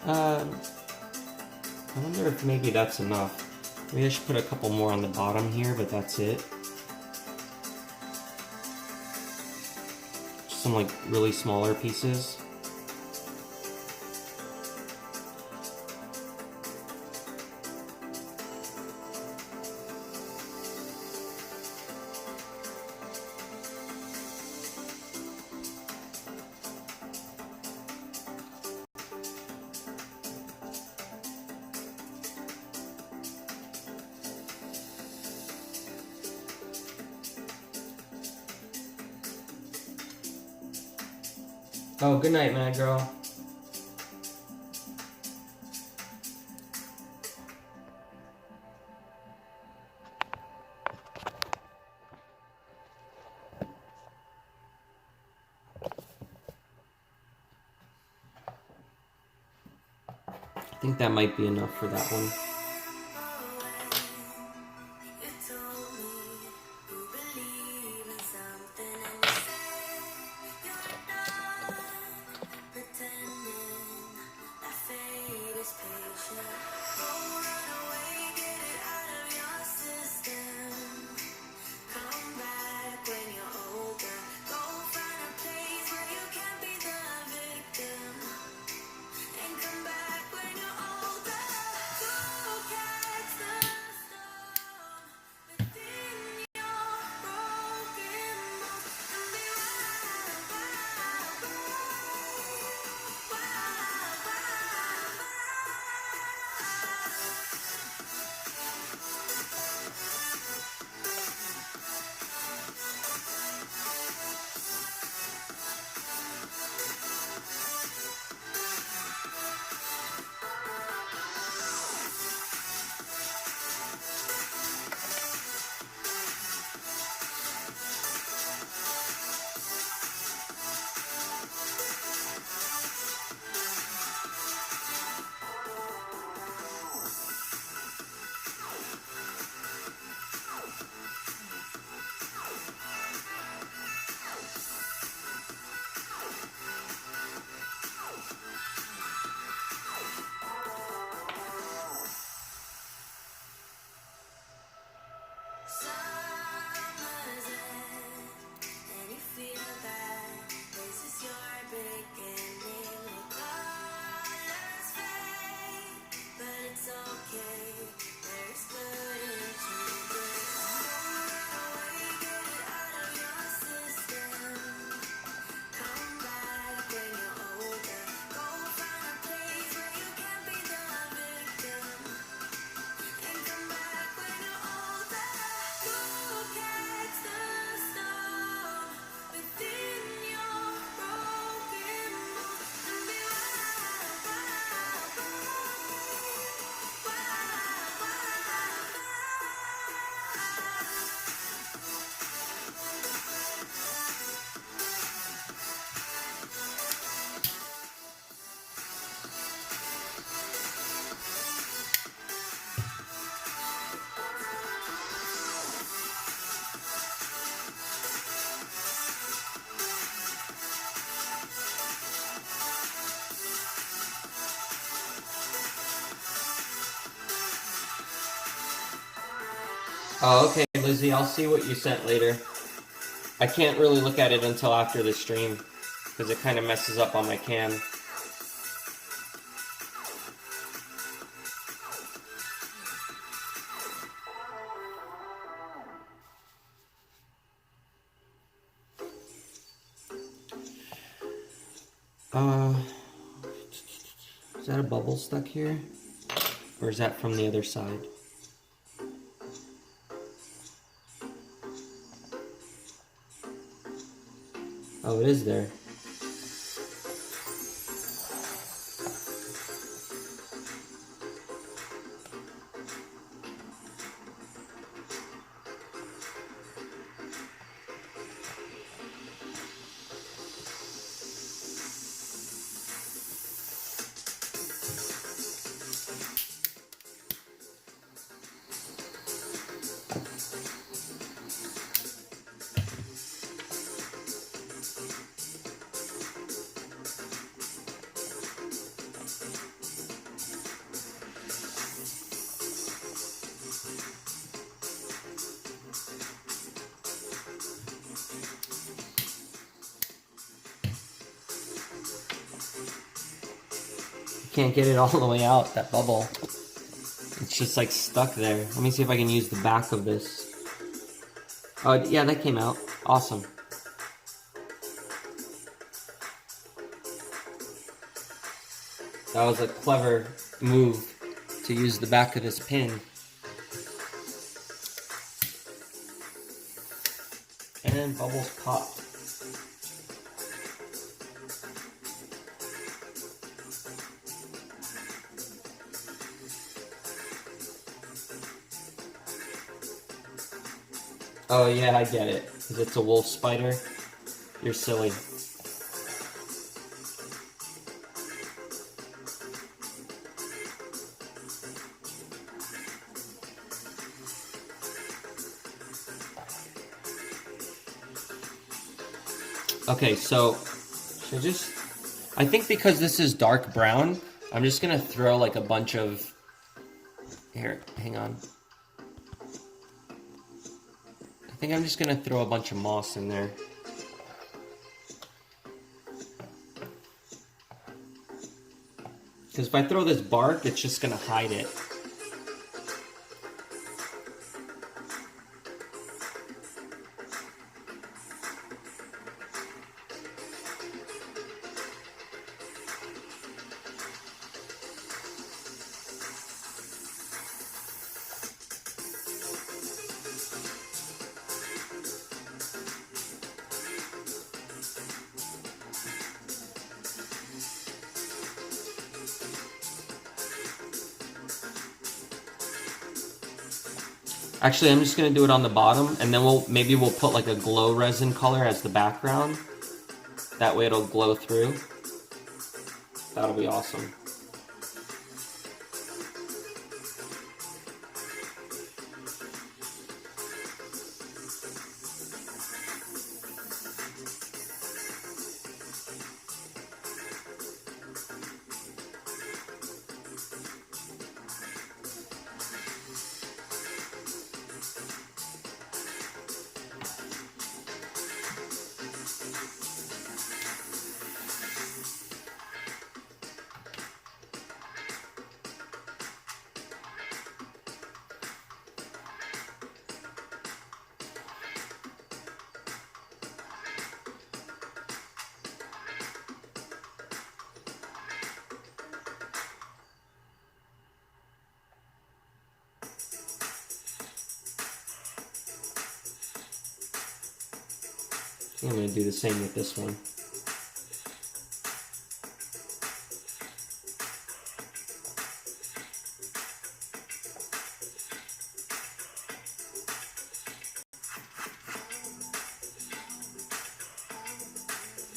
I wonder if maybe that's enough. Maybe I should put a couple more on the bottom here, but that's it. Just some like really smaller pieces. Oh, good night, Mad Girl. I think that might be enough for that one. Oh, okay, Lizzie, I'll see what you sent later. I can't really look at it until after the stream because it kind of messes up on my cam. Is that a bubble stuck here? Or is that from the other side? Oh, it is there. Can't get it all the way out, that bubble. It's just like stuck there. Let me see if I can use the back of this. Oh, yeah, that came out. Awesome. That was a clever move to use the back of this pin. And bubbles popped. Oh yeah, I get it. Because it's a wolf spider. You're silly. Okay, so I think because this is dark brown, I'm just gonna throw like a bunch of, here, hang on. I think I'm just gonna throw a bunch of moss in there. Because if I throw this bark, it's just gonna hide it. Actually, I'm just gonna do it on the bottom, and then maybe we'll put like a glow resin color as the background. That way it'll glow through. That'll be awesome. I'm going to do the same with this one.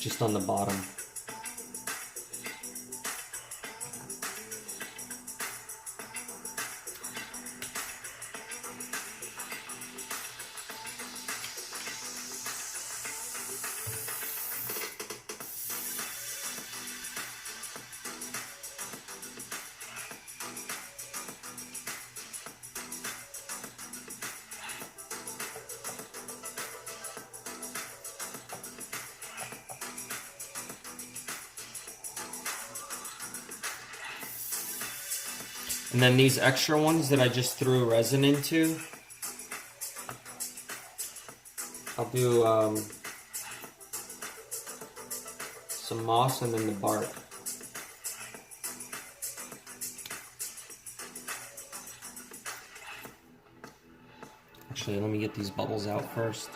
Just on the bottom. And then these extra ones that I just threw resin into, I'll do some moss and then the bark. Actually, let me get these bubbles out first.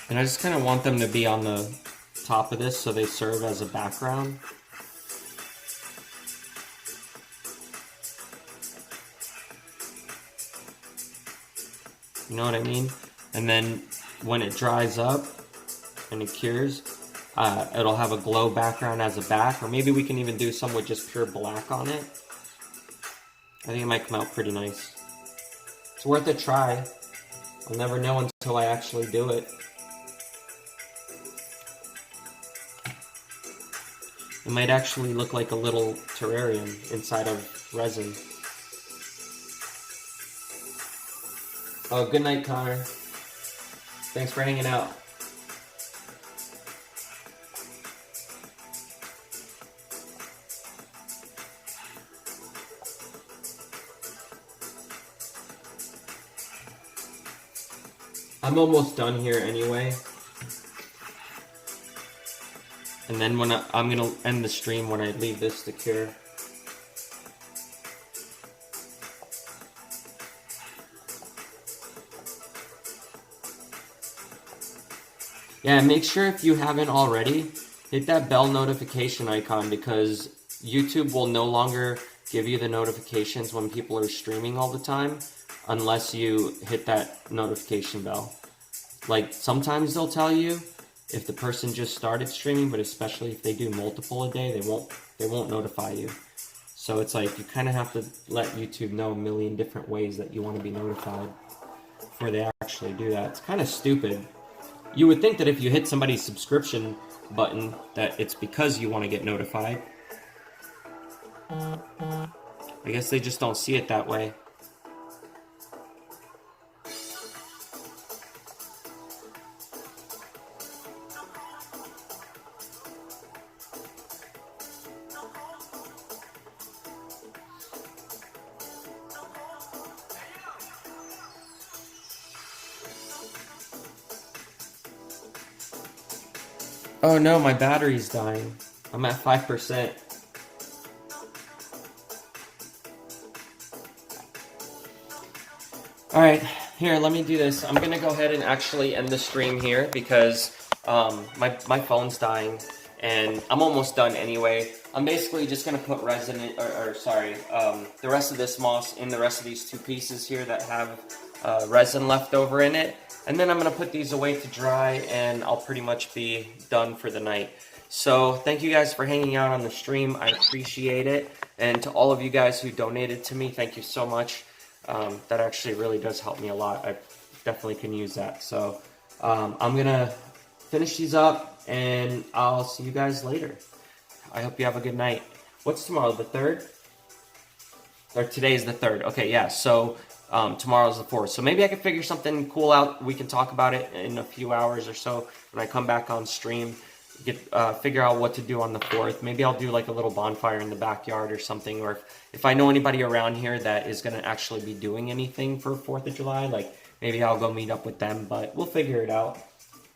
And I just kind of want them to be on the top of this so they serve as a background. You know what I mean? And then when it dries up and it cures, it'll have a glow background as a back, or maybe we can even do some with just pure black on it. I think it might come out pretty nice. It's worth a try. I'll never know until I actually do it. It might actually look like a little terrarium inside of resin. Oh, good night, Connor. Thanks for hanging out. I'm almost done here anyway. And then when I'm gonna end the stream when I leave this to cure. Yeah, make sure if you haven't already, hit that bell notification icon, because YouTube will no longer give you the notifications when people are streaming all the time unless you hit that notification bell. Like, sometimes they'll tell you if the person just started streaming, but especially if they do multiple a day, they won't notify you. So it's like you kind of have to let YouTube know a million different ways that you want to be notified before they actually do that. It's kind of stupid. You would think that if you hit somebody's subscription button that it's because you want to get notified. I guess they just don't see it that way. Oh no, my battery's dying. I'm at 5%. Alright, here, let me do this. I'm gonna go ahead and actually end the stream here because my phone's dying and I'm almost done anyway. I'm basically just gonna put resin in, the rest of this moss in the rest of these two pieces here that have resin left over in it. And then I'm going to put these away to dry, and I'll pretty much be done for the night. So thank you guys for hanging out on the stream. I appreciate it. And to all of you guys who donated to me, thank you so much. That actually really does help me a lot. I definitely can use that. So I'm going to finish these up, and I'll see you guys later. I hope you have a good night. What's tomorrow, the 3rd? Or today is the 3rd. Okay, yeah, so tomorrow's the 4th. So maybe I can figure something cool out. We can talk about it in a few hours or so when I come back on stream. Figure out what to do on the 4th. Maybe I'll do like a little bonfire in the backyard or something. Or if I know anybody around here that is going to actually be doing anything for 4th of July, like maybe I'll go meet up with them. But we'll figure it out.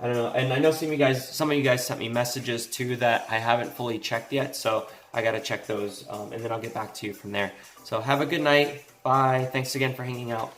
I don't know. And I know some of you guys sent me messages too that I haven't fully checked yet. So I got to check those and then I'll get back to you from there. So have a good night. Bye. Thanks again for hanging out.